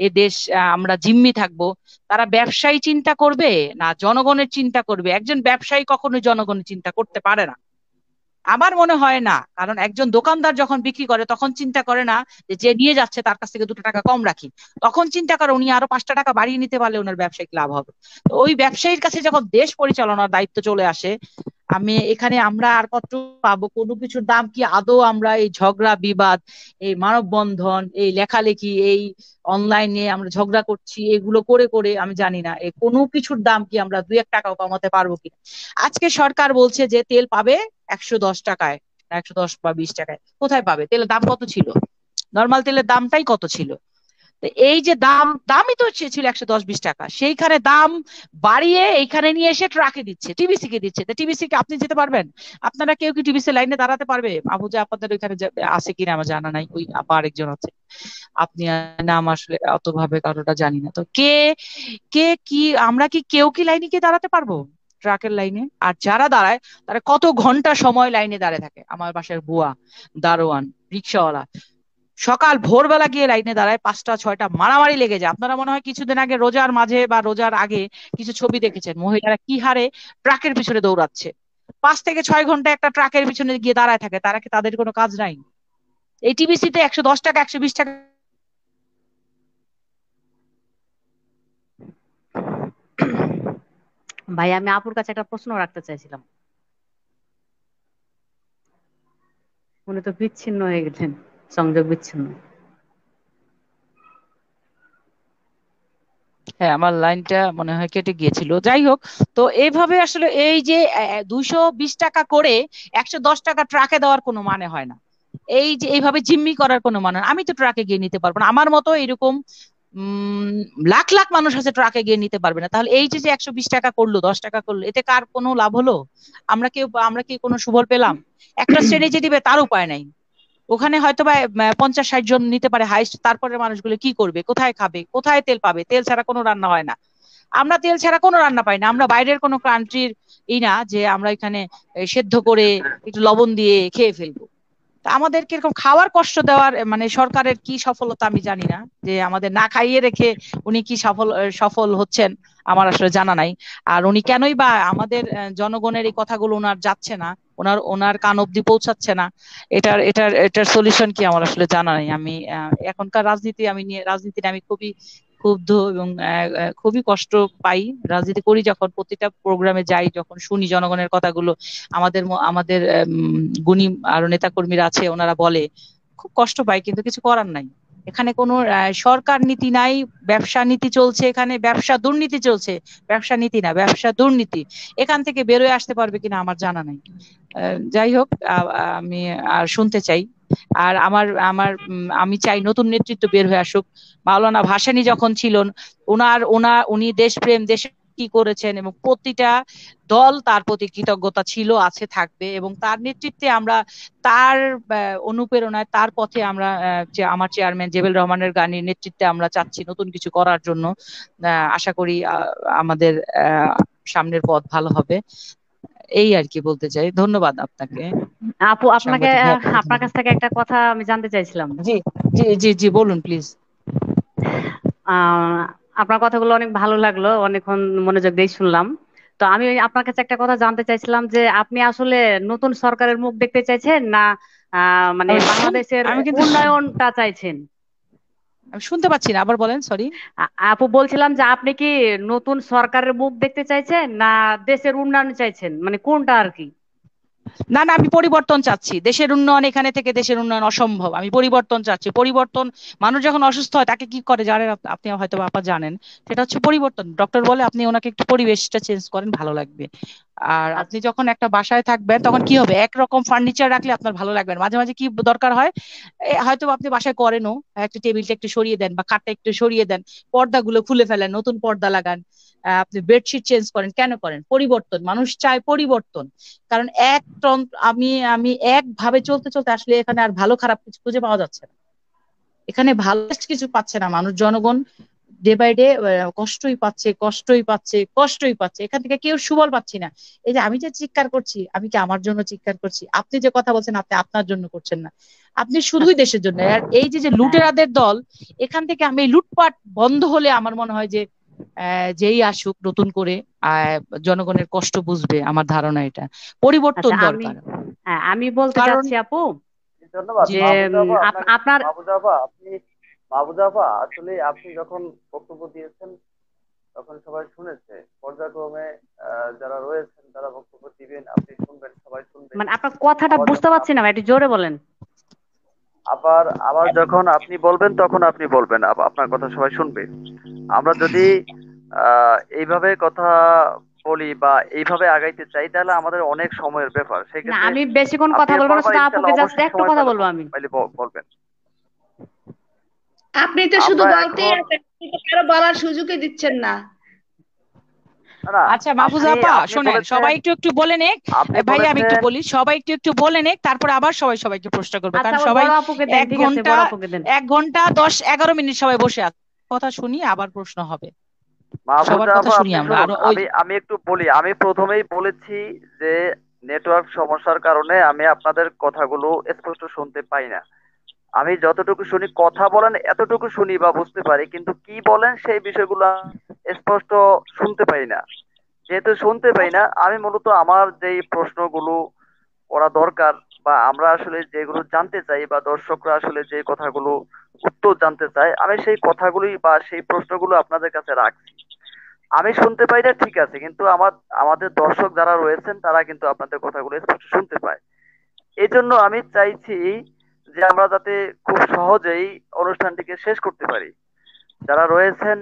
এ দেশ আমরা জিম্মি থাকবো, তারা ব্যবসায়ী চিন্তা করবে না জনগণের চিন্তা করবে? একজন ব্যবসায়ী কখনো জনগণের চিন্তা করতে পারে না, আমার মনে হয় না। কারণ একজন দোকানদার যখন বিক্রি করে তখন চিন্তা করে না যে যে নিয়ে যাচ্ছে তার কাছ থেকে 2 টাকা কম রাখি, তখন চিন্তা করে উনি আরো 5টা টাকা বাড়িয়ে নিতে পারলে ওনার ব্যবসায়িক লাভ হবে। তো ওই ব্যবসায়ীর কাছে যখন দেশ পরিচালনার দায়িত্ব চলে আসে, আমি এখানে আমরা আর কত পাবো? কোনো কিছুর দাম কি আদৌ আমরা এই ঝগড়া বিবাদ, এই মানববন্ধন, এই লেখালেখি, এই অনলাইনে আমরা ঝগড়া করছি, এগুলো করে করে আমি জানি না এই কোনো কিছুর দাম কি আমরা 2-1 টাকাও কমাতে পারবো কিনা। আজকে সরকার বলছে যে তেল পাবে 110 টাকায়, 110 বা 20 টাকায়। কোথায় পাবে? তেলের দাম কত ছিল? নর্মাল তেলের দামটাই কত ছিল? তো এই যে দামই তো ছিল 110-20 টাকা, সেইখানে দাম বাড়িয়ে এইখানে নিয়ে এসে ট্রাকে দিচ্ছে, টিবিসি কে দিচ্ছে। তো টিবিসি কে আপনি যেতে পারবেন? আপনারা কেউ কি টিবিসি লাইনে দাঁড়াতে পারবে? আবু যে আপনাদের ওইখানে আছে কিনা আমার জানা নাই, ওই আপা আরেকজন আছে, আপনি নাম আসলে অত ভাবে কারোটা জানি না। তো কে কে কি, আমরা কি কেউ কি লাইনে গিয়ে দাঁড়াতে পারবো ট্রাকের লাইনে? আর যারা দাঁড়ায় তারা কত ঘন্টা সময় লাইনে দাঁড়িয়ে থাকে। আমার বাসার বুয়া, দারোয়ান, রিক্সাওয়ালা সকাল ভোরবেলা গিয়ে লাইনে দাঁড়ায়, 5টা 6টা, মারামারি লেগে যায়। আপনারা মনে হয় কিছুদিন আগে রোজার মাঝে বা রোজার আগে কিছু ছবি দেখেছেন, মহিলারা কি হারে ট্রাকের পিছনে দৌড়াচ্ছে। 5 থেকে 6 ঘন্টা একটা ট্রাকের পিছনে গিয়ে দাঁড়ায় থাকে। তারা কি, তাদের কোনো কাজ নাই? এই টিবিসিতে 110 টাকা 120 টাকা। ভাই আমি আপুর কাছে একটা প্রশ্ন রাখতে চাইছিলাম, উনি তো বিচ্ছিন্ন হয়ে গেলেন, সংযোগ বিচ্ছিন্ন। হ্যাঁ, আমার লাইনটা মনে হয় কেটে গিয়েছিল, যাই হোক। তো এইভাবে আসলে এই যে 220 টাকা করে 110 টাকা ট্রাকে দেওয়ার কোনো মানে হয় না। এই যে এইভাবে জিম্মি করার কোনো মানে হয় না। আমি তো ট্রাকে গিয়ে নিতে পারবো না, আমার মতো এরকম উম লাখ লাখ মানুষ আছে ট্রাকে গিয়ে নিতে পারবে না। তাহলে এই যে যে 120 টাকা করলো, 10 টাকা করলো, এতে কার কোনো লাভ হলো? আমরা কি কোনো সুফল পেলাম? একটা শ্রেণী যে দিবে তার উপায় নাই। ওখানে হয়তো বা 50-60 জন নিতে পারে হাইস্ট, তারপরে মানুষগুলো কি করবে? কোথায় খাবে? কোথায় তেল পাবে? তেল ছাড়া কোনো রান্না হয় না। আমরা তেল ছাড়া কোনো রান্না পাই না। আমরা বাইরের কোনো কান্ট্রির না যে আমরা এখানে সেদ্ধ করে একটু লবণ দিয়ে খেয়ে ফেলবো। তা আমাদেরকে এরকম খাওয়ার কষ্ট দেওয়ার মানে সরকারের কি সফলতা আমি জানি না, যে আমাদের না খাইয়ে রেখে উনি কি সফল হচ্ছেন আমার আসলে জানা নাই। আর উনি কেনই বা আমাদের জনগণের এই কথাগুলো ওনার যাচ্ছে না, ওনার ওনার কান অব্দি পৌঁছাচ্ছে না, এটার সলিউশন কি আমার আসলে জানা নাই। আমি এখনকার রাজনীতি নিয়ে আমি খুবই ক্ষুব্ধ, এবং খুবই কষ্ট পাই। রাজনীতি করি যখন, প্রতিটা প্রোগ্রামে যাই, যখন শুনি জনগণের কথাগুলো, আমাদের গুণী আরো নেতা কর্মীরা আছে ওনারা বলে, খুব কষ্ট পাই, কিন্তু কিছু করার নাই। এখানে কোনো সরকার নীতি নাই, ব্যবসা নীতি চলছে, এখানে ব্যবসা দুর্নীতি চলছে। ব্যবসা নীতি না, ব্যবসা দুর্নীতি। এখান থেকে বেরোয় আসতে পারবে কিনা আমার জানা নাই। যাই হোক, আমি আর শুনতে চাই। আর আমার আমার আমি চাই নতুন নেতৃত্ব বের হয়ে আসুক। মাওলানা ভাসানী যখন ছিলেন, উনি দেশপ্রেম, দেশে কি করেছেন, এবং প্রতিটা দল তার প্রতি কৃতজ্ঞতা ছিল, আছে, থাকবে। এবং তার নেতৃত্বে আমরা, তার অনুপ্রেরণায়, তার পথে আমরা আমার চেয়ারম্যান জেবেল রহমানের গানের নেতৃত্বে আমরা চাচ্ছি নতুন কিছু করার জন্য। আশা করি আমাদের সামনের পথ ভালো হবে। এই আর কি বলতে চাই। ধন্যবাদ আপনাকে আপু আপনাকে সাংবাদিক ভাই। আপনার কাছ থেকে একটা কথা আমি জানতে চাইছিলাম। জি জি জি জি, বলুন প্লিজ। আহ আপনার কথাগুলো অনেক ভালো লাগলো, অনেকক্ষণ মনোযোগ দিয়ে শুনলাম। তো আমি আপনার কাছে একটা কথা জানতে চাইছিলাম যে আপনি আসলে নতুন সরকারের মুখ দেখতে চাইছেন না মানে বাংলাদেশের আমি কিন্তু উন্নয়নটা চাইছেন? আমি শুনতে পাচ্ছি না, আবার বলেন, সরি। আপু বলছিলাম যে আপনি কি নতুন সরকারের মুখ দেখতে চাইছেন না দেশের উন্নয়ন চাইছেন, মানে কোনটা আর কি? না না, আমি পরিবর্তন চাচ্ছি। দেশের উন্নয়ন, এখানে থেকে দেশের উন্নয়ন অসম্ভব। আমি পরিবর্তন চাচ্ছি। পরিবর্তন, মানুষ যখন অসুস্থ হয় তাকে কি করে জানেন? আপনি হয়তো বা আপা জানেন, সেটা হচ্ছে পরিবর্তন। ডক্টর বলে আপনি ওনাকে একটু পরিবেশটা চেঞ্জ করেন, ভালো লাগবে। আর আপনি আচ্ছা। যখন একটা বাসায় থাকবেন তখন কি হবে, একরকম ফার্নিচার রাখলে আপনার ভালো লাগবে না। মাঝে মাঝে কি দরকার হয়, হয়তো আপনি বাসায় করেনও, একটা টেবিলটা একটু সরিয়ে দেন বা খাটটা একটু সরিয়ে দেন, পর্দাগুলো খুলে ফেলেন, নতুন পর্দা লাগান, আপনি বেডশিট চেঞ্জ করেন। কেন করেন? পরিবর্তন, মানুষ চায় পরিবর্তন। কারণ আমি আমি একভাবে চলতে চলতে আসলে এখানে আর ভালো খারাপ কিছু খুঁজে পাওয়া যাচ্ছে না। এখানে ভালো কিছু পাচ্ছে না মানুষ, জনগণ ডে বাই ডে কষ্টই পাচ্ছে, কষ্টই পাচ্ছে, কষ্টই পাচ্ছে। এখান থেকে কেউ সুবল পাচ্ছি না। এই যে আমি যে চিৎকার করছি, আমি কি আমার জন্য চিৎকার করছি? আপনি যে কথা বলছেন, আপনি আপনার জন্য করছেন না, আপনি শুধুই আচ্ছা। দেশের জন্য। আর এই যে যে হ্যাঁ। লুটেরাদের দল, এখান থেকে আমি লুটপাট বন্ধ হলে আমার মনে হয় যে যেই আসুক নতুন করে জনগণের কষ্ট বুঝবে। আমার ধারণা এটা পরিবর্তন আচ্ছা, দরকার। আমি বলতে কারণ চাচ্ছি আপু ধন্যবাদ জি যে মাহফুজা আপা, আপনার মাহফুজা আপা আসলে আপনি যখন বক্তব্য দিয়েছেন তখন সবাই শুনেছে। পর্যায়ক্রমে যারা রয়েছেন তারা বক্তব্য দিবেন, আপনি শুনবেন, সবাই শুনবে। মানে আপনার কথাটা আবার বুঝতে যখন পারছি না ভাই, একটু জোরে বলেন। আবার আবার যখন আপনি বলবেন তখন আপনি বলবেন, আপনার কথা সবাই শুনবে। আমরা যদি এইভাবে কথা বলি বা এইভাবে আগাইতে চাই তাহলে আমাদের অনেক সময়ের ব্যাপার। না, সেক্ষেত্রে আমি বেশিক্ষণ আপনি কথা বলবো এরপর না, আবার শুধু আপুকে ইনশাল্লাহ জাস্ট অবশ্যই একটু সময় কথা বলবো আমি। বলবেন। আপনি তো শুধু আমরা বলতেই এখন আছেন, আপনি তো কারো বলার সুযোগই দিচ্ছেন না। না, আচ্ছা মাহফুজা আপনি আপা আপনি শোনেন, বলেছেন সবাই একটু একটু বলে নেক। আপনি ভাইয়া আমি একটু বলেছেন বলি, সবাই একটু একটু বলে নেক, তারপরে আবার সবাই সবাইকে প্রশ্ন করবে। আচ্ছা, কারণ আবার সবাই বড় আপুকে দেন, এক ঠিক আছে, ঘন্টা বড় আপুকে দেন। 1 ঘন্টা 10-11 মিনিট সবাই বসে আছে, কথা শুনি আবার প্রশ্ন হবে। সবার মাহফুজা কথা আপা শুনি আপনি আমরা। শুনুন, আর ওই আমি আমি একটু বলি। আমি প্রথমেই বলেছি যে নেটওয়ার্ক সমস্যার কারণে আমি আপনাদের কথাগুলো স্পষ্ট শুনতে পাই না। আমি যতটুকু শুনি, কথা বলেন এতটুকু শুনি বা বুঝতে পারি, কিন্তু কি বলেন সেই বিষয়গুলো স্পষ্ট শুনতে পাই না। যেহেতু শুনতে পাই না, আমি মূলত আমার যেই প্রশ্নগুলো করা দরকার বা আমরা আসলে যেগুলো জানতে চাই বা দর্শকরা আসলে যে কথাগুলো উত্তর জানতে চায়, আমি সেই কথাগুলি বা সেই প্রশ্নগুলো আপনাদের কাছে রাখছি। আমি শুনতে পাই না ঠিক আছে, কিন্তু আমাদের দর্শক যারা রয়েছেন তারা কিন্তু আপনাদের কথাগুলো স্পষ্ট শুনতে পায়। এই জন্য আমি চাইছি যে আমরা যাতে খুব সহজেই অনুষ্ঠানটিকে শেষ করতে পারি। যারা রয়েছেন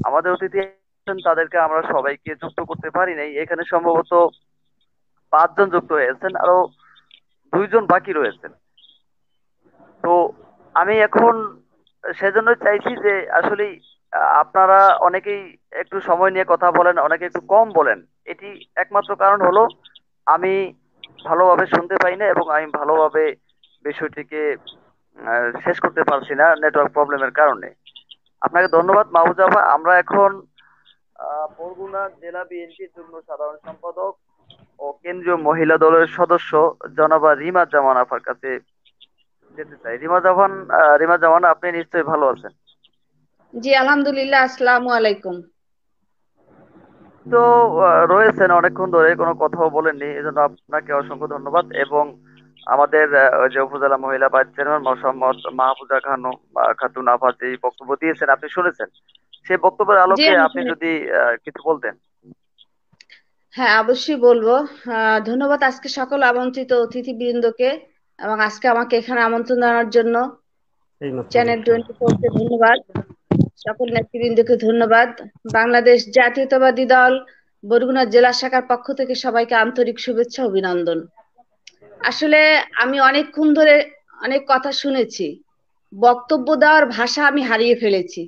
আমাদের অতিথি আছেন, তাদেরকে আমরা সবাইকে যুক্ত করতে পারি নাই। এখানে সম্ভবত 5 জন যুক্ত হয়েছেন, আরো 2 জন বাকি রয়েছেন। তো আমি এখন সেজন্য চাইছি যে আসলে আপনারা অনেকেই একটু সময় নিয়ে কথা বলেন, অনেকে একটু কম বলেন। এটি একমাত্র কারণ হলো আমি ভালোভাবে শুনতে পাই না এবং আমি ভালোভাবে বিষয়টিকে শেষ করতে পারছি না নেটওয়ার্ক প্রবলেমের কারণে। আপনাকে ধন্যবাদ মাহফুজা আপা। আমরা এখন বরগুনা জেলা বিএনপির যুগ্ম সাধারণ সম্পাদক ও কেন্দ্রীয় মহিলা দলের সদস্য জনাবা রিমা জামান আপার কাছে যেতে চাই। রিমা জামান, আপনি নিশ্চয়ই ভালো আছেন? জি আলহামদুলিল্লাহ, আসসালামু আলাইকুম। তো রয়েছেন অনেকক্ষণ ধরে, কোনো কথাও বলেননি, এজন্য আপনাকে অসংখ্য ধন্যবাদ। এবং আমাদের ওই যে উপজেলা মহিলা ভাইস চেয়ারম্যান মোসাম্মদ মাহফুজা খাতুন আফা যে বক্তব্য দিয়েছেন আপনি শুনেছেন, সেই বক্তব্যের জি আলোকে আমি আপনি শুনেছি। যদি কিছু বলতেন। হ্যাঁ, অবশ্যই বলবো। ধন্যবাদ আজকে সকল আমন্ত্রিত অতিথিবৃন্দকে, এবং আজকে আমাকে এখানে আমন্ত্রণ জানানোর জন্য চ্যানেল 24 কে ধন্যবাদ। সকল নেতৃবৃন্দকে ধন্যবাদ। বাংলাদেশ জাতীয়তাবাদী দল বরগুনা জেলা শাখার পক্ষ থেকে সবাইকে আন্তরিক শুভেচ্ছা, অভিনন্দন। আসলে আমি অনেকক্ষণ ধরে অনেক কথা শুনেছি, বক্তব্য দেওয়ার ভাষা আমি হারিয়ে ফেলেছি।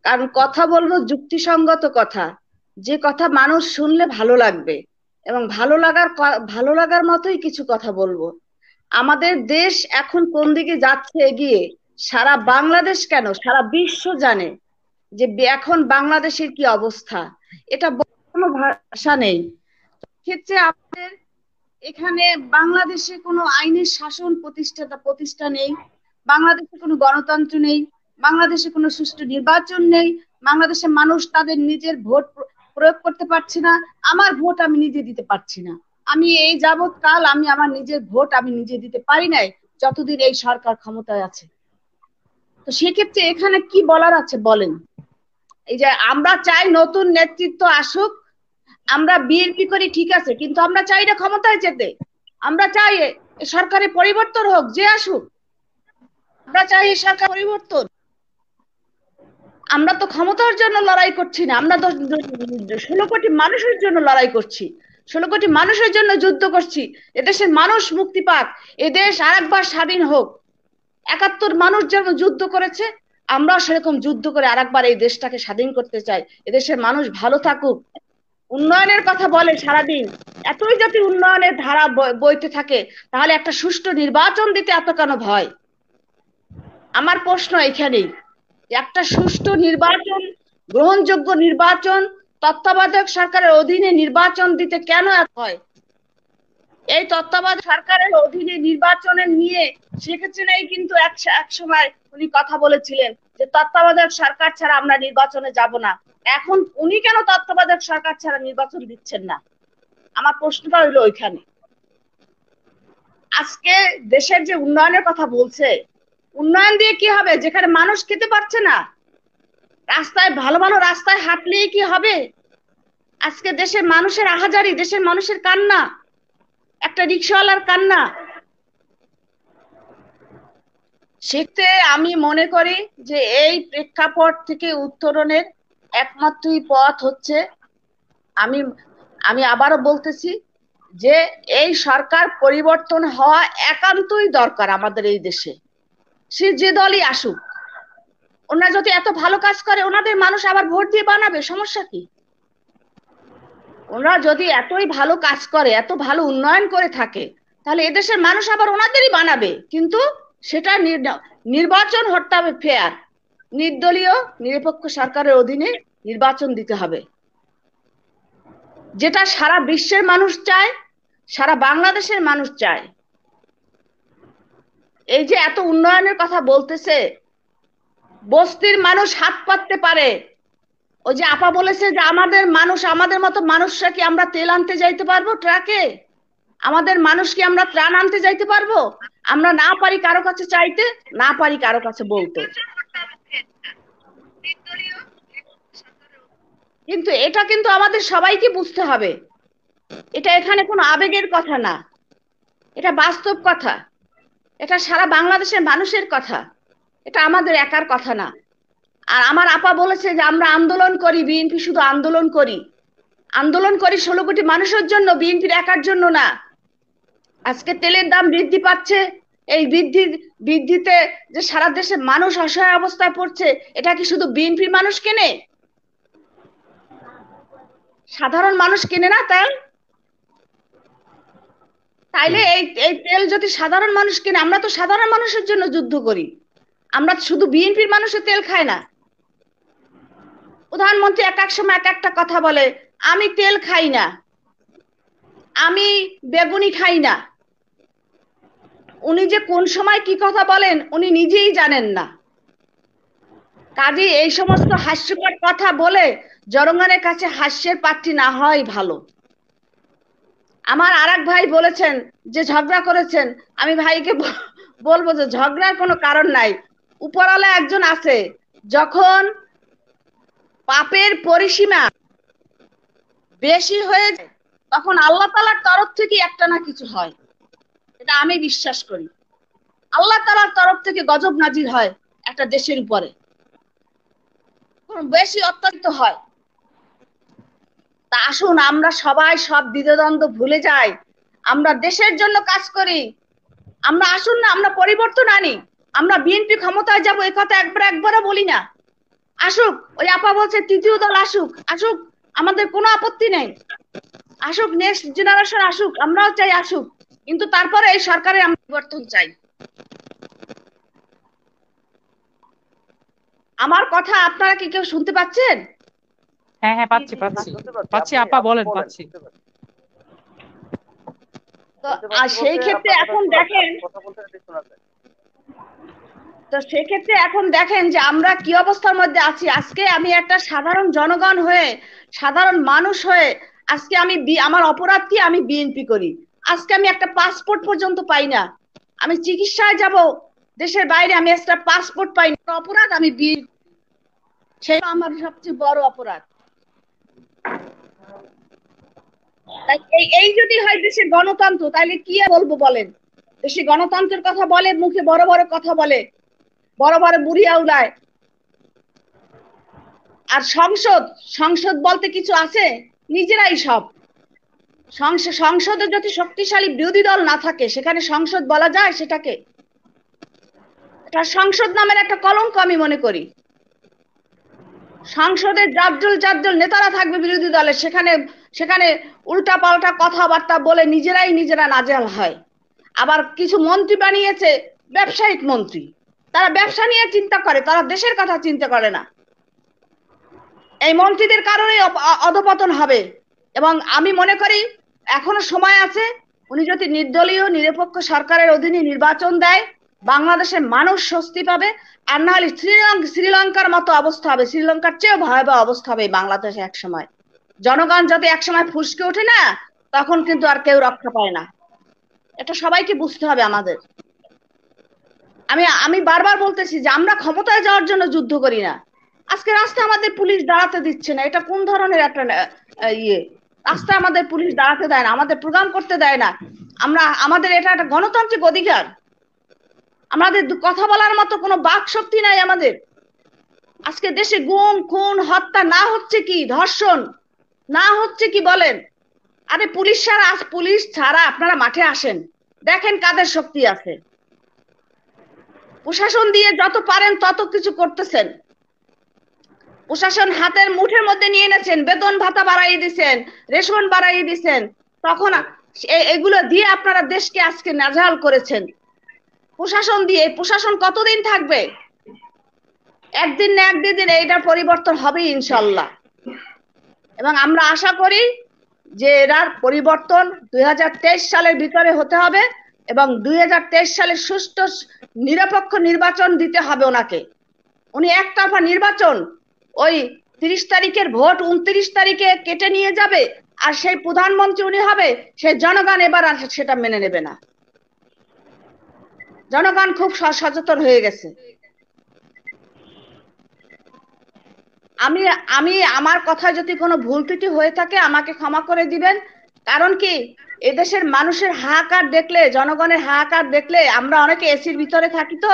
কারণ কথা বলবো যুক্তিসঙ্গত কথা, যে কথা মানুষ শুনলে ভালো লাগবে, এবং ভালো লাগার মতোই কিছু কথা বলবো। আমাদের দেশ এখন কোন দিকে যাচ্ছে এগিয়ে, সারা বাংলাদেশ কেন সারা বিশ্ব জানে যে এখন বাংলাদেশের কি অবস্থা। এটা বলার কোনো ভাষা নেই। ক্ষেত্রে আমাদের এখানে বাংলাদেশে কোনো আইনের শাসন প্রতিষ্ঠা নেই, বাংলাদেশে কোনো গণতন্ত্র নেই, বাংলাদেশে কোনো সুষ্ঠু নির্বাচন নেই, বাংলাদেশের মানুষ তাদের নিজের ভোট প্রয়োগ করতে পারছে না। আমার ভোট আমি নিজে দিতে পারছি না। আমি এই যাবৎ কাল আমি আমার নিজের ভোট আমি নিজে দিতে পারি নাই, যতদিন এই সরকার ক্ষমতায় আছে। তো সেক্ষেত্রে এখানে কি বলার আছে বলেন? এই যে আমরা চাই নতুন নেতৃত্ব আসুক, আমরা বিএনপি করি ঠিক আছে, কিন্তু আমরা চাই না ক্ষমতায় যেতে। আমরা চাই সরকারে পরিবর্তন হোক, যে আসুক, আমরা চাই এই সরকার পরিবর্তন। আমরা তো ক্ষমতার জন্য লড়াই করছি না, আমরা তো 16 কোটি মানুষের জন্য লড়াই করছি, 16 কোটি মানুষের জন্য যুদ্ধ করছি। এদেশের মানুষ মুক্তি পাক, এদেশ আরেকবার স্বাধীন হোক। 71 মানুষ যেমন যুদ্ধ করেছে, আমরা সেরকম যুদ্ধ করে আরেকবার এই দেশটাকে স্বাধীন করতে চাই। এদেশের মানুষ ভালো থাকুক। উন্নয়নের কথা বলে সারাদিন, এতই যদি উন্নয়নের ধারা বইতে থাকে, তাহলে একটা সুষ্ঠু নির্বাচন দিতে এত কেন ভয়? আমার প্রশ্ন এখানেই, একটা সুষ্ঠু নির্বাচন, গ্রহণযোগ্য নির্বাচন, তত্ত্বাবধায়ক সরকারের অধীনে নির্বাচন দিতে কেন এত হয়? এই তত্ত্বাবধায়ক সরকারের অধীনে নির্বাচনের নিয়ে শেখ হাসিনাই কিন্তু এক সময় উনি কথা বলেছিলেন যে তত্ত্বাবধায়ক সরকার ছাড়া আমরা নির্বাচনে যাব না। এখন উনি কেন তত্ত্বাবধায়ক সরকার ছাড়া নির্বাচন দিচ্ছেন না? আমার প্রশ্নটা হইলো ওইখানে। আজকে দেশের যে উন্নয়নের কথা বলছে, উন্নয়ন দিয়ে কি হবে যেখানে মানুষ খেতে পারছে না? রাস্তায় ভালো ভালো রাস্তায় হাঁটলেই কি হবে? আজকে দেশের মানুষের আহাজারি, দেশের মানুষের কান্না, একটা রিক্সাওয়ালার কান্না। সেক্ষেত্রে আমি মনে করি যে এই প্রেক্ষাপট থেকে উত্তরণের একমাত্রই পথ হচ্ছে, আমি আবারও বলতেছি যে এই সরকার পরিবর্তন হওয়া একান্তই দরকার আমাদের এই দেশে। সে যে দলই আসুক, ওনারা যদি এত ভালো কাজ করে ওনাদের মানুষ আবার ভোট দিয়ে বানাবে, সমস্যা কি? ওনারা যদি এতই ভালো কাজ করে, এত ভালো উন্নয়ন করে থাকে, তাহলে এদেশের মানুষ আবার ওনাদেরই বানাবে। কিন্তু সেটা নির্বাচন হতে হবে ফেয়ার, নির্দলীয় নিরপেক্ষ সরকারের অধীনে নির্বাচন দিতে হবে, যেটা সারা বিশ্বের মানুষ চায়, সারা বাংলাদেশের মানুষ চায়। এই যে এত উন্নয়নের কথা বলতেছে, বস্তির মানুষ হাত পাততে পারে। ওই যে আপা বলেছে যে আমাদের মানুষ, আমাদের মতো মানুষরা কি আমরা তেল আনতে যাইতে পারবো ট্রাকে? আমাদের মানুষ কি আমরা ত্রাণ আনতে যাইতে পারবো? আমরা না পারি কারো কাছে চাইতে, না পারি কারো কাছে বলতে। কিন্তু এটা কিন্তু আমাদের সবাইকে বুঝতে হবে, এটা এখানে কোনো আবেগের কথা না, এটা বাস্তব কথা, এটা সারা বাংলাদেশের মানুষের কথা, এটা আমাদের একার কথা না। আর আমার আপা বলেছে যে আমরা আন্দোলন করি, বিএনপি শুধু আন্দোলন করি। আন্দোলন করি 16 কোটি মানুষের জন্য, বিএনপির একার জন্য না। আজকে তেলের দাম বৃদ্ধি পাচ্ছে, এই বৃদ্ধিতে যে সারা দেশের মানুষ অসহায় অবস্থায় পড়ছে, এটা কি শুধু বিএনপির মানুষ কেনে? সাধারণ মানুষ কেনে না তাইলে এই তেল যদি সাধারণ মানুষ কেনে, আমরা তো সাধারণ মানুষের জন্য যুদ্ধ করি, আমরা শুধু বিএনপির মানুষের তেল খাই না। প্রধানমন্ত্রী এক এক সময় এক একটা কথা বলে, আমি তেল খাই না, আমি বেগুনি খাই না। উনি যে কোন সময় কি কথা বলেন উনি নিজেই জানেন না। কাজে এই সমস্ত হাস্যকর কথা বলে জনগণের কাছে হাস্যের পাত্রী না হয় ভালো। আমার আরেক ভাই বলেছেন যে ঝগড়া করেছেন, আমি ভাইকে বলবো যে ঝগড়ার কোনো কারণ নাই। উপরওয়ালা একজন আছে, যখন পাপের পরিসীমা বেশি হয়ে যায় তখন আল্লাহ তাআলার তরফ থেকে একটা না কিছু হয়, এটা আমি বিশ্বাস করি। আল্লাহ তাআলার তরফ থেকে গজব নাজিল হয় একটা দেশের উপরে, বেশি অত্যাচারিত হয়। তা আসুন আমরা সবাই সব দ্বিধাদ্বন্দ্ব ভুলে যাই, আমরা দেশের জন্য কাজ করি। আমরা আসুন না, আমরা পরিবর্তন আনি। আমরা বিএনপি ক্ষমতায় যাবো এ কথা একবারও বলি না। আসুক, ওই আপা বলছে তৃতীয় দল আসুক, আসুক, আমাদের কোনো আপত্তি নেই। আসুক, নেক্সট জেনারেশন আসুক, আমরাও চাই আসুক, কিন্তু তারপরে এই সরকারের আমরা পরিবর্তন চাই। আমার কথা আপনারা কি কেউ শুনতে পাচ্ছেন? হ্যাঁ হ্যাঁ, পাচ্ছি পাচ্ছি আপা বলেন, পাচ্ছি। তো আর সেই ক্ষেত্রে এখন দেখেন, তো সেক্ষেত্রে এখন দেখেন যে আমরা কি অবস্থার মধ্যে আছি। আজকে আমি একটা সাধারণ জনগণ হয়ে, সাধারণ মানুষ হয়ে, আজকে আমি আমার অপরাধ কি? আমি বিএনপি করি। আজকে আমি একটা পাসপোর্ট পর্যন্ত পাই না, আমি চিকিৎসায় যাব দেশের বাইরে, আমি একটা পাসপোর্ট পাই না, অপরাধ আমি বিএনপি, সেটা আমার সবচেয়ে বড় অপরাধ। এই এই যদি হয় দেশের গণতন্ত্র, তাহলে কি আর বলবো বলেন? দেশে গণতন্ত্রের কথা বলে, মুখে বড় বড় কথা বলে, বড় বড় বুড়ি আউলায়। আর সংসদ, সংসদ বলতে কিছু আছে? নিজেরাই সব। সংসদে যদি শক্তিশালী বিরোধী দল না থাকে, সেখানে সংসদ বলা যায় সেটাকে? এটা সংসদ নামের একটা কলঙ্ক আমি মনে করি। সংসদে জাদ্দল জাদ্দল নেতারা থাকবে বিরোধী দলের, সেখানে সেখানে উল্টা পাল্টা কথাবার্তা বলে নিজেরা নাজেহাল হয়। আবার কিছু মন্ত্রী বানিয়েছে ব্যবসায়িক মন্ত্রী, তারা ব্যবসা নিয়ে চিন্তা করে, তারা দেশের কথা চিন্তা করে না। এই মন্ত্রীদের কারণে অধপতন হবে। এবং আমি মনে করি এখনো সময় আছে, উনি যদি নির্দলীয় নিরপেক্ষ সরকারের অধীনে নির্বাচন দেয়, বাংলাদেশের মানুষ স্বস্তি পাবে। আর না হলে শ্রীলঙ্কার মতো অবস্থা হবে, শ্রীলঙ্কার চেয়েও ভয়াবহ অবস্থা হবে বাংলাদেশে এক সময়। জনগণ যাতে এক সময় ফুসকে ওঠে না, তখন কিন্তু আর কেউ রক্ষা পায় না। এটা সবাইকে বুঝতে হবে আমাদের। আমি বারবার বলতেছি যে আমরা ক্ষমতায় যাওয়ার জন্য যুদ্ধ করি না। আজকে রাস্তায় আমাদের পুলিশ দাঁড়াতে দিচ্ছে না, এটা কোন ধরনের একটা ইয়ে? রাস্তায় আমাদের পুলিশ দাঁড়াতে দেয় না, আমাদের প্রোগ্রাম করতে দেয় না। আমাদের এটা একটা গণতান্ত্রিক অধিকার। আমাদের কথা বলার মতো কোনো বাক শক্তি নাই আমাদের। আজকে দেশে গুম খুন হত্যা না হচ্ছে কি, ধর্ষণ না হচ্ছে কি বলেন? আরে পুলিশ ছাড়া আপনারা মাঠে আসেন, দেখেন কাদের শক্তি আছে। প্রশাসন দিয়ে যত পারেন তত কিছু করতেছেন। প্রশাসন হাতের মুঠের মধ্যে নিয়ে এনেছেন, বেতন ভাতা বাড়াইয়ে দিচ্ছেন, রেশন বাড়াইয়ে দিচ্ছেন, তখন এগুলো দিয়ে আপনারা দেশকে আজকে নাজেহাল করেছেন। প্রশাসন দিয়ে, প্রশাসন কতদিন থাকবে? একদিন না একদিন এইটার পরিবর্তন হবে ইনশাল্লাহ। এবং আমরা আশা করি যে এটার পরিবর্তন 2023 সালের ভিতরে হতে হবে এবং 2023 সালে সুষ্ঠু নিরপেক্ষ নির্বাচন দিতে হবে ওনাকে। উনি একতরফা নির্বাচন, ওই 30 তারিখের ভোট 29 তারিখে কেটে নিয়ে যাবে, আর সেই প্রধানমন্ত্রী উনি হবে, সেই জনগণ এবার আর সেটা মেনে নেবে না। জনগণ খুব সচেতন হয়ে গেছে। আমি আমার কথা যদি কোনো ভুল ত্রুটি হয়ে থাকে আমাকে ক্ষমা করে দিবেন। কারণ কি, এদেশের মানুষের হাহাকার দেখলে, জনগণের হাহাকার দেখলে, আমরা অনেকে এসির ভিতরে থাকি তো,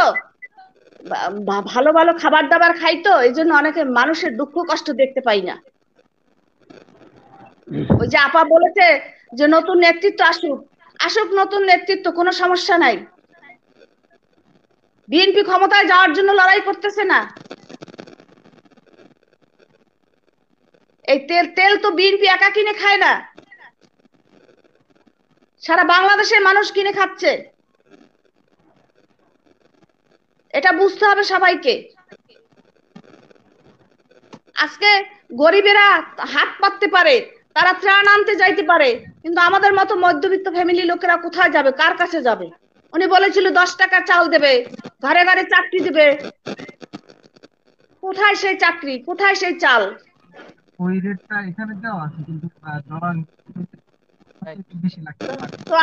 ভালো ভালো খাবার দাবার খাই তো, এই জন্য অনেকে মানুষের দুঃখ কষ্ট দেখতে পাই না। ওই যে আপা বলেছে যে নতুন নেতৃত্ব আসুক, আসুক নতুন নেতৃত্ব, কোনো সমস্যা নাই। বিএনপি ক্ষমতায় যাওয়ার জন্য লড়াই করতেছে না। এই তেল তো বিএনপি একা কিনে খায় না, সারা বাংলাদেশের মানুষ কিনে খাচ্ছে। এটা বুঝতে হবে সবাইকে। আজকে গরিবেরা হাত পাততে পারে, তারা ত্রাণ আনতে যাইতে পারে, কিন্তু আমাদের মতো মধ্যবিত্ত ফ্যামিলি লোকেরা কোথায় যাবে, কার কাছে যাবে? উনি বলেছিল 10 টাকা চাল দেবে, ঘরে ঘরে চাকরি দেবে। কোথায় সেই চাকরি, কোথায় সেই চাল? ওই রেটটা এখানে দেওয়া আছে, কিন্তু ডলার একটু বেশি লাগছে। তো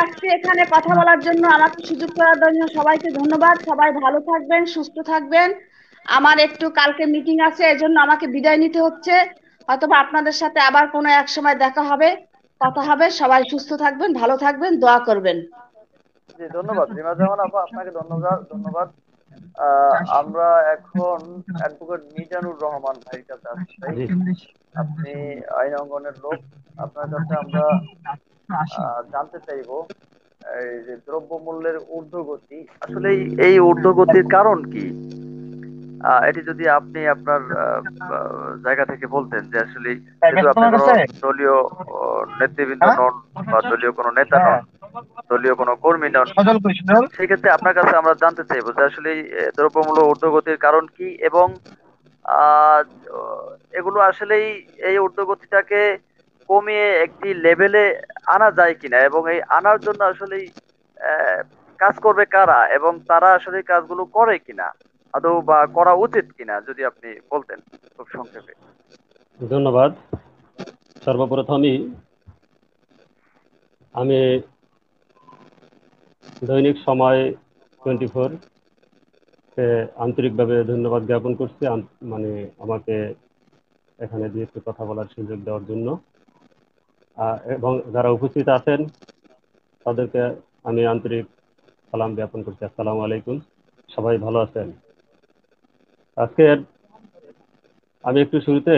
আজকে এখানে কথা বলার জন্য, আমাকে সুযোগ করার জন্য সবাইকে ধন্যবাদ। সবাই ভালো থাকবেন, সুস্থ থাকবেন। আমার একটু কালকে মিটিং আছে, এজন্য আমাকে বিদায় নিতে হচ্ছে। হয়তোবা আপনাদের সাথে আবার কোনো এক সময় দেখা হবে, কথা হবে। সবাই সুস্থ থাকবেন, ভালো থাকবেন, দোয়া করবেন। জি ধন্যবাদ রিমা জামান আপা, আপনাকে ধন্যবাদ। আমরা এখন অ্যাডভোকেট মিজানুর রহমান ভাইয়ের কাছে আসতে চাই। আপনি আইন অঙ্গনের লোক, আপনার কাছে আমরা জানতে চাইবো এই যে দ্রব্যমূল্যের ঊর্ধ্বগতি, আসলে এই ঊর্ধ্বগতির কারণ কি? এটি যদি আপনি আপনার জায়গা থেকে বলতেন যে আসলে, যেহেতু আপনি কোনো দলীয় নেতৃবৃন্দ নন বা দলীয় কোনো নেতা নন, দলীয় কোনো কর্মী নন, সেক্ষেত্রে আপনার কাছে আমরা জানতে চাইবো যে আসলে দ্রব্যমূল্য ঊর্ধ্বগতির কারণ কি, এবং আহ এগুলো আসলেই এই ঊর্ধ্বগতিটাকে কমিয়ে একটি লেভেলে আনা যায় কিনা, এবং এই আনার জন্য আসলেই কাজ করবে কারা, এবং তারা আসলে কাজগুলো করে কিনা আদৌ, বা করা উচিত কিনা, যদি আপনি বলতেন খুব সংক্ষেপে। ধন্যবাদ। সর্বপ্রথমই আমি দৈনিক সময় 24 আন্তরিকভাবে ধন্যবাদ জ্ঞাপন করছি, মানে আমাকে এখানে দিয়ে একটু কথা বলার সুযোগ দেওয়ার জন্য। এবং যারা উপস্থিত আছেন তাদেরকে আমি আন্তরিক সালাম জ্ঞাপন করছি। আসসালামু আলাইকুম। সবাই ভালো আছেন? আজকে আমি একটু শুরুতে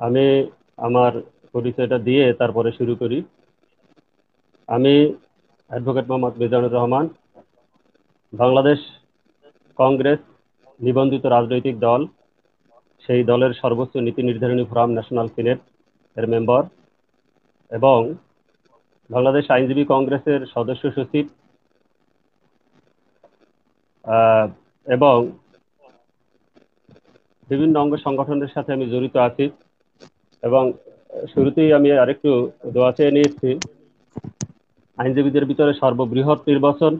আমি আমার পরিচয়টা দিয়ে তারপরে শুরু করি। আমি অ্যাডভোকেট মোহাম্মদ মিজানুর রহমান, বাংলাদেশ কংগ্রেস নিবন্ধিত রাজনৈতিক দল, সেই দলের সর্বোচ্চ নীতি নির্ধারণী ফোরাম ন্যাশনাল সিনেট এর মেম্বার এবং বাংলাদেশ আইনজীবী কংগ্রেসের সদস্য সচিব এবং বিভিন্ন অঙ্গ সংগঠনের সাথে আমি জড়িত আছি। এবং শুরুতেই আমি আরেকটু দোয়া চেয়ে নিয়েছি, আইনজীবীদের ভিতরে সর্ববৃহৎ নির্বাচন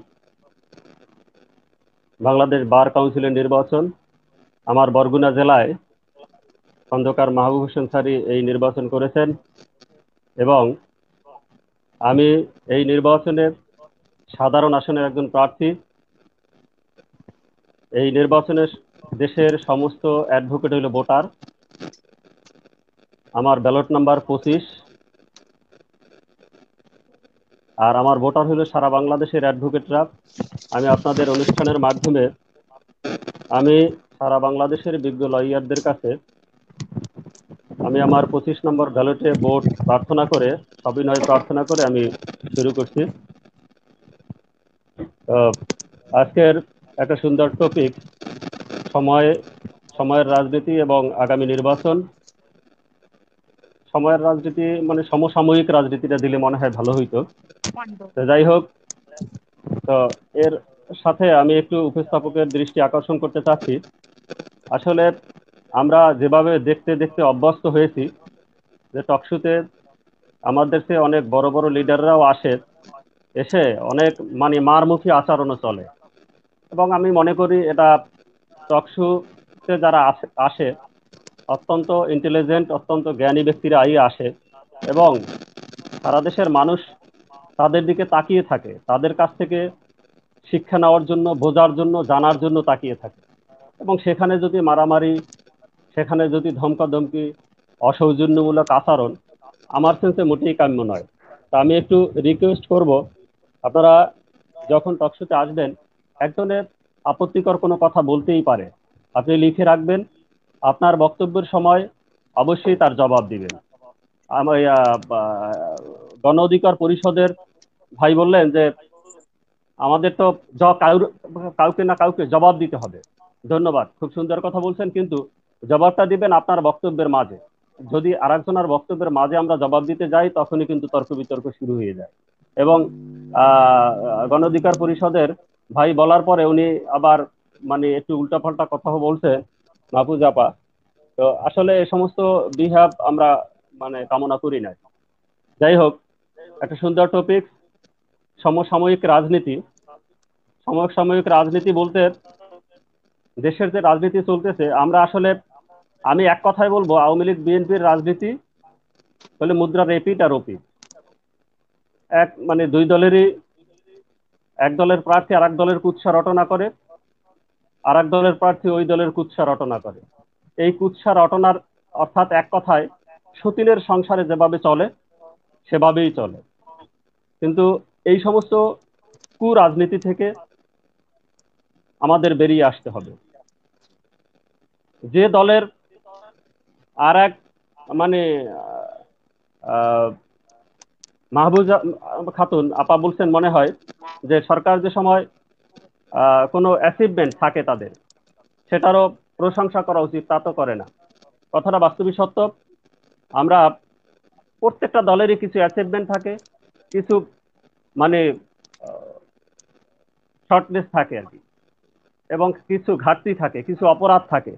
বাংলাদেশ বার কাউন্সিলের নির্বাচন। আমার বরগুনা জেলায় খন্দকার মাহবুব হোসেন স্যারি এই নির্বাচন করেছেন এবং আমি এই নির্বাচনের সাধারণ আসনের একজন প্রার্থী। এই নির্বাচনের দেশের সমস্ত অ্যাডভোকেট হইল ভোটার। আমার ব্যালট নাম্বার 25 আর আমার ভোটার হইল সারা বাংলাদেশের অ্যাডভোকেটরা। আমি আপনাদের অনুষ্ঠানের মাধ্যমে আমি সারা বাংলাদেশের বিজ্ঞ লয়ারদের কাছে আমি আমার 25 নম্বর ব্যালটে ভোট প্রার্থনা করে, সবিনয় প্রার্থনা করে আমি শুরু করছি। আজকের একটা সুন্দর টপিক, সময়ের রাজনীতি এবং আগামী নির্বাচন। সময়ের রাজনীতি মানে সমসাময়িক রাজনীতিটা দিলে মনে হয় ভালো হইতো। তো যাই হোক, তো এর সাথে আমি একটু উপস্থাপকের দৃষ্টি আকর্ষণ করতে চাচ্ছি। আসলে আমরা যেভাবে দেখতে দেখতে অভ্যস্ত হয়েছি যে টকশোতে আমাদের সে অনেক বড় বড় লিডাররাও এসে অনেক মানে মারমুখী আচরণও চলে। এবং আমি মনে করি এটা টকশোতে যারা আসে অত্যন্ত ইন্টেলিজেন্ট, অত্যন্ত জ্ঞানী ব্যক্তিরা আসে এবং সারা দেশের মানুষ তাদের দিকে তাকিয়ে থাকে, তাদের কাছ থেকে শিক্ষা নেওয়ার জন্য, বোঝার জন্য, জানার জন্য তাকিয়ে থাকে। এবং সেখানে যদি মারামারি, সেখানে যদি ধমকাধমকি, অসৌজন্যমূলক আচরণ আমার সেন্সে মোটেই কাম্য নয়। তা আমি একটু রিকোয়েস্ট করব, আপনারা যখন টকশোতে আসবেন একজনের আপত্তিকর কোনো কথা বলতেই পারে, আপনি লিখে রাখবেন, আপনার বক্তব্যের সময় অবশ্যই তার জবাব দিবেন। আমার গণ অধিকার পরিষদের ভাই বললেন যে আমাদের তো কাউকে না কাউকে জবাব দিতে হবে। ধন্যবাদ, খুব সুন্দর কথা বলছেন, কিন্তু জবাবটা দিবেন আপনার বক্তব্যের মাঝে। যদি আরেকজনের বক্তব্যের মাঝে আমরা জবাব দিতে যাই তখনই কিন্তু তর্ক বিতর্ক শুরু হয়ে যায়। এবং গণ অধিকার পরিষদের ভাই বলার পরে উনি আবার মানে একটু উল্টাপাল্টা কথা বলছে, মাহফুজ আপা। তো আসলে এই সমস্ত বিহেভ আমরা মানে কামনা করি না। যাই হোক, একটা সুন্দর টপিক, সমসাময়িক রাজনীতি। সমসাময়িক রাজনীতি বলতে দেশের যে রাজনীতি চলতেছে, আমরা আসলে আমি এক কথায় বলবো, আওয়ামী লীগ বিএনপির রাজনীতি হলে মুদ্রার এপিট আর ওপিট। মানে দুই দলেরই, এক দলের প্রার্থী আর এক দলের কুৎসা রটনা করে, আর এক দলের প্রার্থী ওই দলের কুৎসা রটনা করে। এই কুৎসা রটনার অর্থাৎ এক কথায় সতীনের সংসারে যেভাবে চলে সেভাবেই চলে। কিন্তু এই সমস্ত কুরাজনীতি থেকে আমাদের বেরিয়ে আসতে হবে। যে দলের আর এক মানে মাহবুজা খাতুন আপা বলছেন মনে হয় যে সরকার যে সময় কোনো অ্যাচিভমেন্ট থাকে তাদের, সেটারও প্রশংসা করা উচিত, তা তো করে না। কথাটা বাস্তবিক সত্য। আমরা প্রত্যেকটা দলেরই কিছু অ্যাচিভমেন্ট থাকে, কিছু মানে শর্টনেস থাকে আর কি, এবং কিছু ঘাটতি থাকে, কিছু অপরাধ থাকে।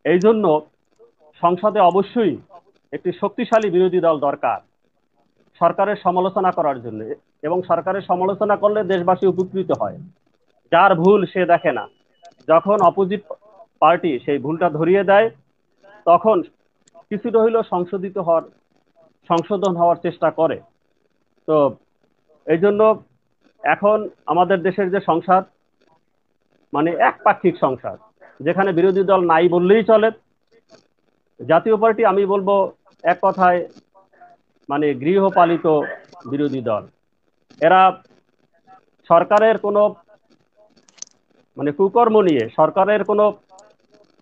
এই জন্য সংসদে অবশ্যই একটি শক্তিশালী বিরোধী দল দরকার সরকারের সমালোচনা করার জন্য, এবং সরকারের সমালোচনা করলে দেশবাসী উপকৃত হয়। যার ভুল সে দেখে না, যখন অপোজিট পার্টি সেই ভুলটা ধরিয়ে দেয় তখন কিছুটা হইলেও সংশোধন হওয়ার চেষ্টা করে। তো এই জন্য এখন আমাদের দেশের যে সংসদ মানে একপাক্ষিক সংসদ, যেখানে বিরোধী দল নাই বললেই চলে। জাতীয় পার্টি আমি বলবো এক কথায় মানে গৃহপালিত বিরোধী দল। এরা সরকারের কোনো মানে কুকর্ম নিয়ে, সরকারের কোনো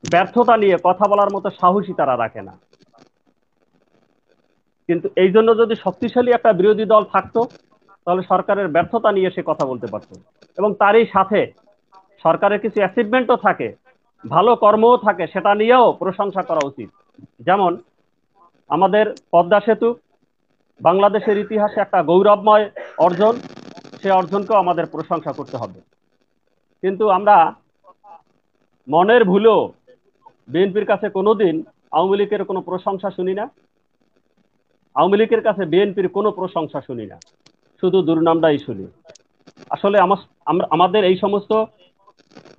ব্যর্থতা নিয়ে কথা বলার মতো সাহসী তারা রাখে না। কিন্তু এই জন্য যদি শক্তিশালী একটা বিরোধী দল থাকতো, তাহলে সরকারের ব্যর্থতা নিয়ে সে কথা বলতে পারতো, এবং তারই সাথে সরকারের কিছু অ্যাচিভমেন্টও থাকে, ভালো কর্মও থাকে, সেটা নিয়েও প্রশংসা করা উচিত। যেমন আমাদের পদ্মা সেতু বাংলাদেশের ইতিহাসে একটা গৌরবময় অর্জন, সে অর্জনকেও আমাদের প্রশংসা করতে হবে। কিন্তু আমরা মনের ভুলেও বিএনপির কাছে কোনোদিন আওয়ামী লীগের কোনো প্রশংসা শুনি না, আওয়ামী লীগের কাছে বিএনপির কোনো প্রশংসা শুনি না, শুধু দুর্নামটাই শুনি। আসলে আমাদের এই সমস্ত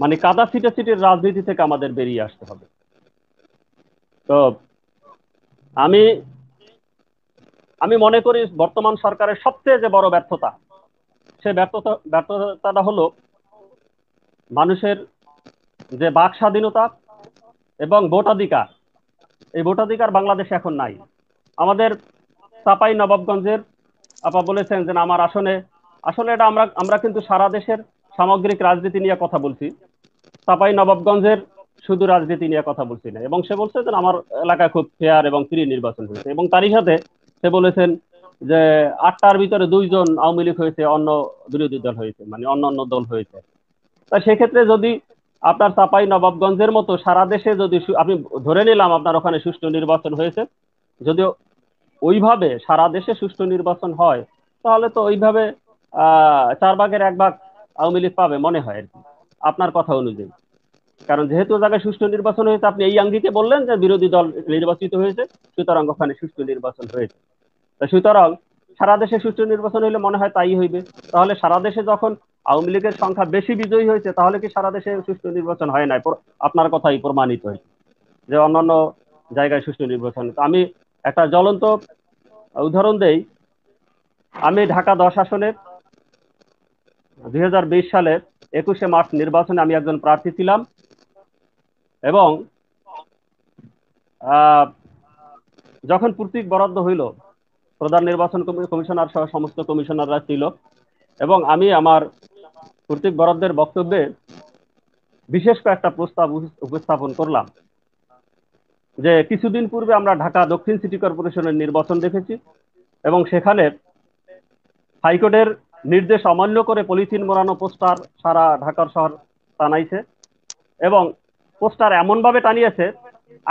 মানে কাদা ছিটাছিটির রাজনীতি থেকে আমাদের বেরিয়ে আসতে হবে। তো আমি আমি মনে করি বর্তমান সরকারের সবচেয়ে যে বড় ব্যর্থতা, সে ব্যর্থতাটা হলো মানুষের যে বাক স্বাধীনতা এবং ভোটাধিকার, এই ভোটাধিকার বাংলাদেশে এখন নাই। আমাদের চাঁপাই নবাবগঞ্জের আপা বলেছেন যে আমার আসনে, আসলে এটা আমরা কিন্তু সারা দেশের সামগ্রিক রাজনীতি নিয়ে কথা বলছি, চাঁপাই নবাবগঞ্জের শুধু রাজনীতি নিয়ে কথা বলছি না। এবং সে বলছে যে আমার এলাকায় খুব ফেয়ার এবং ফ্রি নির্বাচন হয়েছে, এবং তারই সাথে সে বলেছেন যে 8টার ভিতরে 2জন আওয়ামী লীগ হয়েছে, অন্য বিরোধী দল হয়েছে, মানে অন্যান্য দল হয়েছে। তা সেক্ষেত্রে যদি আপনার চাঁপাই নবাবগঞ্জের মতো সারা দেশে যদি আমি ধরে নিলাম আপনার ওখানে সুষ্ঠু নির্বাচন হয়েছে, যদি ওইভাবে সারা দেশে সুষ্ঠু নির্বাচন হয়, তাহলে তো ওইভাবে 4 ভাগের 1 ভাগ আওয়ামী লীগ পাবে মনে হয় আর কি, আপনার কথা অনুযায়ী। কারণ যেহেতু জায়গায় সুষ্ঠু নির্বাচন হয়েছে, আপনি এই আঙ্গিকে বললেন যে বিরোধী দল নির্বাচিত হয়েছে, সুতরাং ওখানে সুষ্ঠু নির্বাচন হয়েছে। সুতরাং সারা দেশে সুষ্ঠু নির্বাচন হইলে মনে হয় তাই হইবে। তাহলে সারা দেশে যখন আওয়ামী লীগের সংখ্যা বেশি বিজয়ী হয়েছে, তাহলে কি সারা দেশে সুষ্ঠু নির্বাচন হয় নাই? আপনার কথাই প্রমাণিত হয়েছে যে অন্যান্য জায়গায় সুষ্ঠু নির্বাচন। আমি একটা জ্বলন্ত উদাহরণ দেই। আমি ঢাকা 10 আসনের 2020 সালের 21শে মার্চ নির্বাচনে আমি একজন প্রার্থী ছিলাম, এবং যখন প্রতীক বরাদ্দ হইল, প্রধান নির্বাচন কমিশনার সহ সমস্ত কমিশনাররা ছিল, এবং আমি আমার প্রতীক বরাদ্দের বক্তব্যে বিশেষ কয়েকটা প্রস্তাব উপস্থাপন করলাম। যে কিছুদিন পূর্বে আমরা ঢাকা দক্ষিণ সিটি কর্পোরেশনের নির্বাচন দেখেছি, এবং সেখানে হাইকোর্টের নির্দেশ অমান্য করে পলিথিন মোড়ানো পোস্টার সারা ঢাকার শহর টানাইছে, এবং পোস্টার এমনভাবে টানিয়েছে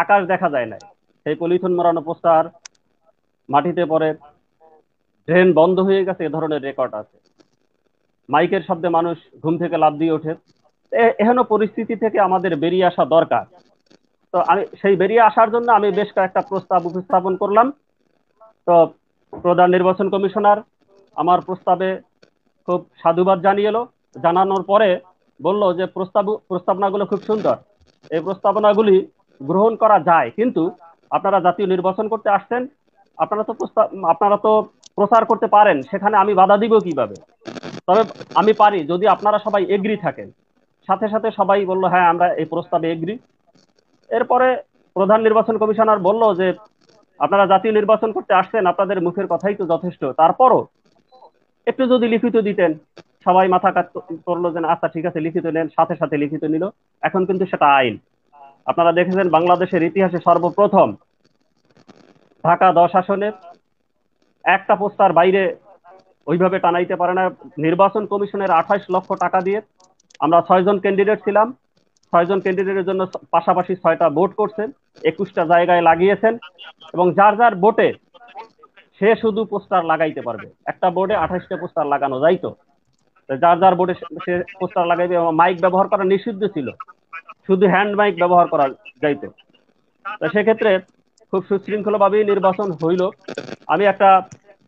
আকাশ দেখা যায় না। সেই পলিথিন মোড়ানো পোস্টার মাটিতে পড়ে, ড্রেন বন্ধ হয়ে গেছে, এ ধরনের রেকর্ড আছে। মাইকের শব্দে মানুষ ঘুম থেকে লাফ দিয়ে ওঠে। এহেন পরিস্থিতি থেকে আমাদের বেরিয়ে আসা দরকার। তো আমি সেই বেরিয়ে আসার জন্য আমি বেশ কয়েকটা প্রস্তাব উপস্থাপন করলাম। তো প্রধান নির্বাচন কমিশনার আমার প্রস্তাবে খুব সাধুবাদ জানানোর পরে বলল যে প্রস্তাবনাগুলো খুব সুন্দর, এই প্রস্তাবনাগুলি গ্রহণ করা যায়, কিন্তু আপনারা জাতীয় নির্বাচন করতে আসছেন, আপনারা তো প্রচার করতে পারেন, সেখানে আমি বাধা দিব কিভাবে? তবে আমি পারি যদি আপনারা সবাই এগ্রি থাকেন। সাথে সাথে সবাই বলল হ্যাঁ আমরা এই প্রস্তাবে এগ্রি। এরপরে প্রধান নির্বাচন কমিশনার বলল যে আপনারা জাতীয় নির্বাচন করতে আসছেন, আপনাদের মুখের কথাই তো যথেষ্ট, তারপরও একটু যদি লিখিত দিতেন। সবাই মাথা কাজ করলো যে আচ্ছা ঠিক আছে লিখিত নেন, সাথে সাথে লিখিত নিল। এখন কিন্তু সেটা আইন। আপনারা দেখেছেন বাংলাদেশের ইতিহাসে সর্বপ্রথম ঢাকা 10 আসনের একটা পোস্টার বাইরে ওইভাবে টানাইতে পারে না। নির্বাচন কমিশনের 28 লক্ষ টাকা দিয়ে আমরা 6 জন ক্যান্ডিডেট ছিলাম, 6 জন ক্যান্ডিডেটের জন্য পাশাপাশি 6টা বোর্ড করছেন, 21টা জায়গায় লাগিয়েছেন, এবং যার যার বোর্ডে সে শুধু পোস্টার লাগাইতে পারবে। একটা বোর্ডে 28টা পোস্টার লাগানো যাইতো, যার যার বোর্ডে সে পোস্টার লাগাইবে, এবং মাইক ব্যবহার করা নিষিদ্ধ ছিল, শুধু হ্যান্ড মাইক ব্যবহার করা যাইতো। তো সেক্ষেত্রে খুব সুশৃঙ্খল ভাবেই নির্বাচন হইল। আমি একটা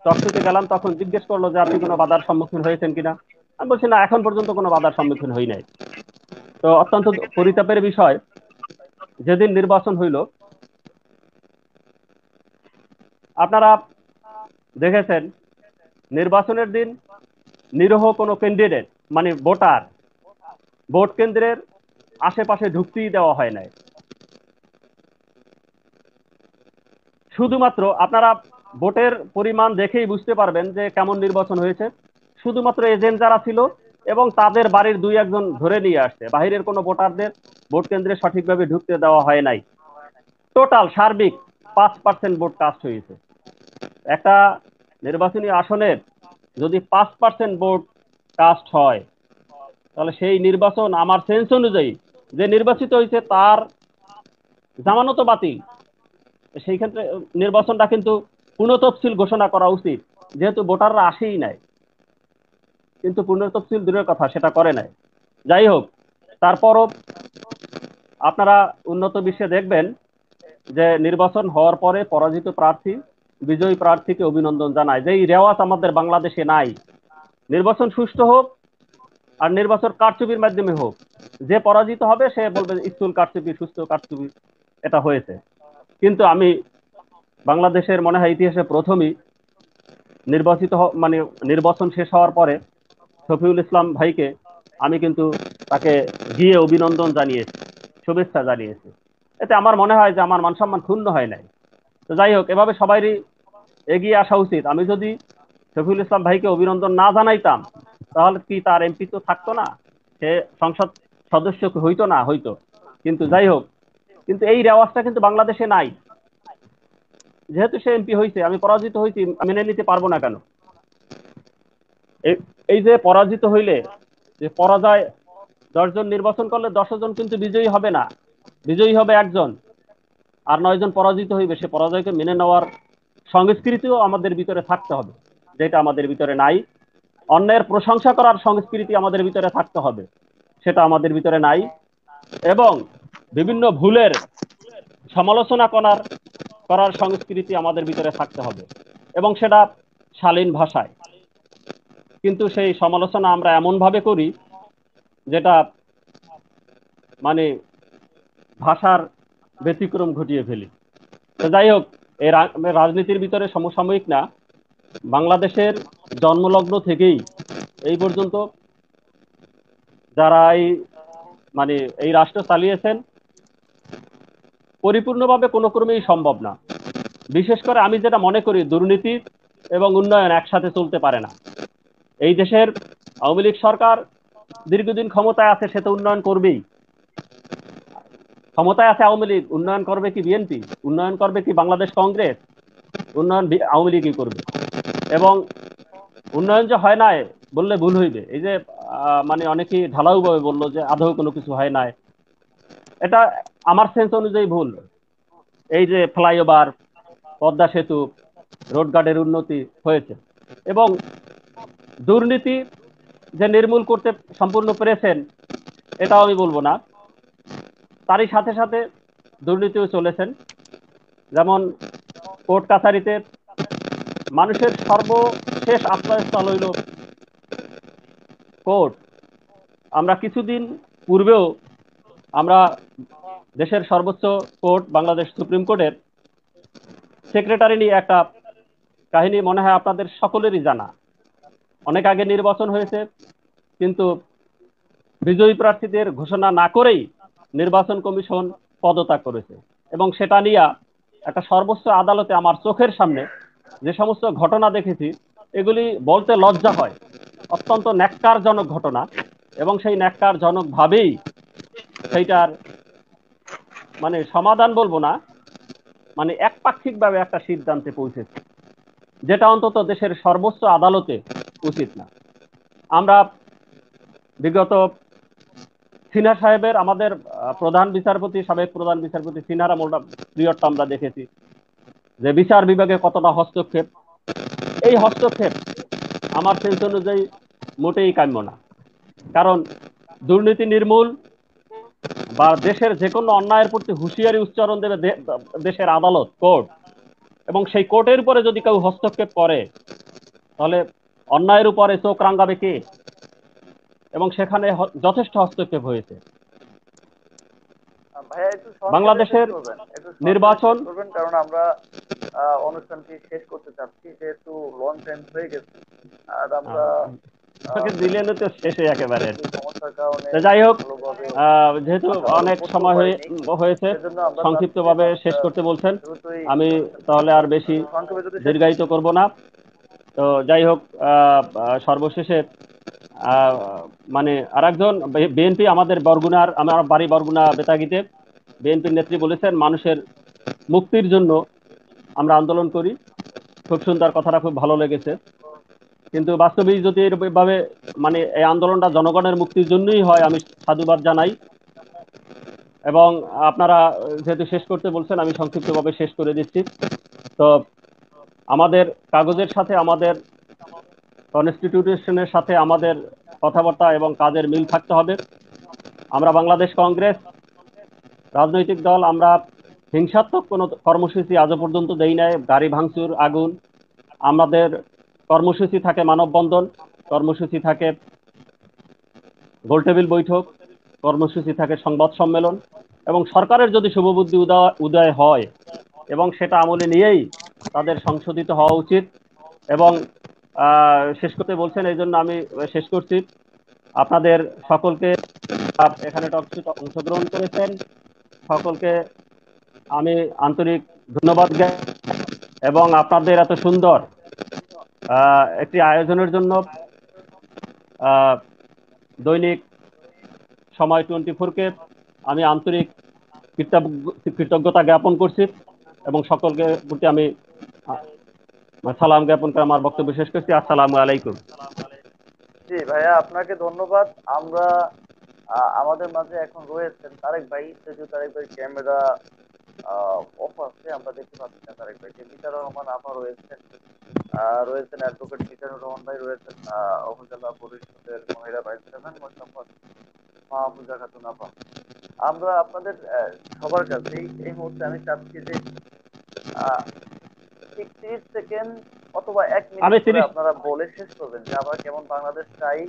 টকশোতে গেলাম, তখন জিজ্ঞেস করলো যে আপনি কোনো বাধার সম্মুখীন হয়েছেন কিনা। আমি বলছি না, এখন পর্যন্ত কোনো বাধার সম্মুখীন হই নাই। তো অত্যন্ত পরিতাপের বিষয়, যেদিন নির্বাচন হইল আপনারা দেখেছেন, নির্বাচনের দিন নিরীহ কোনো ক্যান্ডিডেট মানে ভোটার ভোট কেন্দ্রের আশেপাশে ঢুকতেই দেওয়া হয় নাই। শুধুমাত্র আপনারা ভোটের পরিমাণ দেখেই বুঝতে পারবেন যে কেমন নির্বাচন হয়েছে। শুধুমাত্র এজেন্ট যারা ছিল এবং তাদের বাড়ির দুই একজন ধরে নিয়ে আসছে, বাহিরের কোনো ভোটারদের ভোট কেন্দ্রে সঠিকভাবে ঢুকতে দেওয়া হয় নাই। টোটাল সার্বিক 5% ভোট কাস্ট হয়েছে। একটা নির্বাচনী আসনের যদি 5% ভোট কাস্ট হয়, তাহলে সেই নির্বাচন আমার সেন্স অনুযায়ী যে নির্বাচিত হয়েছে তার জামানত বাতিল। সেই ক্ষেত্রে নির্বাচনটা কিন্তু পুনঃতফসিল ঘোষণা করা উচিত, যেহেতু ভোটাররা আসেই নাই। কিন্তু পুনঃতফসিল দূরের কথা, সেটা করে নাই। যাই হোক, তারপরও আপনারা উন্নত বিশ্বে দেখবেন যে নির্বাচন হওয়ার পরে পরাজিত প্রার্থী বিজয়ী প্রার্থীকে অভিনন্দন জানায়, যে এই রেওয়াজ আমাদের বাংলাদেশে নাই। নির্বাচন সুষ্ঠু হোক আর নির্বাচন কারচুপির মাধ্যমে হোক, যে পরাজিত হবে সে বলবে স্থূল কারচুপি, সুস্থ কারচুপি এটা হয়েছে। কিন্তু আমি বাংলাদেশের মনে হয় ইতিহাসে প্রথমই মানে নির্বাচন শেষ হওয়ার পরে শফিউল ইসলাম ভাইকে আমি কিন্তু তাকে গিয়ে অভিনন্দন জানিয়েছি, শুভেচ্ছা জানিয়েছি। এতে আমার মনে হয় যে আমার মান সম্মান ক্ষুণ্ণ হয় নাই। তো যাই হোক, এভাবে সবারই এগিয়ে আসা উচিত। আমি যদি শফিউল ইসলাম ভাইকে অভিনন্দন না জানাইতাম, তাহলে কি তার এমপি তো থাকতো না, সে সংসদ সদস্য হইতো না, হইতো। কিন্তু যাই হোক, কিন্তু এই রেওয়াজটা কিন্তু বাংলাদেশে নাই। যেহেতু সে এমপি হয়েছে, আমি পরাজিত হয়েছি, মেনে নিতে পারবো না কেন? এই যে পরাজিত হইলে যে পরাজয়, 10 জন নির্বাচন করলে 10 জন কিন্তু বিজয়ী হবে না, বিজয়ী হবে একজন, আর 9 জন পরাজিত হইবে। সে পরাজয়কে মেনে নেওয়ার সংস্কৃতিও আমাদের ভিতরে থাকতে হবে, যেটা আমাদের ভিতরে নাই। অন্যের প্রশংসা করার সংস্কৃতি আমাদের ভিতরে থাকতে হবে, সেটা আমাদের ভিতরে নাই। এবং বিভিন্ন ভুলের সমালোচনা করার সংস্কৃতি আমাদের ভিতরে থাকতে হবে, এবং সেটা শালীন ভাষায়। কিন্তু সেই সমালোচনা আমরা এমন ভাবে করি যেটা মানে ভাষার ব্যতিক্রম ঘটিয়ে ফেলি। তো যাই হোক, এই রাজনীতির ভিতরে সমসাময়িক না, বাংলাদেশের জন্মলগ্ন থেকেই এই পর্যন্ত যারা এই রাষ্ট্র চালিয়েছেন, পরিপূর্ণভাবে কোনো ক্রমেই সম্ভব না। বিশেষ করে আমি যেটা মনে করি, দুর্নীতি এবং উন্নয়ন একসাথে চলতে পারে না। এই দেশের আওয়ামী লীগ সরকার দীর্ঘদিন ক্ষমতায় আছে, সে তো উন্নয়ন করবেই। ক্ষমতায় আছে আওয়ামী লীগ, উন্নয়ন করবে কি বিএনপি? উন্নয়ন করবে কি বাংলাদেশ কংগ্রেস? উন্নয়ন আওয়ামী লীগই করবে। এবং উন্নয়ন যে হয় নাই বললে ভুল হইবে। এই যে অনেকেই ঢালাও ভাবে বললো যে আদৌ কোনো কিছু হয় নাই, এটা আমার সেন্স অনুযায়ী ভুল। এই যে ফ্লাইওভার, পদ্মা সেতু, রোডঘাটের উন্নতি হয়েছে, এবং দুর্নীতি যে নির্মূল করতে সম্পূর্ণ পেরেছেন এটাও আমি বলবো না। তারই সাথে সাথে দুর্নীতিও চলেছেন। যেমন কোর্ট কাছারিতে মানুষের সর্বশেষ আশ্রয়স্থল হইল কোর্ট। আমরা কিছুদিন পূর্বেও আমরা দেশের সর্বোচ্চ কোর্ট বাংলাদেশ সুপ্রিম কোর্টের সেক্রেটারি নিয়ে একটা কাহিনী মনে হয় আপনাদের সকলেরই জানা। অনেক আগে নির্বাচন হয়েছে, কিন্তু বিজয়ী প্রার্থীদের ঘোষণা না করেই নির্বাচন কমিশন পদত্যাগ করেছে। এবং সেটা নিয়ে একটা সর্বোচ্চ আদালতে আমার চোখের সামনে যে সমস্ত ঘটনা দেখেছি, এগুলি বলতে লজ্জা হয়। অত্যন্ত ন্যাক্কারজনক ঘটনা, এবং সেই ন্যাক্কারজনক ভাবেই সেইটার সমাধান বলবো না, একপাক্ষিক ভাবে একটা সিদ্ধান্তে পৌঁছেছে, যেটা অন্তত দেশের সর্বোচ্চ আদালতে উচিত না। আমরা বিগত সিনহা সাহেবের, আমাদের প্রধান বিচারপতি, সাবেক প্রধান বিচারপতি সিনহার পিরিয়ডটা আমরা দেখেছি যে বিচার বিভাগে কতটা হস্তক্ষেপ। এই হস্তক্ষেপ আমার সেন্স অনুযায়ী মোটেই কাম্য না। কারণ দুর্নীতি নির্মূল বা দেশের যে কোনো অন্যায়ের প্রতি হুঁশিয়ারি উচ্চারণ দেবে দেশের আদালত, কোর্ট। এবং সেই কোর্টের উপরে যদি কেউ হস্তক্ষেপ করে, তাহলে অন্যায়ের উপরে চোখ রাঙাবে কে? এবং সেখানে যথেষ্ট হস্তক্ষেপ হয়েছে। ভাইয়া একটু বাংলাদেশের নির্বাচন করবেন, কারণ আমরা অনুষ্ঠানটি শেষ করতে চাচ্ছি, যেহেতু লং টাইম হয়ে গেছে। আর আমরা আপনাকে দিলেন তো শেষে একেবারে। সমস্যার কারণে যাই হোক, ভালোভাবে যেহেতু আশাবাদী অনেক করতেও সময় পারিনি, হয়েছে, সেজন্য আমরা সংক্ষিপ্তভাবে চাচ্ছিলাম শেষ করতে বলছেন, দ্রুতই আমি তাহলে আর বেশি সংক্ষেপে যদি শেষ দীর্ঘায়িত করব না। তো যাই হোক, সর্বশেষে মানে আরেকজন বিএনপি, আমাদের বরগুনার, আমার বাড়ি বরগুনা বেতাগীতে, বিএনপির নেত্রী বলেছেন মানুষের মুক্তির জন্য আমরা আন্দোলন করি। খুব সুন্দর, কথাটা খুব ভালো লেগেছে। কিন্তু বাস্তবিক যদি এভাবে মানে এই আন্দোলনটা জনগণের মুক্তির জন্যই হয়, আমি সাধুবাদ জানাই। এবং আপনারা যেহেতু শেষ করতে বলছেন, আমি সংক্ষিপ্তভাবে শেষ করে দিচ্ছি। তো আমাদের কাগজের সাথে, আমাদের কনস্টিটিউশনের সাথে আমাদের কথাবার্তা এবং কাজের মিল থাকতে হবে। আমরা বাংলাদেশ কংগ্রেস রাজনৈতিক দল, আমরা হিংসাত্মক কোনো কর্মসূচি আজও পর্যন্ত দেই নাই। গাড়ি ভাঙচুর, আগুন। আমাদের কর্মসূচি থাকে মানববন্ধন, কর্মসূচি থাকে গোলটেবিল বৈঠক, কর্মসূচি থাকে সংবাদ সম্মেলন। এবং সরকারের যদি শুভবুদ্ধি উদয় হয় এবং সেটা আমলে নিয়েই তাদের সংশোধিত হওয়া উচিত। এবং শেষ করতে বলছেন, এই জন্য আমি শেষ করছি। আপনাদের সকলকে, এখানে টকশোতে অংশগ্রহণ করেছেন সকলকে আমি আন্তরিক ধন্যবাদ এবং আপনাদের এত সুন্দর একটি আয়োজনের জন্য দৈনিক সময় 24-কে আমি আন্তরিক কৃতজ্ঞতা জ্ঞাপন করছি এবং সকলকে প্রতি আমি সালাম জ্ঞাপন করে আমার বক্তব্য শেষ করছি। আসসালামু আলাইকুম। জি ভাইয়া, আপনাকে ধন্যবাদ। আমরা আমাদের মাঝে এখন রয়েছেন তারেক ভাই। যদিও তারেক ভাই ক্যামেরা অফ আছে, আমরা দেখতে পাচ্ছি না তারেক ভাইকে। মিজানুর রহমান আপা রয়েছেন, রয়েছেন অ্যাডভোকেট মিজানুর রহমান ভাই, রয়েছেন উপজেলা পরিষদের মহিলা ভাইস চেয়ারম্যান মোসাম্মদ মাহফুজা খাতুন আপা। আমরা আপনাদের সবার কাছেই এই মুহূর্তে আমি চাচ্ছি যে ঠিক 30 সেকেন্ড অথবা 1 মিনিট করে আপনারা বলে শেষ করবেন যে আমরা কেমন বাংলাদেশ চাই।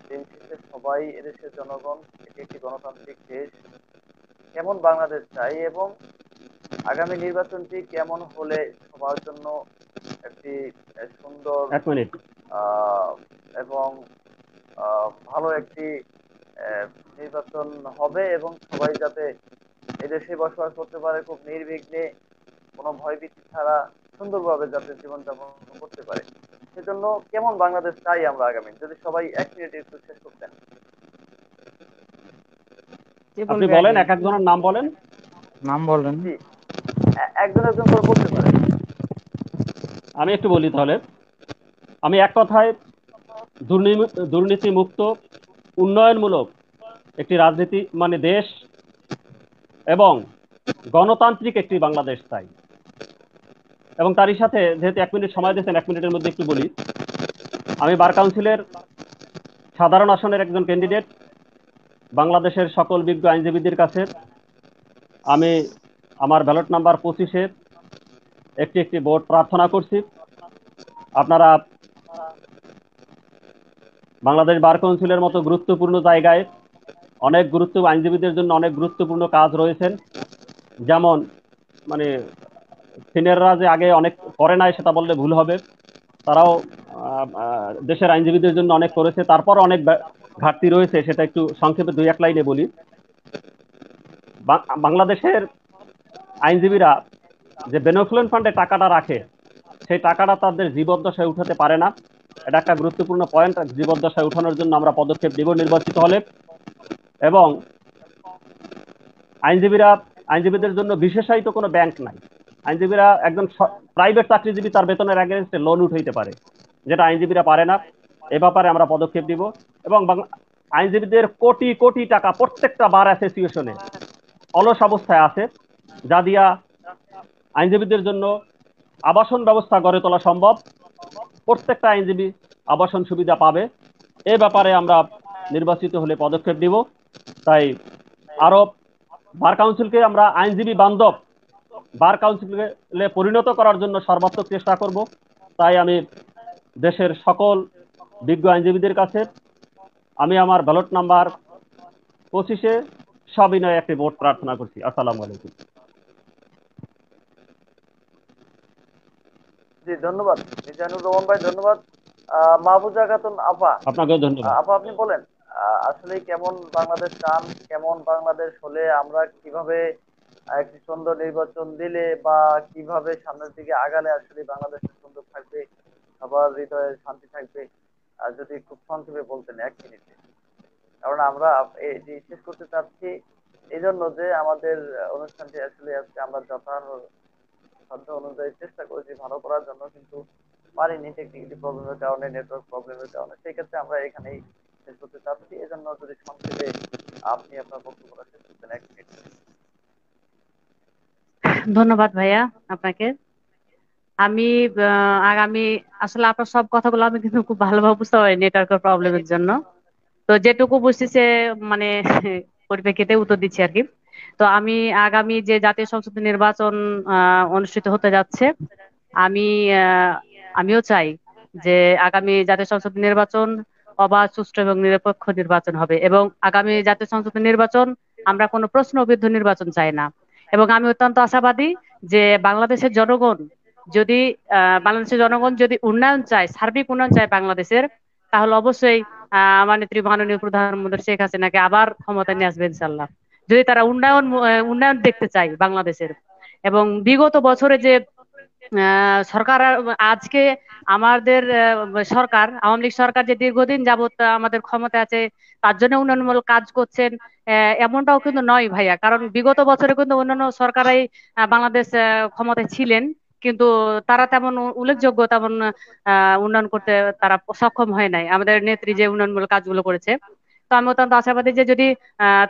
দিন শেষে সবাই, এদেশের জনগণ, এটি একটি গণতান্ত্রিক দেশ, কেমন বাংলাদেশ চাই এবং আগামী নির্বাচনটি কেমন হলে সবার জন্য একটি সুন্দর এবং ভালো একটি নির্বাচন হবে এবং সবাই যাতে এদেশে বসবাস করতে পারে খুব নির্বিঘ্নে, কোনো ভয়ভীতি ছাড়া সুন্দরভাবে যাতে জীবনযাপন করতে পারে। সেজন্য কেমন বাংলাদেশ চাই আমরা আগামী, যদি সবাই 1 মিনিটে একটু শেষ করতেন। আপনি বলেন, এক একজনের নাম বলেন। নাম বলেন। জি, একজন একজন করে বলতে পারেন। আমি একটু বলি তাহলে। আমি এক কথায় দুর্নীতি মুক্ত উন্নয়নমূলক একটি রাজনীতি মানে দেশ এবং গণতান্ত্রিক একটি বাংলাদেশ চাই। এবং তারই সাথে, যেহেতু 1 মিনিট সময় দিয়েছেন, 1 মিনিটের মধ্যে একটু বলি। আমি বার কাউন্সিলের সাধারণ আসনের একজন ক্যান্ডিডেট। বাংলাদেশের সকল বিজ্ঞ আইনজীবীদের কাছে আমি আমার ব্যালট নাম্বার 25-এ একটি একটি ভোট প্রার্থনা করছি। আপনারা বাংলাদেশ বার কাউন্সিলের মতো গুরুত্বপূর্ণ জায়গায় আইনজীবীদের জন্য অনেক গুরুত্বপূর্ণ কাজ রয়েছেন। যেমন মানে সিনিয়ররা যে আগে অনেক করে নাই সেটা বললে ভুল হবে, তারাও দেশের আইনজীবীদের জন্য অনেক করেছে। তারপর অনেক ঘাটতি রয়েছে, সেটা একটু সংক্ষেপে 2-1 লাইনে বলি। বাংলাদেশের আইনজীবীরা যে বেনেভোলেন্ট ফান্ডে টাকাটা রাখে, সেই টাকাটা তাদের জীবদ্দশায় উঠাতে পারে না। এটা একটা গুরুত্বপূর্ণ পয়েন্ট। জীবদ্দশায় উঠানোর জন্য আমরা পদক্ষেপ নিব নির্বাচিত হলে। এবং আইনজীবীদের জন্য বিশেষায়িত কোনো ব্যাংক নাই। আইনজীবীরা একজন প্রাইভেট চাকরিজীবী, তার বেতনের এগেইনস্টে লোন উঠাইতে পারে, যেটা আইনজীবীরা পারে না। এ ব্যাপারে আমরা পদক্ষেপ নিব। এবং আইনজীবীদের কোটি কোটি টাকা প্রত্যেকটা বার অ্যাসোসিয়েশনে অলস অবস্থায় আছে, যা দিয়া আইনজীবীদের জন্য আবাসন ব্যবস্থা গড়ে তোলা সম্ভব। প্রত্যেকটা আইনজীবী আবাসন সুবিধা পাবে। এ ব্যাপারে আমরা নির্বাচিত হলে পদক্ষেপ নিব। তাই আরো বার কাউন্সিলকে আমরা আইনজীবী বান্ধব বার কাউন্সিলে পরিণত করার জন্য সর্বাত্মক চেষ্টা করব। তাই আমি দেশের সকল বিজ্ঞ আইনজীবীদের কাছে আমি আমার ব্যালট নাম্বার 25-এ সবিনয়ে একটি ভোট প্রার্থনা করছি। আসসালামু আলাইকুম। জি, ধন্যবাদ মিজানুর রহমান ভাই, ধন্যবাদ। মাহফুজা খাতুন আপা, আপনাকেও ধন্যবাদ। আপা আপনি বলেন আসলে কেমন বাংলাদেশ চান, কেমন বাংলাদেশ হলে আমরা কিভাবে একটি সুন্দর নির্বাচন দিলে বা কিভাবে সামনের দিকে আগালে আসলে বাংলাদেশটা সুন্দর থাকবে, সবার হৃদয়ে শান্তি থাকবে, যদি খুব সংক্ষেপে বলতেন 1 মিনিটে। কারণ আমরা এটি শেষ করতে চাচ্ছি এই জন্য যে আমাদের অনুষ্ঠানটি আসলে আজকে আমরা যথাসাধ্য অনুযায়ী চেষ্টা করেছি ভালো করার জন্য, কিন্তু পারিনি টেকনিক্যালি প্রবলেমের কারণে, নেটওয়ার্ক প্রবলেমের কারণে। সেই ক্ষেত্রে আমরা এখানেই শেষ করতে চাচ্ছি। এজন্য যদি সংক্ষেপে আপনি আপনার বক্তব্যটা শেষ করতেন 1 মিনিট। ধন্যবাদ ভাইয়া আপনাকে। আমি আগামী আসলে আপনার সব কথাগুলো আমি কিন্তু খুব ভালোভাবে বুঝতে পারি নেটওয়ার্কের প্রবলেমের জন্য। তো যেটুকু বুঝতেছে মানে পরিপ্রেক্ষিতে উত্তর দিচ্ছি আর কি। তো আমি আগামী যে জাতীয় সংসদ নির্বাচন অনুষ্ঠিত হতে যাচ্ছে, আমি আমিও চাই যে আগামী জাতীয় সংসদ নির্বাচন অবাধ, সুষ্ঠু এবং নিরপেক্ষ নির্বাচন হবে, এবং আগামী জাতীয় সংসদ নির্বাচন আমরা কোনো প্রশ্নবিদ্ধ নির্বাচন চাই না। এবং আমি অত্যন্ত আশাবাদী যে বাংলাদেশের জনগণ যদি উন্নয়ন চায়, সার্বিক উন্নয়ন চায় বাংলাদেশের, তাহলে অবশ্যই আমার নেত্রী মাননীয় প্রধানমন্ত্রী শেখ হাসিনাকে আবার ক্ষমতায় নিয়ে আসবে ইনশাল্লাহ। যদি তারা উন্নয়ন দেখতে চায় বাংলাদেশের। এবং বিগত বছরে যে সরকার আজকে আমাদের সরকার, আওয়ামী লীগ সরকার যে দীর্ঘদিন যাবত আমাদের ক্ষমতায় আছে, তার জন্য উন্নয়নমূলক কাজ করছেন এমনটাও কিন্তু নয় ভাইয়া। কারণ বিগত বছরে কিন্তু অন্যান্য সরকারাই বাংলাদেশ ক্ষমতায় ছিলেন, কিন্তু তারা তেমন উল্লেখযোগ্য তেমন উন্নয়ন করতে তারা সক্ষম হয় নাই, আমাদের নেত্রী যে উন্নয়নমূলক কাজগুলো করেছে। তো আমি অত্যন্ত আশাবাদী যে যদি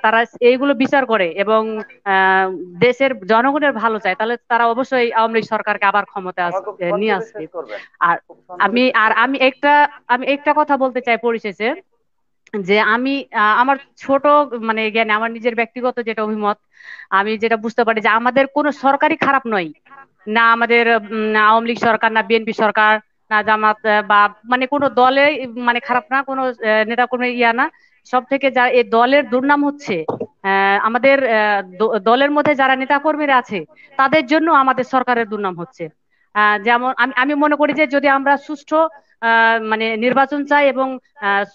তারা এইগুলো বিচার করে এবং দেশের জনগণের ভালো চায়, তাহলে তারা অবশ্যই আওয়ামী লীগ সরকারকে আবার ক্ষমতা আমার খুব নিয়ে সংক্ষেপে আসবে। শেষ করবেন, আর খুব সংক্ষেপে শেষ করবেন। আমি একটা কথা বলতে চাই পরিশেষে, যে আমি আমার ছোট মানে জ্ঞানে আমার নিজের ব্যক্তিগত যেটা অভিমত, আমি যেটা বুঝতে পারি যে আমাদের কোনো সরকারই খারাপ নয়। না আমাদের আওয়ামী লীগ সরকার, না বিএনপি সরকার, না জামাত বা মানে কোনো দলে মানে খারাপ না, কোনো নেতা কোনো ইয়া না। সব থেকে যা এই দলের দুর্নাম হচ্ছে আমাদের দলের মধ্যে যারা নেতা কর্মীরা আছে, তাদের জন্য আমাদের সরকারের দুর্নাম হচ্ছে। যেমন আমি আমি মনে করি যে যদি আমরা সুষ্ঠু মানে নির্বাচন চাই এবং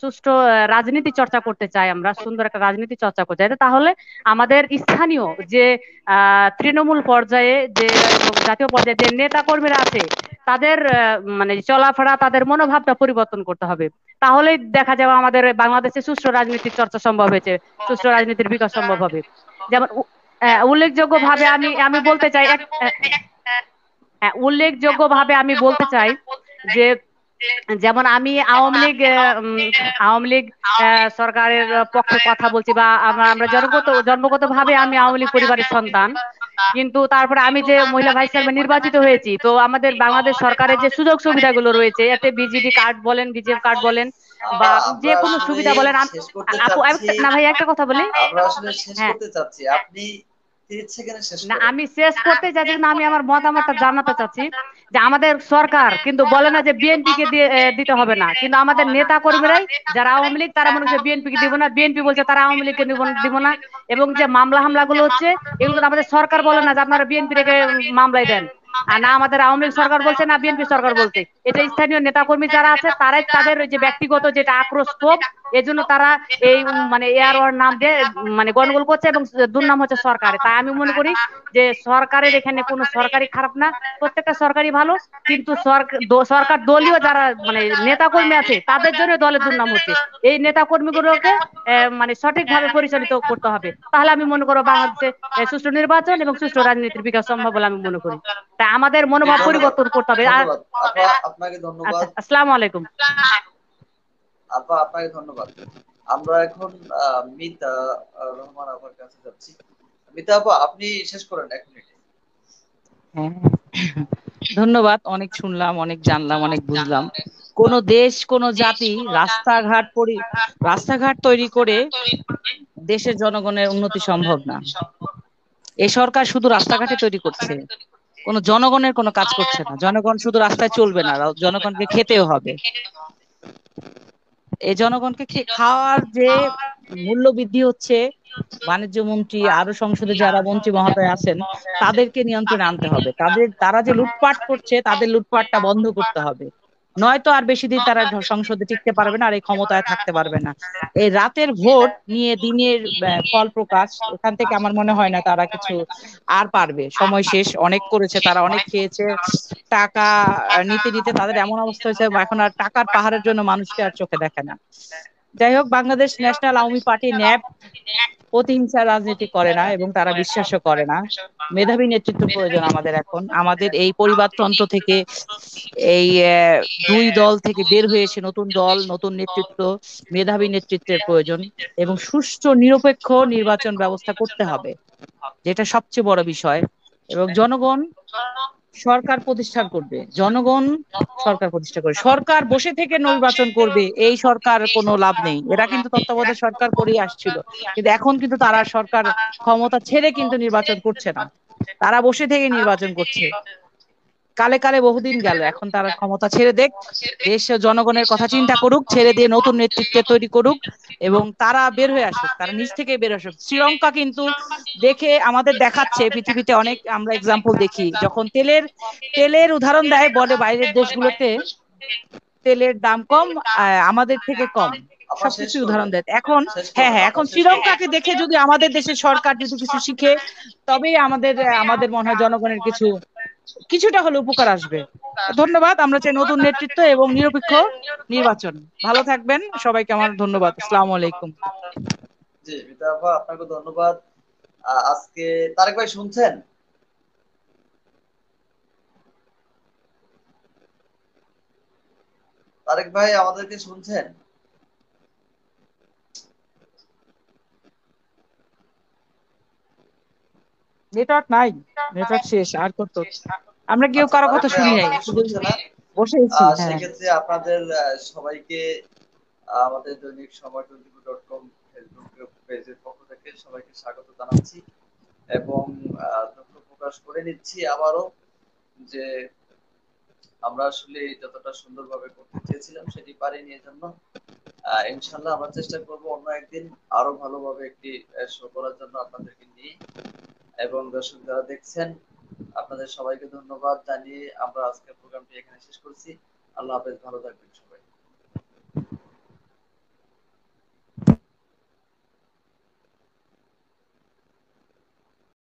সুষ্ঠু রাজনীতি চর্চা করতে চাই, আমরা সুন্দর একটা রাজনীতি চর্চা করতে চাই, তাহলে আমাদের স্থানীয় যে তৃণমূল পর্যায়ে যে এবং জাতীয় পর্যায়ে যে নেতা কর্মীরা আছে, তাদের মানে চলাফেরা, তাদের মনোভাবটা পরিবর্তন করতে হবে। তাহলেই দেখা যাবে আমাদের বাংলাদেশে সুষ্ঠু রাজনীতির চর্চা সম্ভব হয়েছে, সুষ্ঠু রাজনীতির বিকাশ সম্ভব হবে। যেমন উল্লেখযোগ্য ভাবে আমি আমি বলতে চাই উল্লেখযোগ্য ভাবে আমি বলতে চাই যে যেমন আমি আওয়ামী লীগ সরকারের পক্ষে কথা বলছি, বা আমরা আমরা জন্মগত ভাবে আমি আওয়ামী লীগ পরিবারের সন্তান। কিন্তু তারপরে আমি যে মহিলা ভাইস চেয়ারম্যান নির্বাচিত হয়েছি, তো আমাদের বাংলাদেশ সরকারের যে সুযোগ সুবিধাগুলো রয়েছে, এতে বিজিডি কার্ড বলেন, বিজেপি কার্ড বলেন, আপা বা যে আমরা কোনো আসলে সুবিধা বলেন। শেষ করতে আপু চাচ্ছি, না ভাই একটা কথা বলি। আমরা আসলে শেষ হ্যাঁ, করতে চাচ্ছি, আপনি 30 সেকেন্ডে শেষ না করেন। আমি শেষ করতে চাচ্ছি, কিন্তু আমি আমার মতামতটা জানাতে চাচ্ছি যে আমাদের সরকার কিন্তু বলে না যে বিএনপি কে দিতে হবে না, কিন্তু আমাদের নেতা কর্মীরাই যারা আওয়ামী লীগ, তারা মনে করছে বিএনপি কে দিব না, বিএনপি বলছে তারা আওয়ামী লীগকে দিব না। এবং যে মামলা হামলাগুলো হচ্ছে, এগুলো কিন্তু আমাদের সরকার বলে না যে আপনারা বিএনপি রেখে মামলায় দেন, আর না আমাদের আওয়ামী লীগ সরকার বলছে, না বিএনপি সরকার বলছে। এটা স্থানীয় নেতাকর্মী যারা আছে, তারাই তাদের ওই যে ব্যক্তিগত যেটা আক্রোশ ক্ষোভ, এজন্য তারা এই মানে এয়ার ওয়ার নাম দিয়ে মানে গন্ডগোল করছে, এবং দুর্নাম হচ্ছে সরকারে। তাই আমি মনে করি যে সরকারের এখানে কোনো সরকারি খারাপ না, প্রত্যেকটা সরকারি ভালো। কিন্তু সরকার দলীয় যারা মানে নেতা কর্মী আছে, তাদের জন্য দলের দুর্নাম হচ্ছে। এই নেতা কর্মীগুলোকে মানে সঠিকভাবে পরিচালিত করতে হবে, তাহলে আমি মনে করবো বাংলাদেশে সুষ্ঠু নির্বাচন এবং সুষ্ঠু রাজনীতির বিকাশ সম্ভব বলে আমি মনে করি। তাই আমাদের মনোভাব ধন্যবাদ, পরিবর্তন করতে হবে। আর ধন্যবাদ আপা, আপনাকে আচ্ছা, ধন্যবাদ। আসসালামু আলাইকুম। আপা আপনাকে ধন্যবাদ। আমরা এখন মিতা রহমান আপার কাছে যাচ্ছি। মিতা আপা আপনি শেষ করেন 1 মিনিটে। হ্যাঁ, ধন্যবাদ। অনেক শুনলাম, অনেক জানলাম, অনেক বুঝলাম। কোন দেশ, কোন জাতি রাস্তাঘাট তৈরি করে দেশের জনগণের উন্নতি সম্ভব না। এই সরকার শুধু রাস্তাঘাটে তৈরি করছে, কোন জনগণের কোনো কাজ করছে না। জনগণ শুধু রাস্তায় চলবে না, জনগণকে খেতেও হবে। এই জনগণকে খাওয়ার যে মূল্য বৃদ্ধি হচ্ছে, বাণিজ্য মন্ত্রী আরো সংসদে যারা মন্ত্রী মহোদয় আছেন, তাদেরকে নিয়ন্ত্রণে আনতে হবে। তারা যে লুটপাট করছে, তাদের লুটপাটটা বন্ধ করতে হবে। নয়তো আর বেশি দিন তারা সংসদে টিকতে পারবে না, আর এই ক্ষমতায় থাকতে পারবে না। এই রাতের ভোট নিয়ে দিনের ফল প্রকাশ, এখান থেকে আমার মনে হয় না তারা কিছু আর পারবে। সময় শেষ, অনেক করেছে তারা, অনেক খেয়েছে টাকা নিতে নিতে তাদের এমন অবস্থা হয়েছে এখন আর টাকার পাহাড়ের জন্য মানুষকে আর চোখে দেখে না। যাই হোক, Bangladesh national Awami party nap প্রতিহিংসার রাজনীতি করে না এবং তারা বিশ্বাসও করে না। মেধাবী নেতৃত্ব প্রয়োজন আমাদের এখন। আমাদের এই পরিবারতন্ত্র থেকে, এই দুই দল থেকে বের হয়ে এসে নতুন দল, নতুন নেতৃত্ব, মেধাবী নেতৃত্বের প্রয়োজন এবং সুষ্ঠু নিরপেক্ষ নির্বাচন ব্যবস্থা করতে হবে, যেটা সবচেয়ে বড় বিষয়। এবং জনগণ সরকার প্রতিষ্ঠান করবে, জনগণ সরকার প্রতিষ্ঠা করবে। সরকার বসে থেকে নির্বাচন করবে, এই সরকার কোনো লাভ নেই। এরা কিন্তু তত্ত্বাবধায়ক সরকার করেই আসছিল, কিন্তু এখন কিন্তু তারা সরকার ক্ষমতা ছেড়ে কিন্তু নির্বাচন করছে না, তারা বসে থেকে নির্বাচন করছে। কালে কালে বহুদিন গেল, এখন তারা ক্ষমতা ছেড়ে দেখ, দেশ ও জনগণের কথা চিন্তা করুক, ছেড়ে দিয়ে নতুন নেতৃত্ব তৈরি করুক এবং তারা বের হয়ে আসুক, তারা নিজ থেকে বের আসুক। শ্রীলঙ্কা কিন্তু দেখে আমাদের দেখাচ্ছে, পৃথিবীতে অনেক আমরা এক্সাম্পল দেখি, যখন তেলের উদাহরণ দেয়, বলে বাইরের দেশগুলোতে তেলের দাম কম, আমাদের থেকে কম, আপা শেষ সবকিছু উদাহরণ করবেন, দেয় এখন। শেষ হ্যাঁ করবেন, হ্যাঁ, আপা এখন শেষ করবেন। শ্রীলঙ্কাকে দেখে যদি আমাদের দেশের সরকার যদি কিছু শিখে, তবেই আমাদের আমাদের মনে হয় জনগণের কিছুটা হলে উপকার আসবে। ধন্যবাদ। আমরা চাই নতুন নেতৃত্ব এবং নিরপেক্ষ নির্বাচন। ভালো থাকবেন, সবাইকে আমার ধন্যবাদ। আসসালামু আলাইকুম। জি মিতা আপা, আপনাকে ধন্যবাদ। আজকে তারেক ভাই শুনছেন? তারেক ভাই আমাদেরকে শুনছেন? নেটওয়ার্ক নাই, নেটওয়ার্ক শেষ। আর কত, আমরা কেউ আচ্ছা, কারো তারেক কথা ভাই শুনি নাই, আমাদেরকে শুধু শুনছে না। বসে আছি। হ্যাঁ, সেক্ষেত্রে আপনাদের সবাইকে আমাদের দৈনিক সময় 24.com ফেসবুক পেজের পক্ষ থেকে সবাইকে স্বাগত জানাচ্ছি এবং দুঃখ প্রকাশ করে নিচ্ছি আবারও যে আমরা আসলে যতটা সুন্দরভাবে করতে চেয়েছিলাম সেটি পারিনি। এজন্য ইনশাল্লাহ আমরা চেষ্টা করব অন্য একদিন আরো ভালোভাবে একটি শো করার জন্য আপনাদেরকে নিয়ে। এবং দর্শক যারা দেখছেন, আপনাদের সবাইকে ধন্যবাদ জানিয়ে আমরা আজকের প্রোগ্রামটি এখানে শেষ করছি। আল্লাহ হাফেজ, ভালো থাকবেন সবাই।